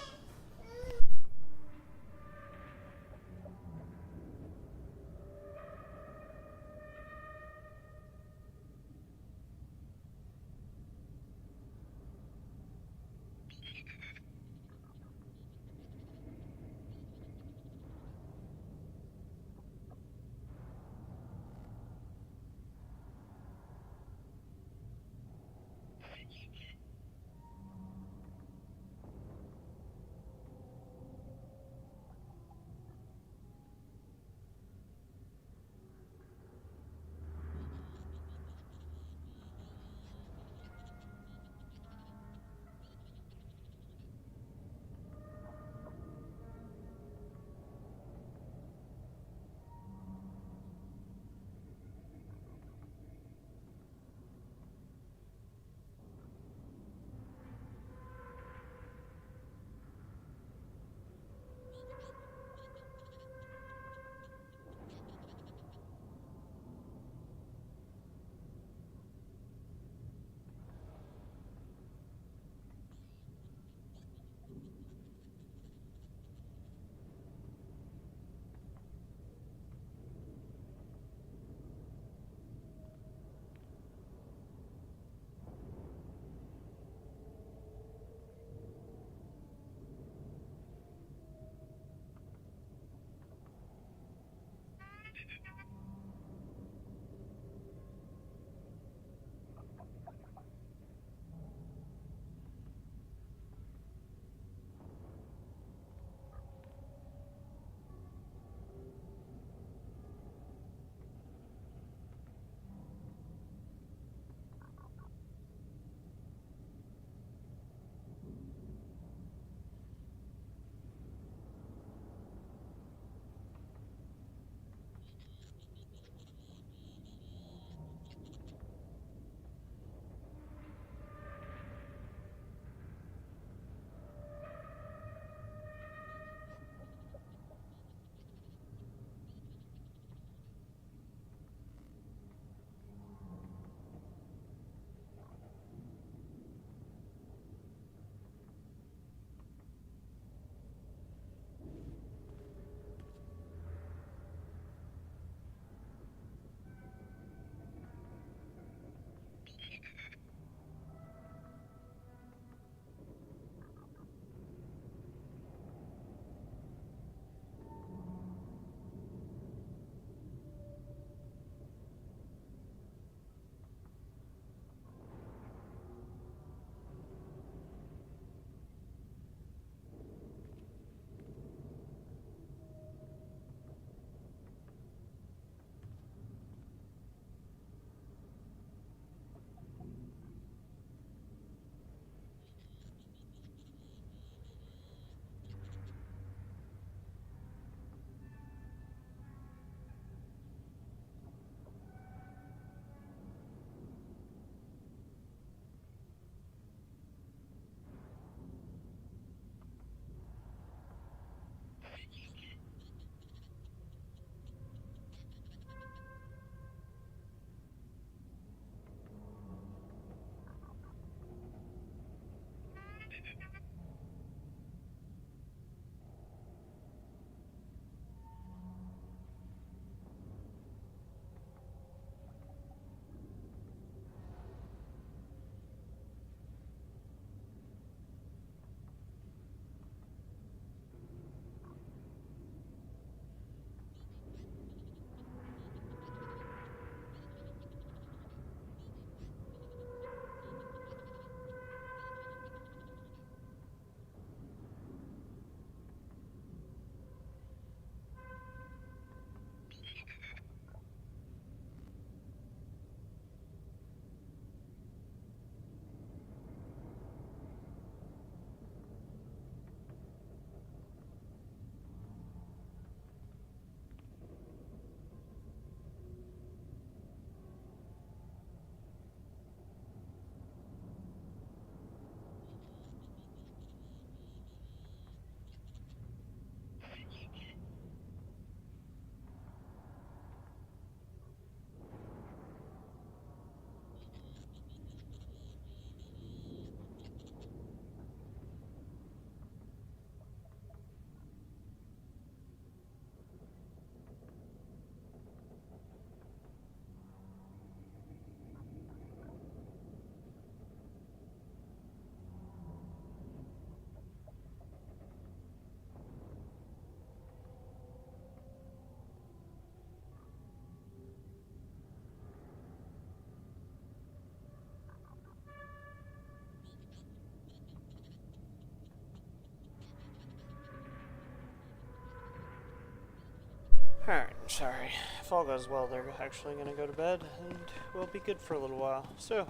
Alright, sorry. If all goes well, they're actually gonna go to bed, and we'll be good for a little while. So,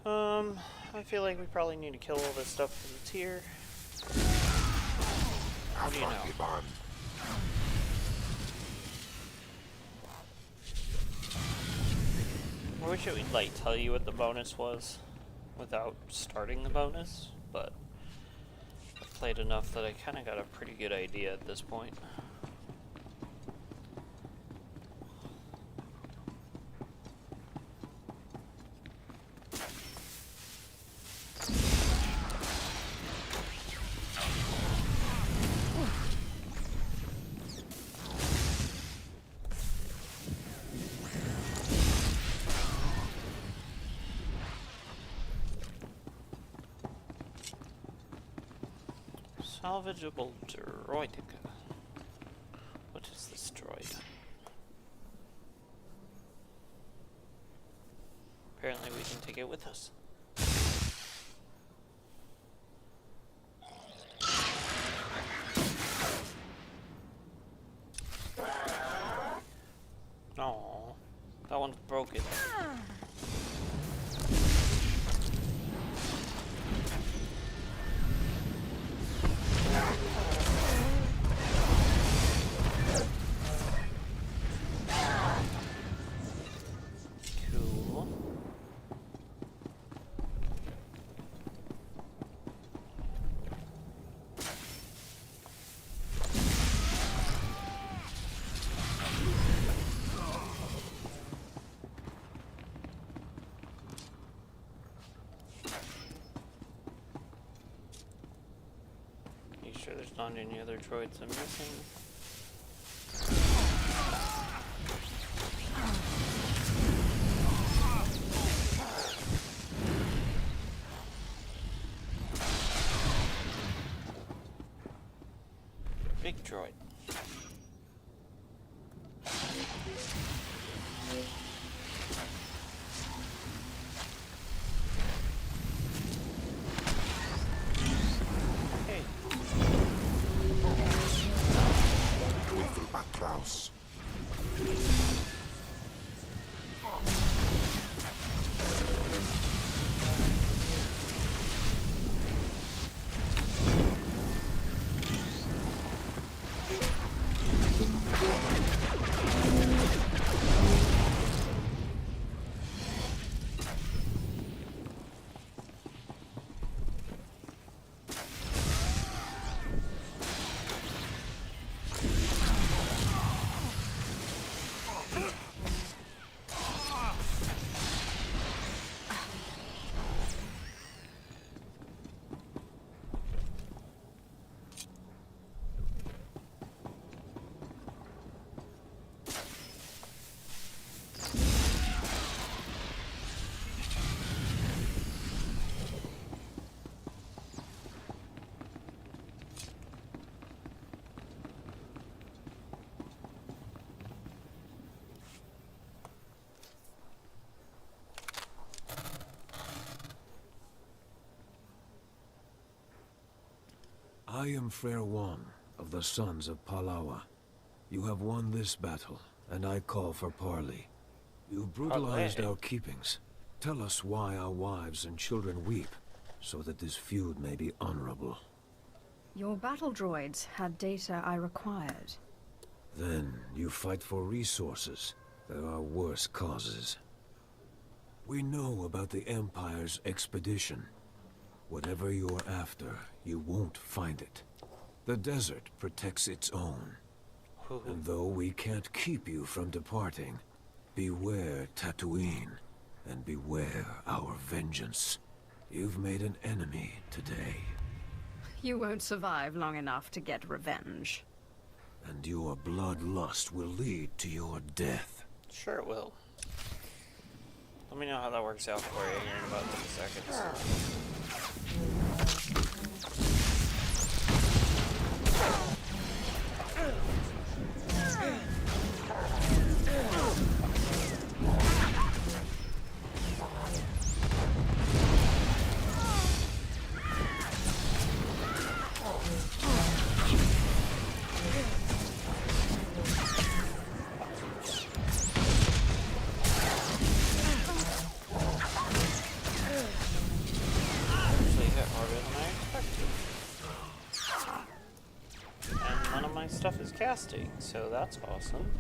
I feel like we probably need to kill all this stuff because it's here. What do you know? I wish it would, like, tell you what the bonus was without starting the bonus, but I've played enough that I kind of got a pretty good idea at this point. Salvageable droidica. What is this droid? Apparently we can take it with us. Oh, that one's broken. Sure there's not any other droids I'm missing. Big droid. I am Fair One of the Sons of Palawa. You have won this battle, and I call for parley. You brutalized our keepings. Tell us why our wives and children weep, so that this feud may be honorable. Your battle droids had data I required. Then you fight for resources. There are worse causes. We know about the Empire's expedition. Whatever you're after, you won't find it. The desert protects its own. And though we can't keep you from departing, beware Tatooine, and beware our vengeance. You've made an enemy today. You won't survive long enough to get revenge. And your bloodlust will lead to your death. Sure it will. Let me know how that works out for you here in about 3 seconds. casting, so that's awesome.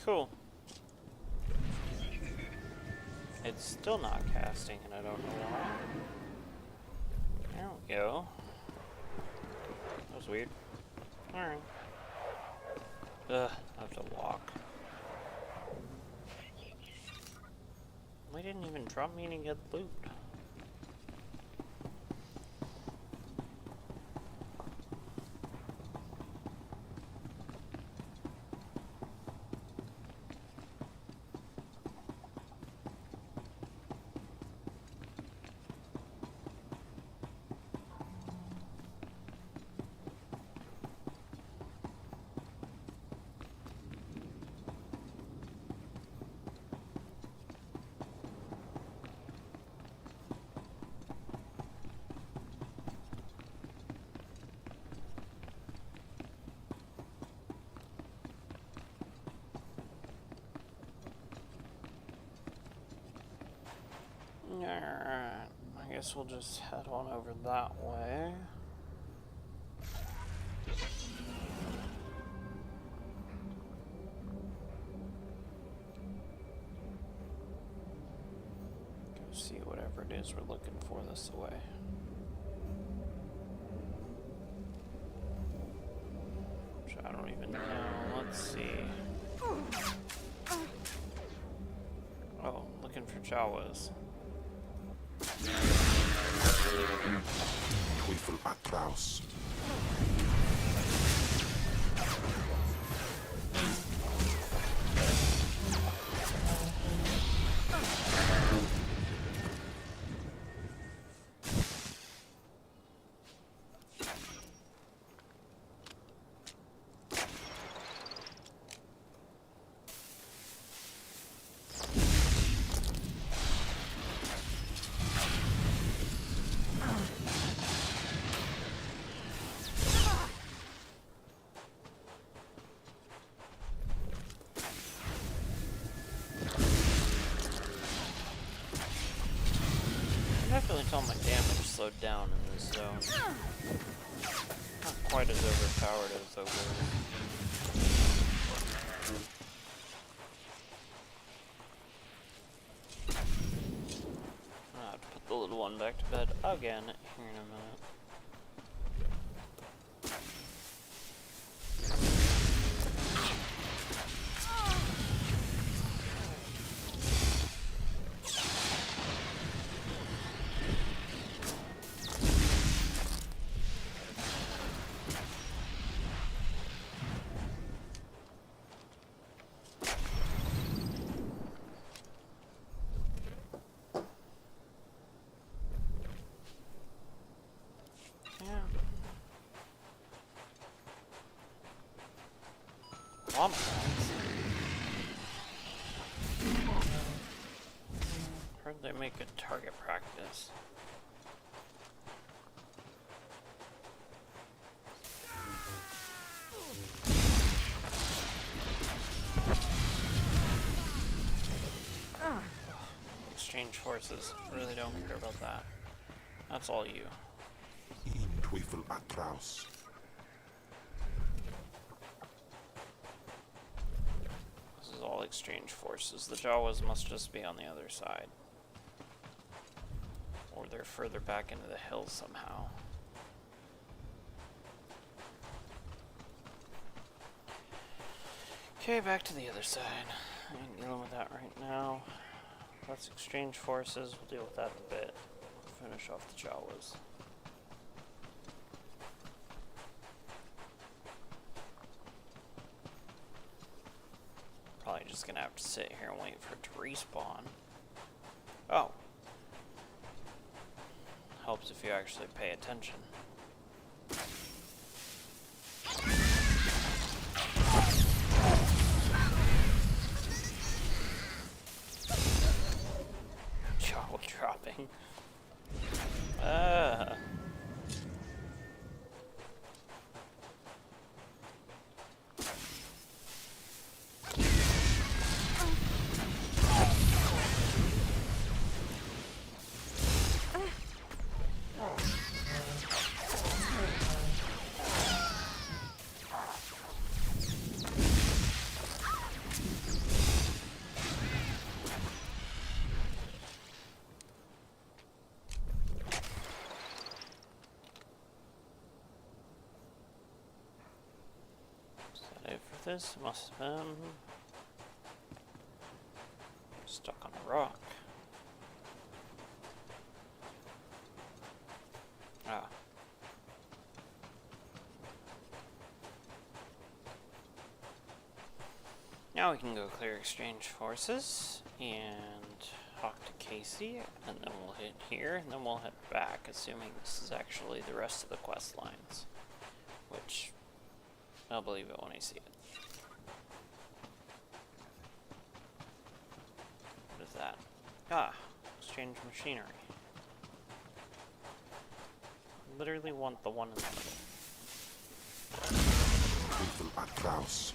Cool. It's still not casting, and I don't know why. There we go. That was weird. Alright. Ugh, I have to walk. They didn't even drop me any good loot. Alright, I guess we'll just head on over that way. Go see whatever it is we're looking for this way. Which I don't even know. Let's see. Oh, looking for Jawas. Teufel atroz. I definitely tell my damage slowed down in this zone. Not quite as overpowered as I was. I'll have to put the little one back to bed again here in a minute. Llama guys. Heard they make good target practice. Exchange forces. Really don't care about that. That's all you. Teufel atroz. This is all exchange forces. The Jawas must just be on the other side. Or they're further back into the hills somehow. Okay, back to the other side. I ain't dealing with that right now. That's exchange forces. We'll deal with that in a bit. We'll finish off the Jawas. Probably just gonna have to sit here and wait for it to respawn. Oh. Helps if you actually pay attention. Jaw dropping. This must have been stuck on a rock. Ah. Now we can go clear exchange forces and talk to Casey, and then we'll hit here, and then we'll head back, assuming this is actually the rest of the quest lines. Which, I'll believe it when I see it. What is that? Ah, exchange machinery. Literally want the one in the middle. Lethal advance.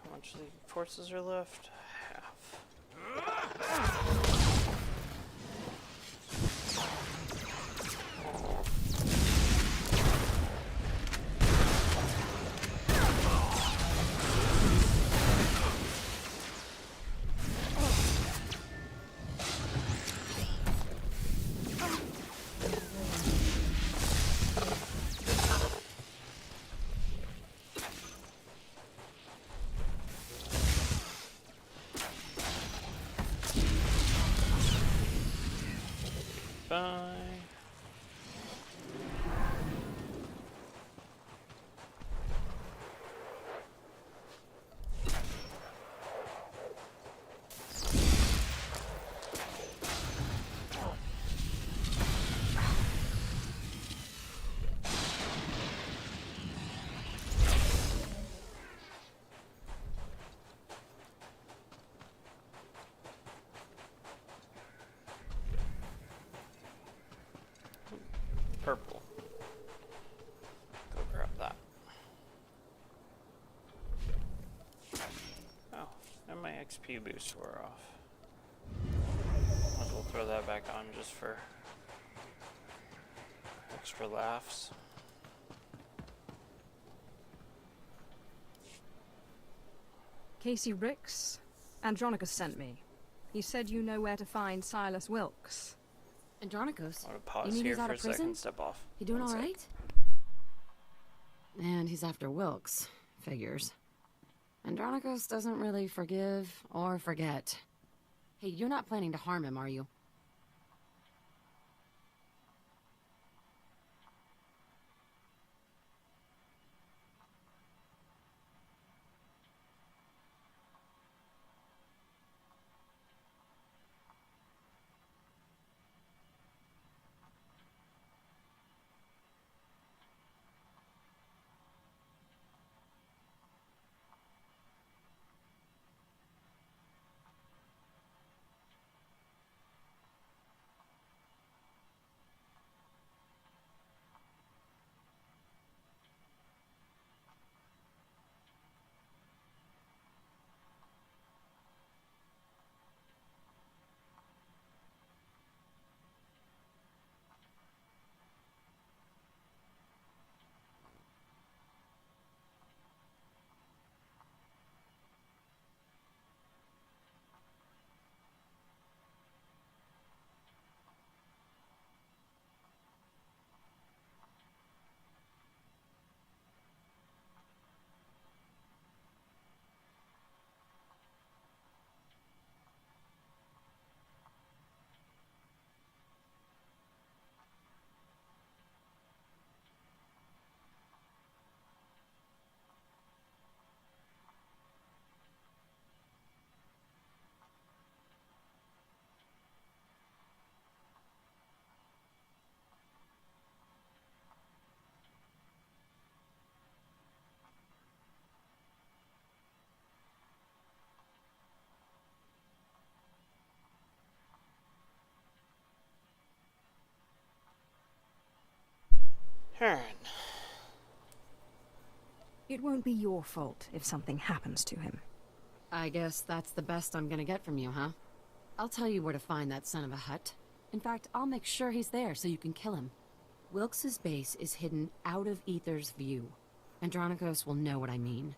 How much of the forces are left? Half. Bye. Purple. Go grab that. Oh, and my XP boost wore off. Might as well throw that back on just for extra laughs. Casey Ricks, Andronicus sent me. He said you know where to find Silas Wilkes. Andronicus? I'm gonna You pause mean here he's out for of a second, prison? step off. He doing One all sec. right? And he's after Wilkes. Figures. Andronicus doesn't really forgive or forget. Hey, you're not planning to harm him, are you? Alright. It won't be your fault if something happens to him. I guess that's the best I'm gonna get from you, huh? I'll tell you where to find that son of a hut. In fact, I'll make sure he's there so you can kill him. Wilkes's base is hidden out of Aether's view. Andronikos will know what I mean.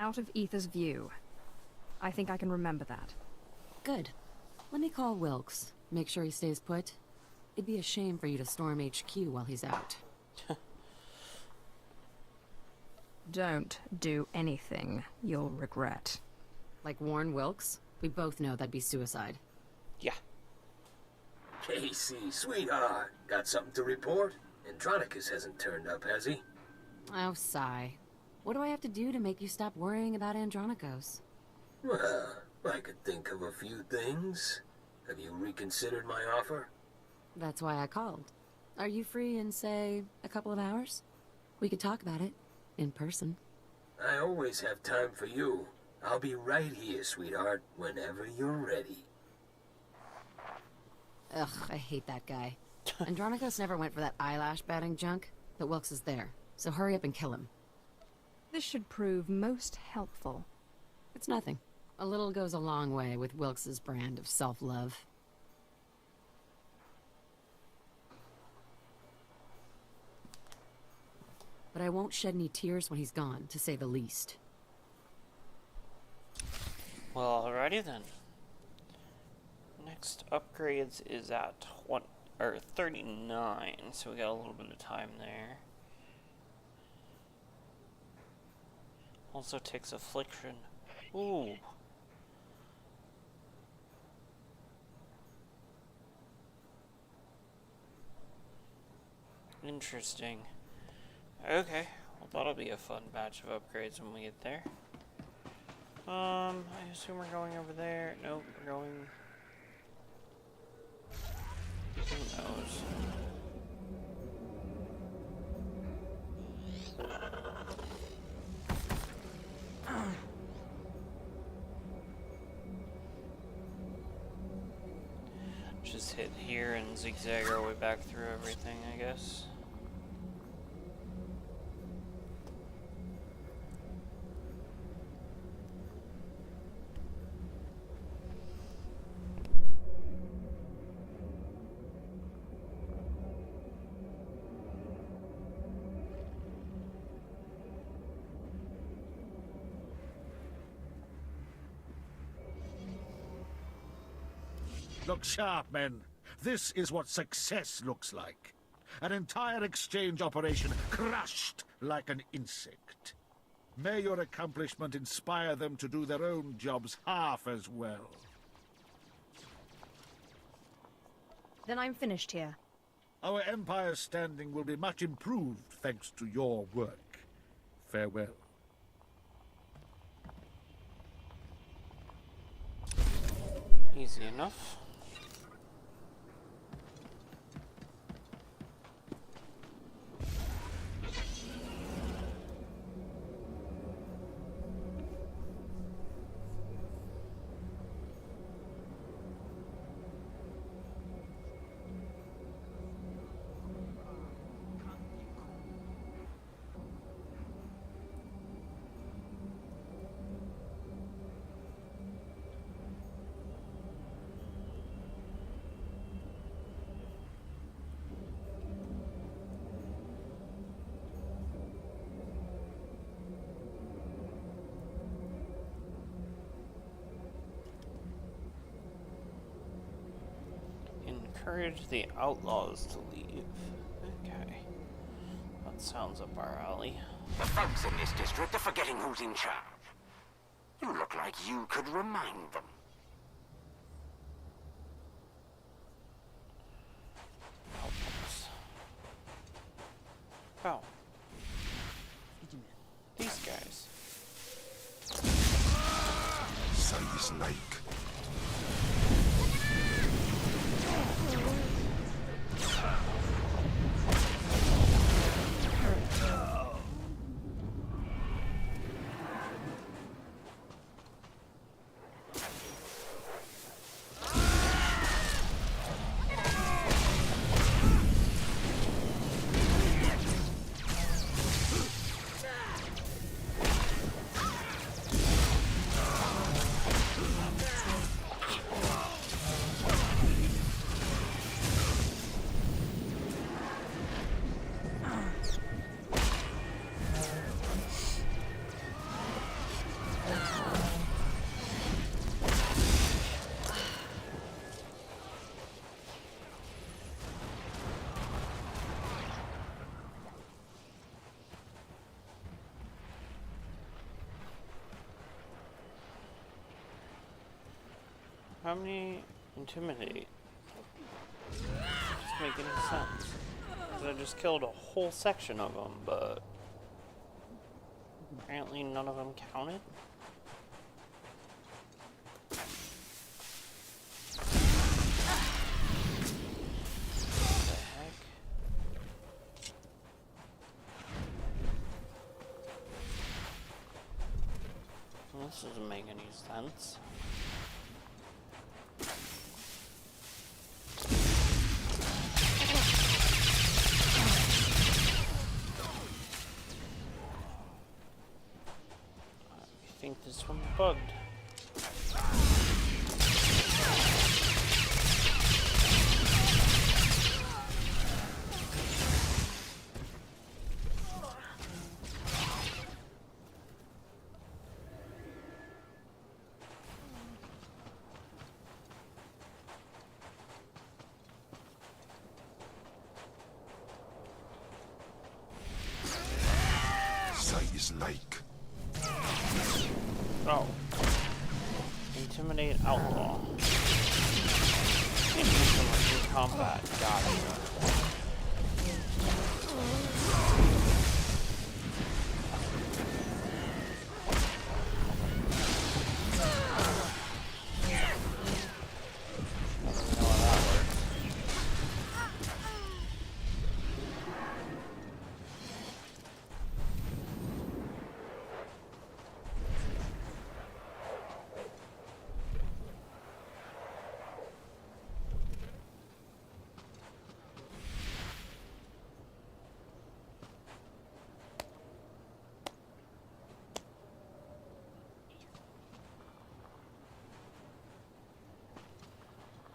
Out of Aether's view. I think I can remember that. Good. Let me call Wilkes. Make sure he stays put. It'd be a shame for you to storm HQ while he's out. Don't do anything you'll regret. Like warn Wilkes? We both know that'd be suicide. Yeah. Casey, sweetheart, got something to report? Andronicus hasn't turned up, has he? Oh, sigh. What do I have to do to make you stop worrying about Andronikos? Well, I could think of a few things. Have you reconsidered my offer? That's why I called. Are you free in, say, a couple of hours? We could talk about it. In person. I always have time for you. I'll be right here, sweetheart, whenever you're ready. Ugh, I hate that guy. Andronikos never went for that eyelash batting junk, but Wilkes is there, so hurry up and kill him. This should prove most helpful. It's nothing. A little goes a long way with Wilkes's brand of self-love. But I won't shed any tears when he's gone, to say the least. Well, alrighty then. Next upgrades is at 39, so we got a little bit of time there. Also takes affliction. Ooh. Interesting. Okay, well that'll be a fun batch of upgrades when we get there. I assume we're going over there. Nope, we're going... Who knows? Just hit here and zigzag our way back through everything, I guess. Look sharp, men. This is what success looks like. An entire exchange operation crushed like an insect. May your accomplishment inspire them to do their own jobs half as well. Then I'm finished here. Our Empire's standing will be much improved thanks to your work. Farewell. Easy enough. Encourage the outlaws to leave. Okay. That sounds up our alley. The folks in this district are forgetting who's in charge. You look like you could remind them. Oh. These guys. Size like. How many intimidate? Doesn't make any sense. 'Cause I just killed a whole section of them, but apparently none of them counted. What the heck? This doesn't make any sense. I think this one's bugged. Is like. Oh. Intimidate outlaw. Can't use so much in combat. Got it.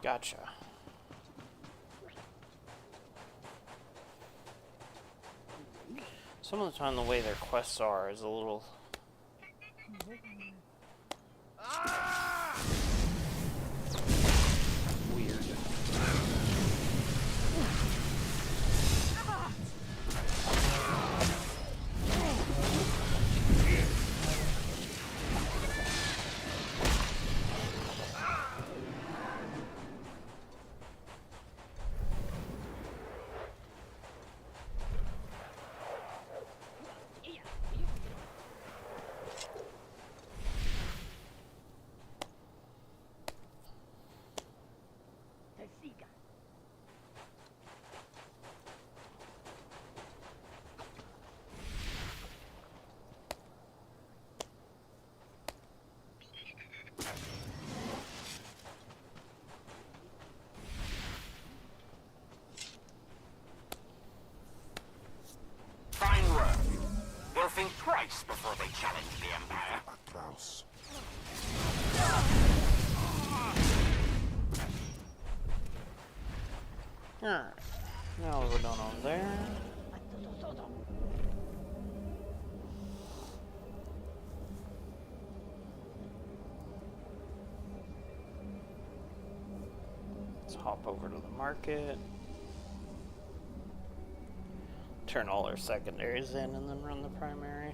Gotcha. Some of the time the way their quests are is a little... weird. Fine work. They'll think twice before they challenge the Empire. Atroz. Alright. Now we're done over there. Let's hop over to the market. Turn all our secondaries in and then run the primary.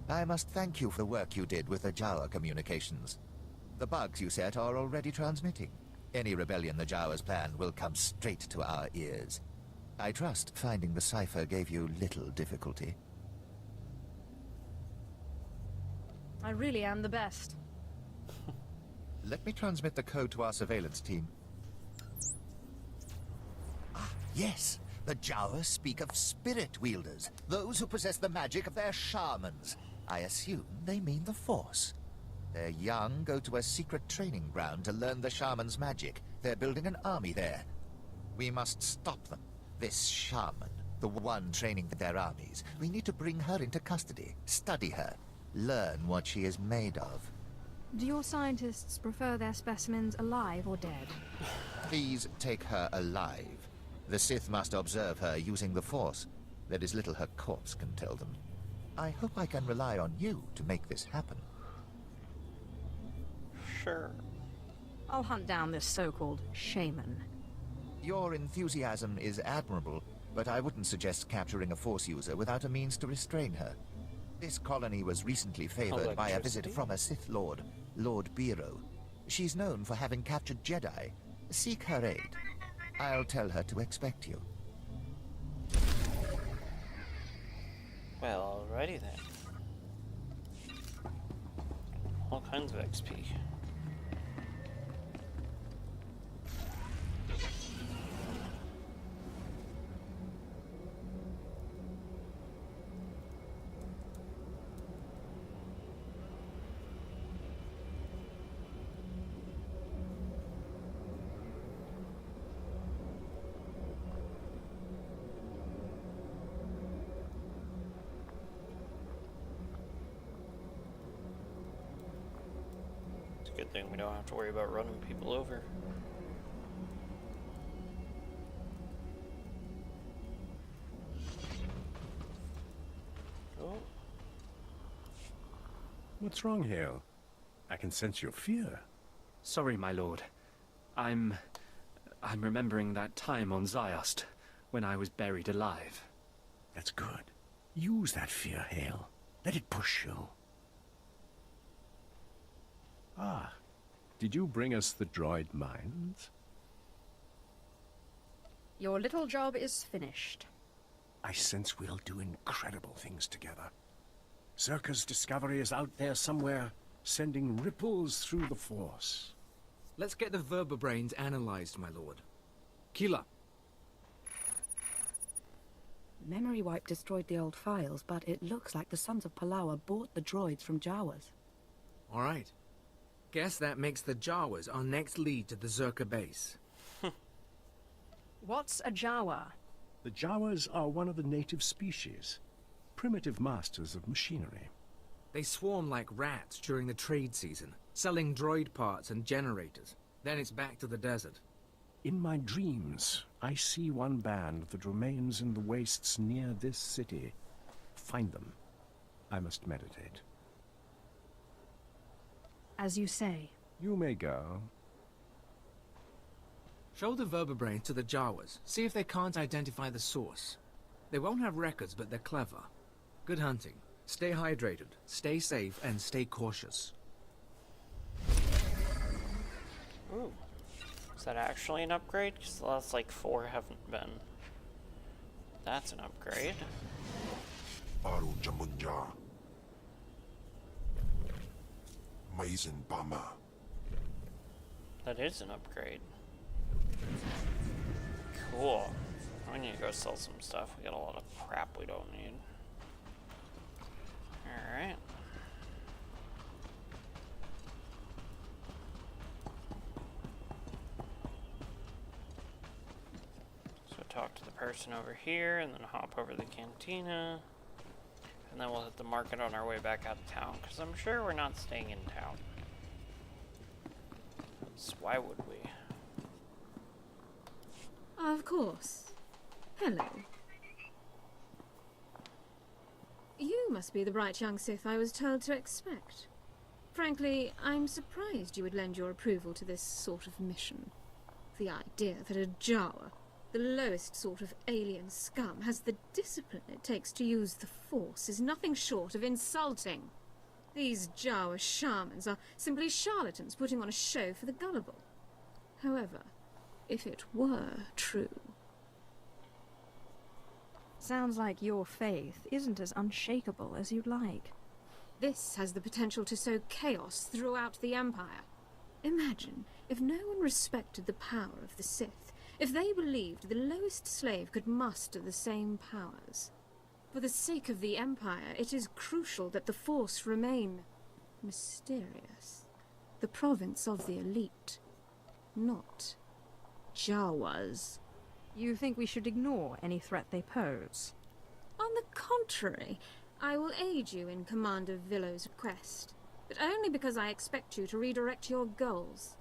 I must thank you for the work you did with the Jawa communications. The bugs you set are already transmitting. Any rebellion the Jawas plan will come straight to our ears. I trust finding the cipher gave you little difficulty. I really am the best. Let me transmit the code to our surveillance team. Ah, yes! The Jawas speak of spirit wielders, those who possess the magic of their shamans. I assume they mean the Force. Their young go to a secret training ground to learn the shaman's magic. They're building an army there. We must stop them. This shaman, the one training their armies. We need to bring her into custody, study her, learn what she is made of. Do your scientists prefer their specimens alive or dead? Please take her alive. The Sith must observe her using the Force. There is little her corpse can tell them. I hope I can rely on you to make this happen. Sure. I'll hunt down this so-called shaman. Your enthusiasm is admirable, but I wouldn't suggest capturing a Force user without a means to restrain her. This colony was recently favored by a visit from a Sith Lord, Lord Biro. She's known for having captured Jedi. Seek her aid. I'll tell her to expect you. Well, alrighty then. All kinds of XP. Good thing we don't have to worry about running people over. Oh. What's wrong, Hale? I can sense your fear. Sorry, my lord. I'm remembering that time on Ziost, when I was buried alive. That's good. Use that fear, Hale. Let it push you. Ah, did you bring us the droid mines? Your little job is finished. I sense we'll do incredible things together. Zerka's discovery is out there somewhere, sending ripples through the Force. Let's get the vertebrains analyzed, my lord. Keela. Memory wipe destroyed the old files, but it looks like the Sons of Palawa bought the droids from Jawas. All right. Guess that makes the Jawas our next lead to the Zerka base. What's a Jawa? The Jawas are one of the native species, primitive masters of machinery. They swarm like rats during the trade season, selling droid parts and generators. Then it's back to the desert. In my dreams, I see one band that remains in the wastes near this city. Find them. I must meditate. As you say. You may go. Show the vertebrains to the Jawas. See if they can't identify the source. They won't have records, but they're clever. Good hunting. Stay hydrated, stay safe, and stay cautious. Ooh. Is that actually an upgrade? Because the last, like, 4 haven't been. That's an upgrade. Aru Jamunja. Maizen Bama. That is an upgrade. Cool. We need to go sell some stuff. We got a lot of crap we don't need. Alright. So talk to the person over here and then hop over to the cantina. And then we'll hit the market on our way back out of town, because I'm sure we're not staying in town. So why would we? Of course. Hello. You must be the bright young Sith I was told to expect. Frankly, I'm surprised you would lend your approval to this sort of mission. The idea that a Jawa, the lowest sort of alien scum, has the discipline it takes to use the Force is nothing short of insulting. These Jawa shamans are simply charlatans putting on a show for the gullible. However, if it were true... Sounds like your faith isn't as unshakable as you'd like. This has the potential to sow chaos throughout the Empire. Imagine if no one respected the power of the Sith, if they believed the lowest slave could muster the same powers. For the sake of the Empire, it is crucial that the Force remain mysterious. The province of the elite, not Jawas. You think we should ignore any threat they pose? On the contrary, I will aid you in Commander Villo's quest, but only because I expect you to redirect your goals.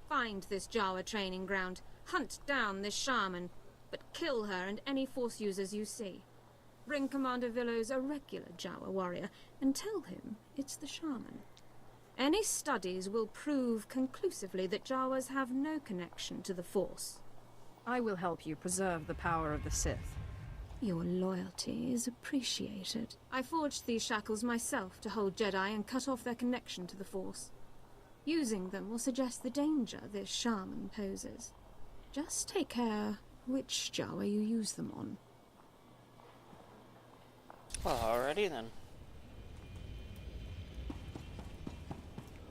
Find this Jawa training ground, hunt down this shaman, but kill her and any Force users you see. Bring Commander Villo's a regular Jawa warrior, and tell him it's the shaman. Any studies will prove conclusively that Jawas have no connection to the Force. I will help you preserve the power of the Sith. Your loyalty is appreciated. I forged these shackles myself to hold Jedi and cut off their connection to the Force. Using them will suggest the danger this shaman poses. Just take care which Jawa you use them on. Well, alrighty then.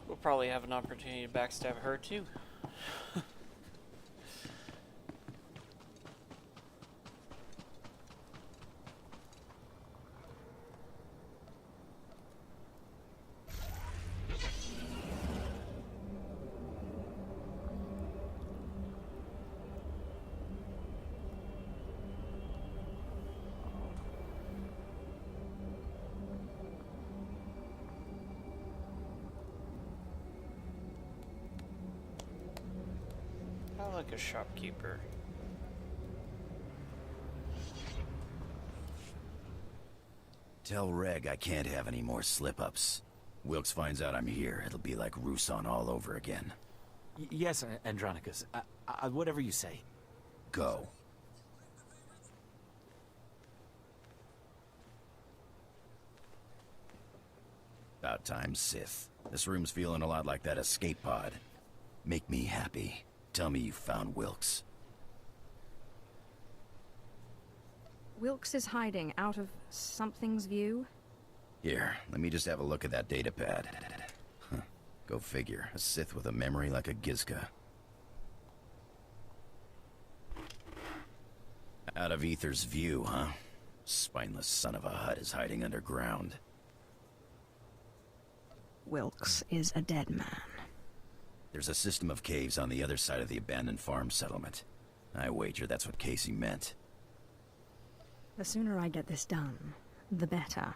We'll probably have an opportunity to backstab her too. I like a shopkeeper. Tell Reg I can't have any more slip-ups. Wilkes finds out I'm here, it'll be like Rusan all over again. Yes, Andronicus. Whatever you say. Go. About time, Sith. This room's feeling a lot like that escape pod. Make me happy. Tell me you found Wilkes. Wilkes is hiding out of something's view? Here, let me just have a look at that datapad. Huh. Go figure. A Sith with a memory like a Gizka. Out of Ether's view, huh? Spineless son of a Hutt is hiding underground. Wilkes is a dead man. There's a system of caves on the other side of the abandoned farm settlement. I wager that's what Casey meant. The sooner I get this done, the better.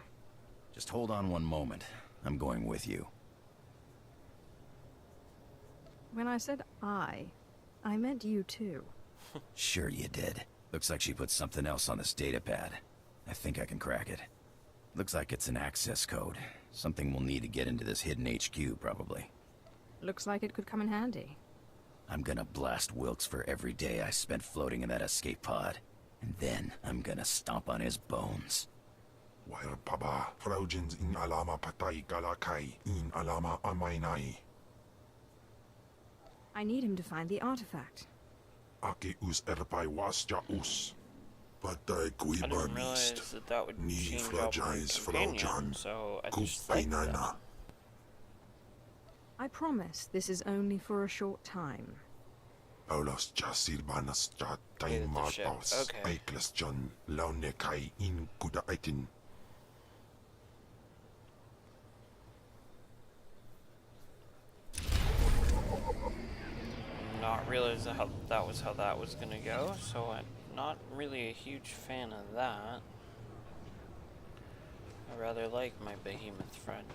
Just hold on one moment. I'm going with you. When I said I meant you too. Sure you did. Looks like she put something else on this datapad. I think I can crack it. Looks like it's an access code. Something we'll need to get into this hidden HQ, probably. Looks like it could come in handy. I'm gonna blast Wilkes for every day I spent floating in that escape pod. And then I'm gonna stomp on his bones. Wair paba, Fraujins in alama patay galakai, in alama amainai. I need him to find the artifact. Ake us erpai wasja us. Patay I didn't kuiba realize mist. that would Ni change out my fragise companion, Fraujan. so I just like that. Kupainana. I promise this is only for a short time. Paulos jasir banas ja tain marpaus. Okay. Aikles John laune kai in kuda aitin. Not realize how that was gonna go, so I'm not really a huge fan of that. I rather like my behemoth friend.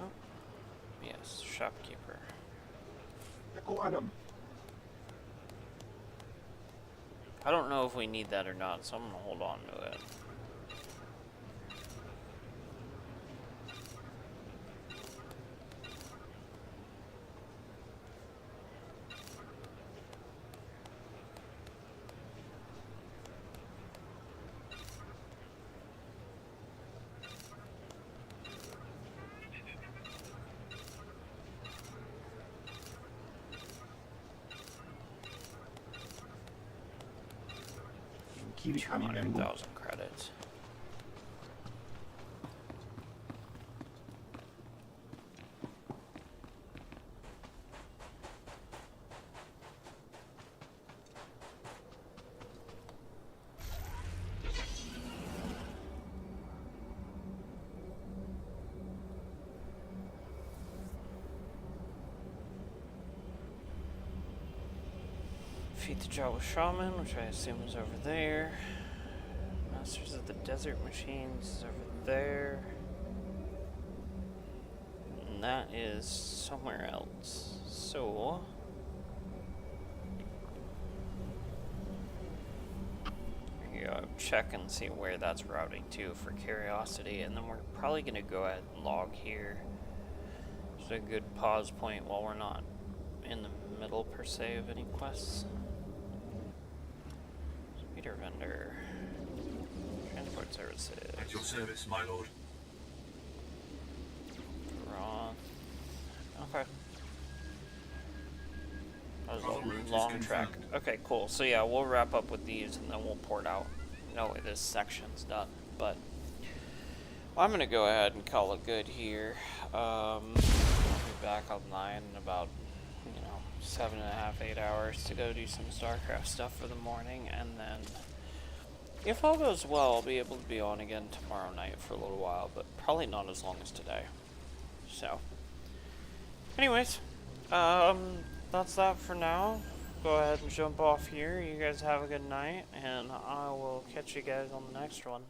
Oh, yes, shopkeeper. I don't know if we need that or not, so I'm gonna hold on to it. Keep it coming, 200,000 credits. defeat the Jawa Shaman, which I assume is over there. Masters of the Desert Machines is over there. And that is somewhere else. So... check and see where that's routing to for curiosity, and then we're probably going to go ahead and log here. It's a good pause point while we're not in the middle per se of any quests. Speeder vendor, transport services. At your service, my lord. Raw. Okay. That was a long track. Okay, cool. So yeah, we'll wrap up with these and then we'll port out. No way this section's done. But well, I'm gonna go ahead and call it good here. I'll be back online in about 7.5, 8 hours to go do some StarCraft stuff for the morning, and then if all goes well, I'll be able to be on again tomorrow night for a little while, but probably not as long as today. So, anyways, that's that for now. Go ahead and jump off here. You guys have a good night, and I will catch you guys on the next one.